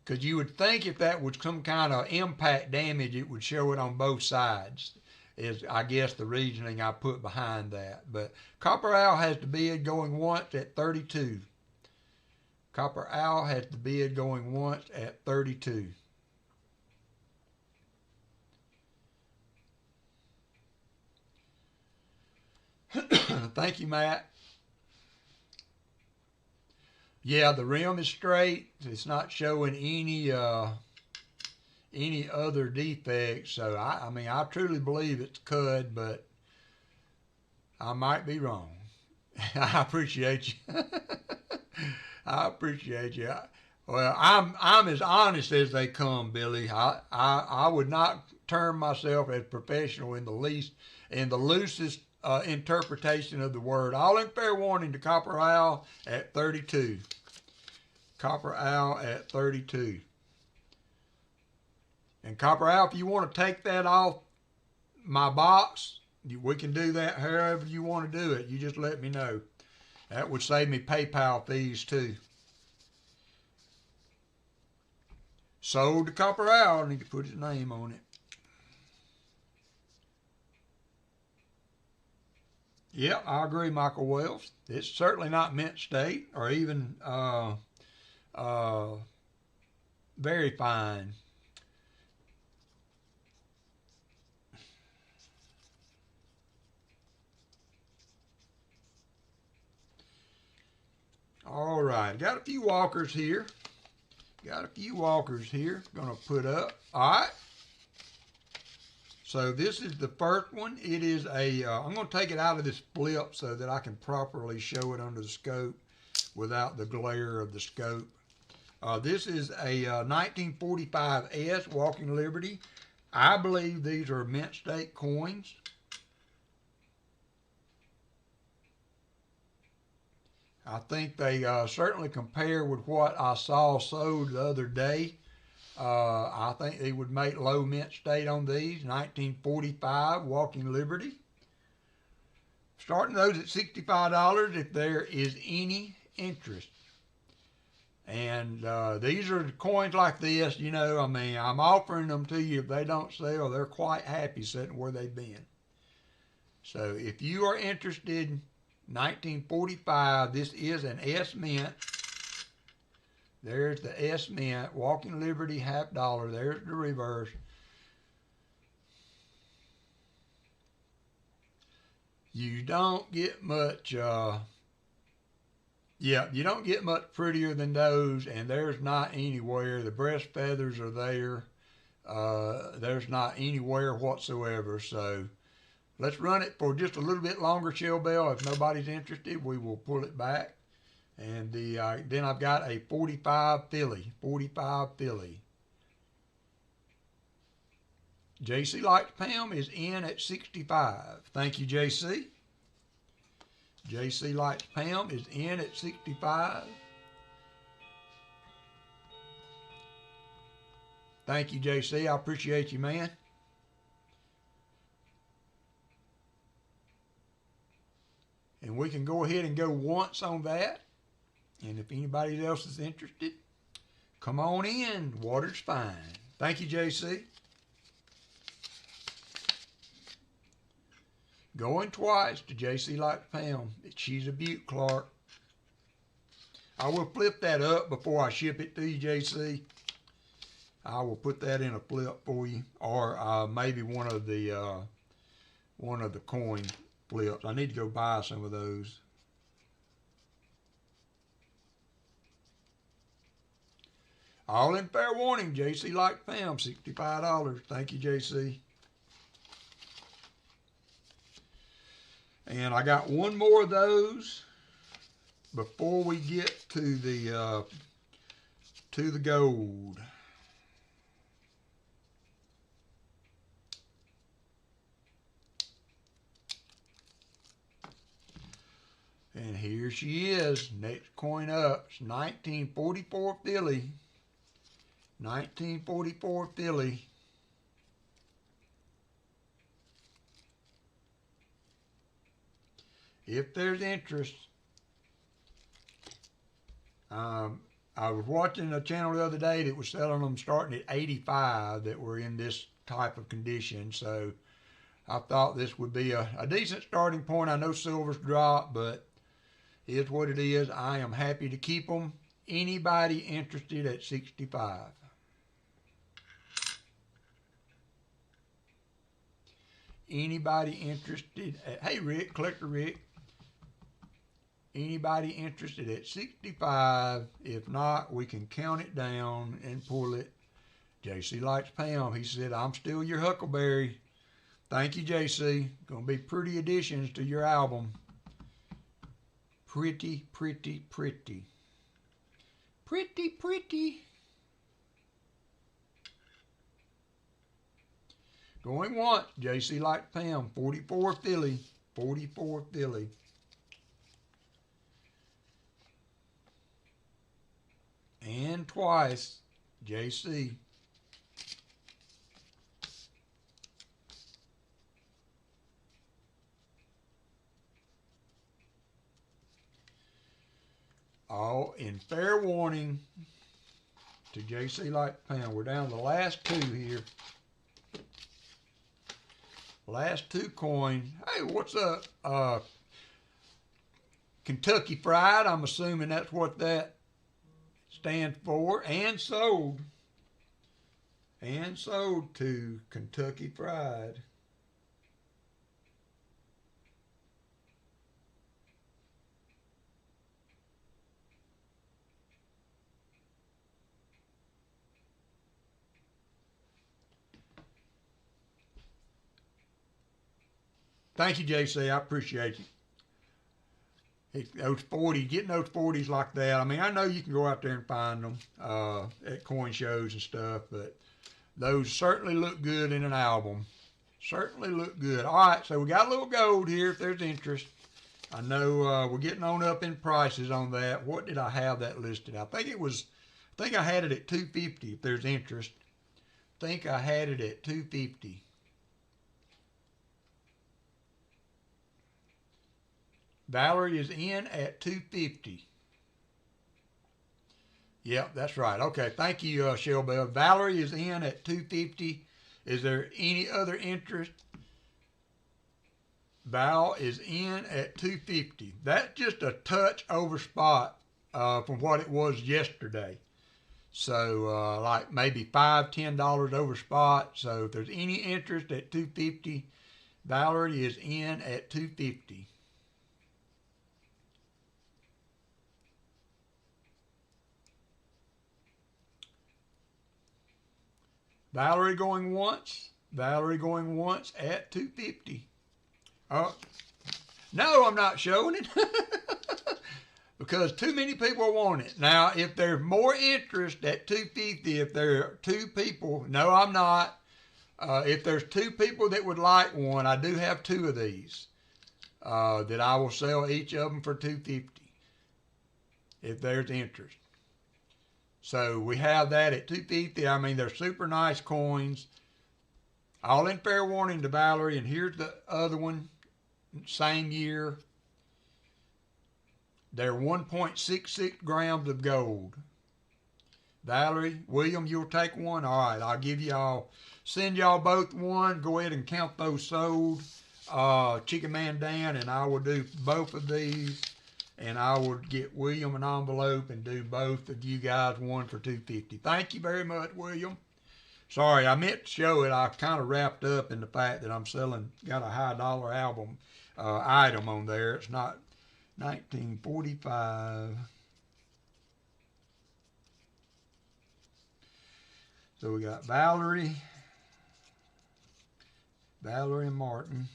Speaker 1: Because you would think if that was some kind of impact damage, it would show it on both sides, is I guess the reasoning I put behind that. But Copper Owl has the bid going once at 32. Copper Owl has the bid going once at 32. Thank you, Matt. Yeah, the rim is straight. It's not showing any other defects. So I truly believe it's cut, but I might be wrong. I appreciate you. I appreciate you. Well, I'm as honest as they come, Billy. I would not term myself as professional in the loosest interpretation of the word. All in fair warning to Copper Owl at 32. Copper Owl at 32. And Copper Owl, if you want to take that off my box, we can do that however you want to do it. You just let me know. That would save me PayPal fees too. Sold to Copper Owl. I need to put his name on it. Yep, I agree, Michael Wells. It's certainly not mint state or even very fine. All right, got a few walkers here. Gonna put up. All right. So this is the first one. It is I'm going to take it out of this flip so that I can properly show it under the scope without the glare of the scope. This is a 1945S Walking Liberty. I believe these are mint state coins. I think they certainly compare with what I saw sold the other day. I think they would make low mint state on these. 1945 Walking Liberty. Starting those at $65 if there is any interest. And these are coins like this, I'm offering them to you. If they don't sell, they're quite happy sitting where they've been. So if you are interested, 1945, this is an S mint. There's the S mint, Walking Liberty $50. There's the reverse. You don't get much, you don't get much prettier than those, and there's not anywhere. The breast feathers are there. There's not anywhere whatsoever. So let's run it for just a little bit longer, Shell Bell. If nobody's interested, we will pull it back. And then I've got a 45 Philly. JC Likes Pam is in at 65. Thank you, JC. JC Likes Pam is in at 65. Thank you, JC. I appreciate you, man. we can go ahead and go once on that. And if anybody else is interested, come on in. Water's fine. Thank you, JC. Going twice to JC Like Pound. She's a beaut, Clark. I will flip that up before I ship it to you, JC. I will put that in a flip for you, or maybe one of the coin flips. I need to go buy some of those. All in fair warning, JC Like Pound, $65. Thank you, JC. And I got one more of those before we get to the gold. And here she is, next coin up. It's 1944 Philly. 1944 Philly. If there's interest, I was watching a channel the other day that was selling them starting at 85 that were in this type of condition. So I thought this would be a decent starting point. I know silver's dropped, but it's what it is. I am happy to keep them. Anybody interested at 65? Anybody interested at, hey Rick, Collector Rick. Anybody interested at 65? If not, we can count it down and pull it. JC Likes Pound. He said, I'm still your Huckleberry. Thank you, JC. Gonna be pretty additions to your album. Pretty, pretty, pretty. Pretty, pretty. Going once, JC Likes Pound, 44 Philly, 44 Philly. And twice, JC. All in fair warning to JC Likes Pound. We're down to the last two here. Last two coins. Hey, what's up? Kentucky Fried. I'm assuming that's what that stands for. And sold. And sold to Kentucky Fried. Thank you, JC. I appreciate you. Those 40, getting those 40s like that. I mean, I know you can go out there and find them at coin shows and stuff, but those certainly look good in an album. Certainly look good. All right, so we got a little gold here if there's interest. I know we're getting on up in prices on that. What did I have that listed? I think I had it at $250 if there's interest. I think I had it at $250. Valerie is in at $250. Yep, that's right. Okay, thank you, Shelbell. Valerie is in at $250. Is there any other interest? Val is in at $250. That's just a touch over spot from what it was yesterday. So like maybe $5, $10 over spot. So if there's any interest at $250, Valerie is in at $250. Valerie going once. Valerie going once at $250. No, I'm not showing it because too many people want it. Now, if there's more interest at $250, if there are two people, no, I'm not. If there's two people that would like one, I do have two of these that I will sell each of them for $250 if there's interest. So we have that at $250. I mean, they're super nice coins. All in fair warning to Valerie. And here's the other one, same year. They're 1.66 grams of gold. Valerie, William, you'll take one? All right, I'll give y'all, send y'all both one. Go ahead and count those sold. Chicken Man Dan and I will do both of these. And I will get William an envelope and do both of you guys one for $2.50. Thank you very much, William. Sorry, I meant to show it. I kind of wrapped up in the fact that I'm got a high dollar album item on there. It's not 1945. So we got Valerie and Martin,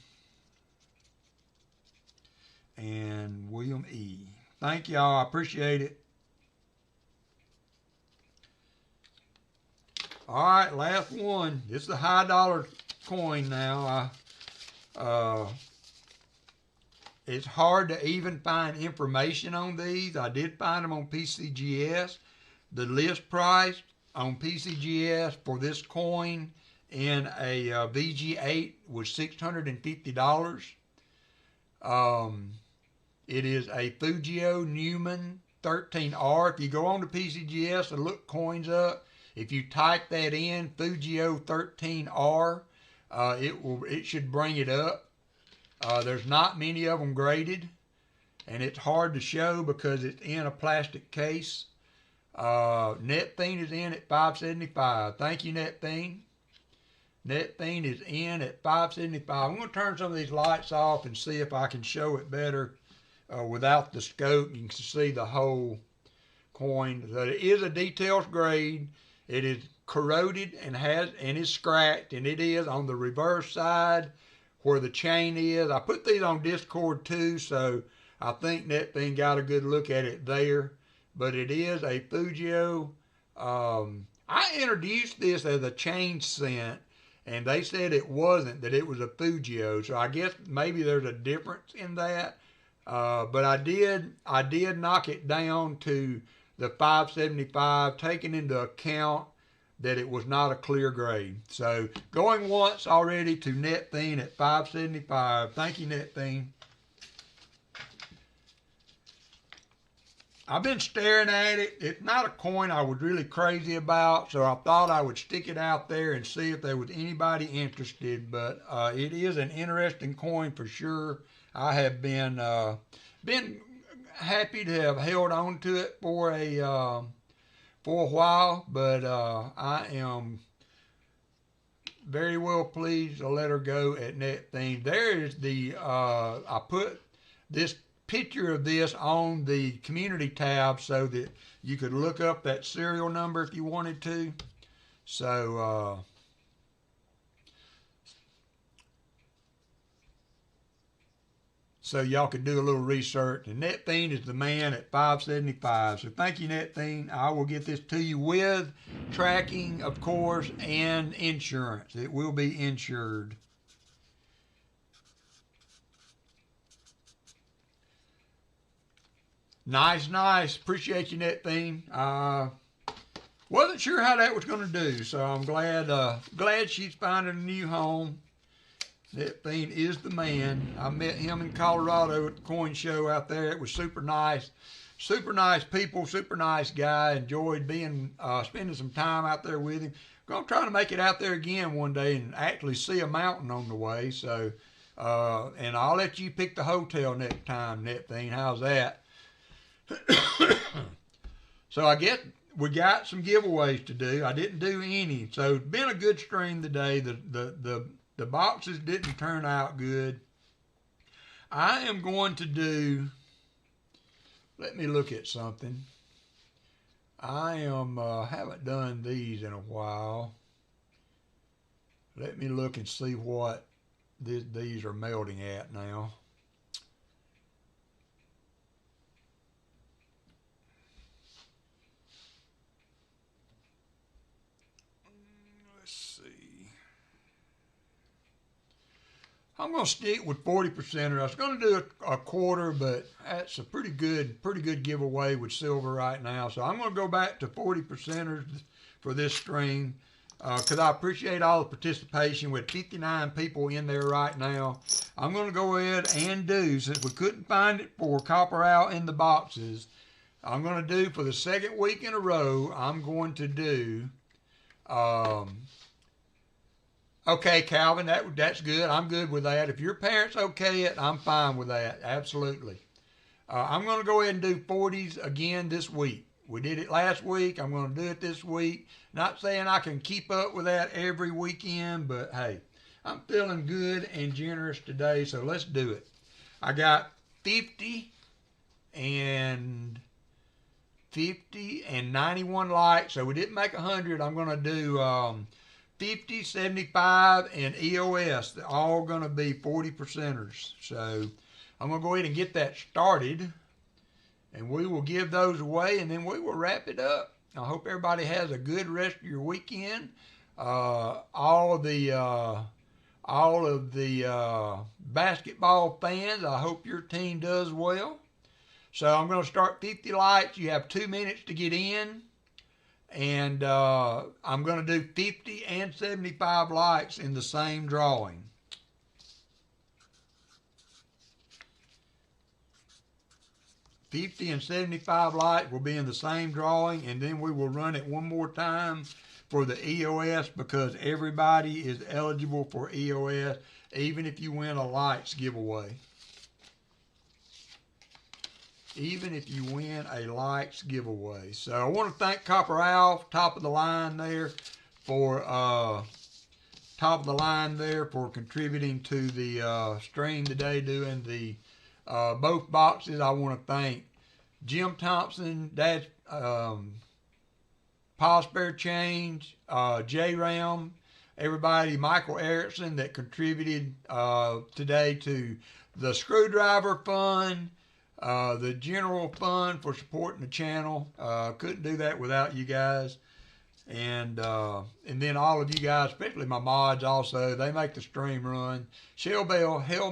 Speaker 1: and William E. Thank y'all. I appreciate it. All right, last one. This is a high dollar coin now. It's hard to even find information on these. I did find them on PCGS. The list price on PCGS for this coin in a VG8 was $650. It is a Fujio Newman 13R. If you go on to PCGS and look coins up, if you type that in, Fujio 13R, it should bring it up. There's not many of them graded, and it's hard to show because it's in a plastic case. NetTheme is in at $5.75. Thank you, NetTheme. NetTheme is in at $5.75. I'm going to turn some of these lights off and see if I can show it better without the scope. You can see the whole coin. So it is a details grade. It is corroded and is scratched, and it is on the reverse side where the chain is. I put these on Discord too, so I think NetTheme got a good look at it there. But it is a Fujio. I introduced this as a chain scent, and they said it wasn't, that it was a Fujio. So I guess maybe there's a difference in that. But I did knock it down to the $5.75, taking into account that it was not a clear grade. So going once already to NetTheme at $5.75. Thank you, NetTheme. I've been staring at it. It's not a coin I was really crazy about, so I thought I would stick it out there and see if there was anybody interested. But it is an interesting coin for sure. I have been happy to have held on to it for a while, but I am very well pleased to let her go at NetTheme. There is the I put this picture of this on the community tab so that you could look up that serial number if you wanted to. So so y'all could do a little research. And NetTheme is the man at $5.75. So thank you, NetTheme. I will get this to you with tracking, of course, and insurance. It will be insured. Nice, nice. Appreciate you, NetTheme. Wasn't sure how that was going to do, so I'm glad she's finding a new home. NetTheme is the man. I met him in Colorado at the coin show out there. It was super nice people, super nice guy. Enjoyed spending some time out there with him. Gonna try to make it out there again one day and actually see a mountain on the way. So, and I'll let you pick the hotel next time, NetTheme. How's that? So I guess we got some giveaways to do. I didn't do any, so it's been a good stream today. The boxes didn't turn out good. I am going to do, let me look at something. I haven't done these in a while. Let me look and see what these are melting at now. I'm going to stick with 40%. I was going to do a quarter, but that's a pretty good giveaway with silver right now. So I'm going to go back to 40%ers for this stream because I appreciate all the participation with 59 people in there right now. I'm going to go ahead and do, since we couldn't find it for Copper Owl in the boxes, I'm going to do for the second week in a row, I'm going to do, okay, Calvin, that's good. I'm good with that. If your parents okay it, I'm fine with that. Absolutely. I'm going to go ahead and do 40s again this week. We did it last week. I'm going to do it this week. Not saying I can keep up with that every weekend, but hey, I'm feeling good and generous today, so let's do it. I got 50 and 91 likes, so we didn't make 100. I'm going to do 50, 75, and EOS. They're all going to be 40%ers. So I'm going to go ahead and get that started, and we will give those away, and then we will wrap it up. I hope everybody has a good rest of your weekend. All of the basketball fans, I hope your team does well. So I'm going to start 50 likes. You have 2 minutes to get in. And I'm going to do 50 and 75 likes in the same drawing. $50 and $75 likes will be in the same drawing, and then we will run it one more time for the EOS, because everybody is eligible for EOS, even if you win a likes giveaway. Even if you win a likes giveaway. So I want to thank Copper Owl, top of the line there, for contributing to the stream today, doing the both boxes. I want to thank Jim Thompson, Dad's Paw Spare Change, J Ram, everybody, Michael Erickson that contributed today to the Screwdriver Fund, the general fund for supporting the channel. Couldn't do that without you guys. And then all of you guys, especially my mods also, they make the stream run. Shell Bell, head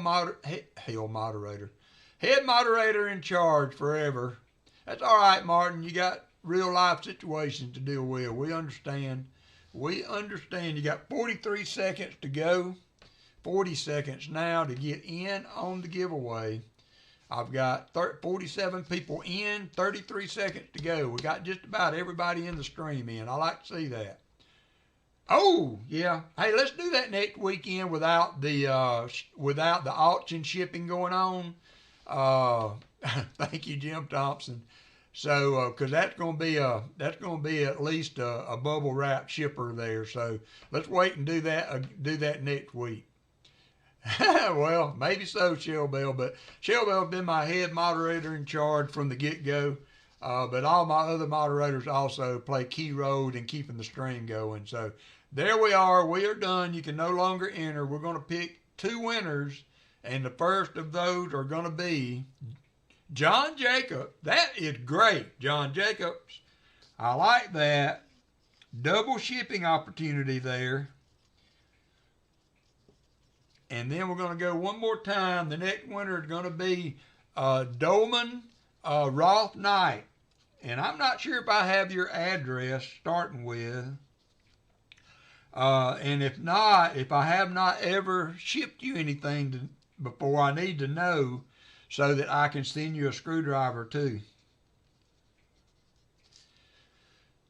Speaker 1: moderator in charge forever. That's all right, Martin. You got real life situations to deal with. We understand. We understand. You got 43 seconds to go. 40 seconds now to get in on the giveaway. I've got 47 people in, 33 seconds to go. We got just about everybody in the stream in. I like to see that. Oh, yeah. Hey, let's do that next weekend without the auction shipping going on. Thank you, Jim Thompson. So, because that's going to be at least a bubble wrap shipper there. So let's wait and do that next week. Well, maybe so, Shell Bell, but Shell Bell's been my head moderator in charge from the get-go. But all my other moderators also play key roles in keeping the stream going. So there we are. We are done. You can no longer enter. We're going to pick 2 winners, and the first of those are going to be John Jacob. That is great, John Jacobs. I like that. Double shipping opportunity there. And then we're going to go one more time. The next winner is going to be Dolman Roth Knight. And I'm not sure if I have your address starting with. And if not, if I have not ever shipped you anything before, I need to know so that I can send you a screwdriver too.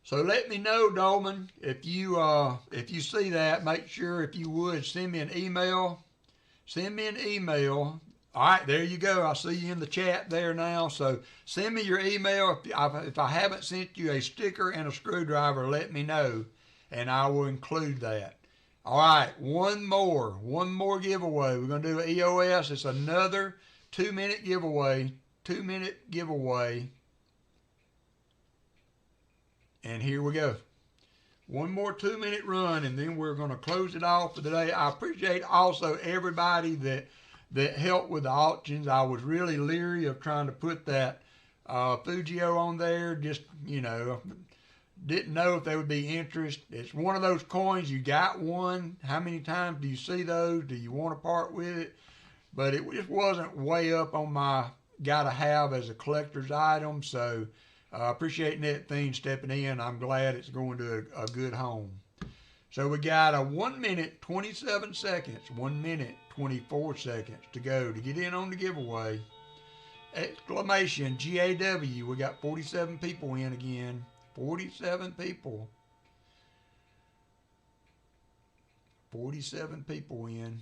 Speaker 1: So let me know, Dolman, if you see that. Make sure, if you would, send me an email. Send me an email. All right, there you go. I see you in the chat there now. So send me your email. If I haven't sent you a sticker and a screwdriver, let me know, and I will include that. All right, one more giveaway. We're going to do an EOS. It's another 2-minute giveaway. 2-minute giveaway. And here we go. One more 2-minute run, and then we're going to close it off for today. I appreciate also everybody that helped with the auctions. I was really leery of trying to put that Fujio on there. Just, didn't know if there would be interest. It's one of those coins. You got one. How many times do you see those? Do you want to part with it? But it just wasn't way up on my gotta have as a collector's item. So I appreciate Net Fiend stepping in. I'm glad it's going to a good home. So we got a 1 minute, 27 seconds, 1 minute, 24 seconds to go to get in on the giveaway. Exclamation GAW. We got 47 people in again. 47 people. 47 people in.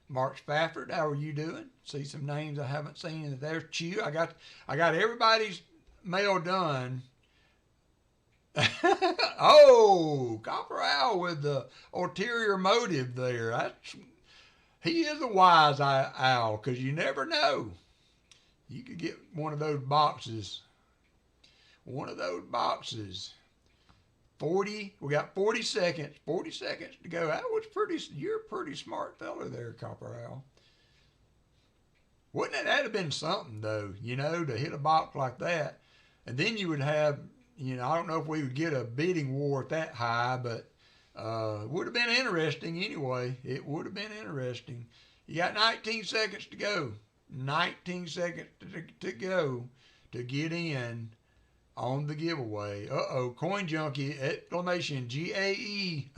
Speaker 1: Mark Spafford, how are you doing? See some names I haven't seen. There's Chew. I got everybody's mail done. Oh, Copper Owl with the ulterior motive there. He is a wise owl, because you never know. You could get one of those boxes. One of those boxes. 40, we got 40 seconds. 40 seconds to go. You're a pretty smart fella there, Copper Owl. That'd have been something, though, to hit a box like that. And then you would have, I don't know if we would get a bidding war at that high, but it would have been interesting anyway. It would have been interesting. You got 19 seconds to go. 19 seconds to go to get in on the giveaway. Coin Junkie, exclamation GAE.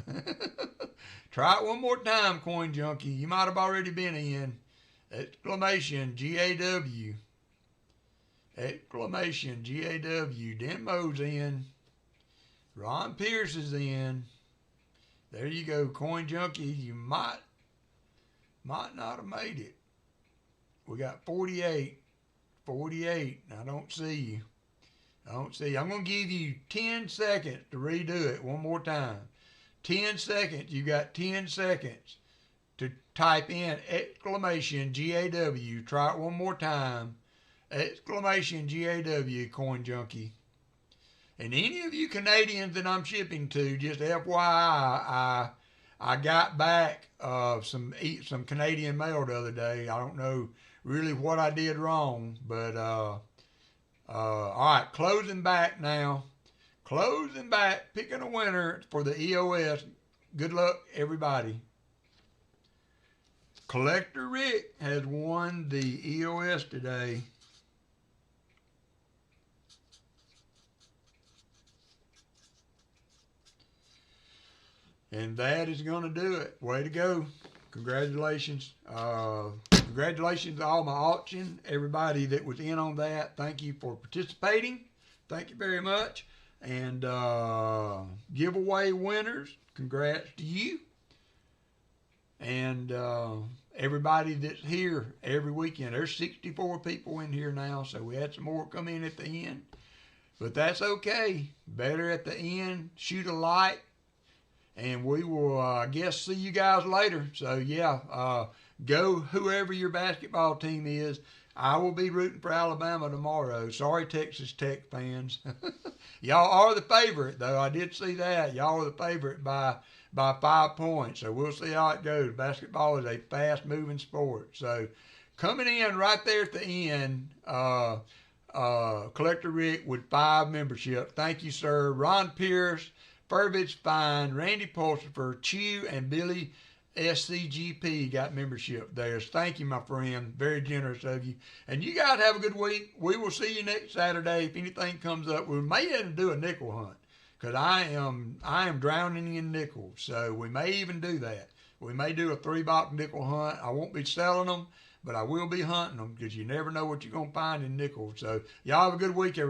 Speaker 1: Try it one more time, Coin Junkie. You might have already been in. Exclamation GAW. Exclamation GAW. Demo's in. Ron Pierce is in. There you go, Coin Junkie. You might not have made it. We got 48. 48. I don't see you. I'm going to give you 10 seconds to redo it one more time. 10 seconds. You got 10 seconds to type in exclamation GAW. Try it one more time. Exclamation GAW, Coin Junkie. And any of you Canadians that I'm shipping to, just FYI, I got back some Canadian mail the other day. I don't know really what I did wrong, but all right, closing back now. Closing back, picking a winner for the EOS. Good luck, everybody. Collector Rick has won the EOS today. And that is going to do it. Way to go. Congratulations. Congratulations to all my auction, everybody that was in on that. Thank you for participating. Thank you very much. And giveaway winners, congrats to you. And everybody that's here every weekend. There's 64 people in here now, so we had some more come in at the end. But that's okay. Better at the end. Shoot a light. And we will, I guess, see you guys later. So, yeah, go whoever your basketball team is. I will be rooting for Alabama tomorrow. Sorry, Texas Tech fans. Y'all are the favorite, though. I did see that. Y'all are the favorite by 5 points. So we'll see how it goes. Basketball is a fast-moving sport. So coming in right there at the end, Collector Rick with 5 memberships. Thank you, sir. Ron Pierce, Furvitz Fine, Randy Pulsifer, Chew, and Billy SCGP got membership there. Thank you, my friend. Very generous of you. And you guys have a good week. We will see you next Saturday. If anything comes up, we may even do a nickel hunt, because I am drowning in nickels. So we may even do that. We may do a 3-box nickel hunt. I won't be selling them, but I will be hunting them, because you never know what you're going to find in nickels. So y'all have a good week, everybody.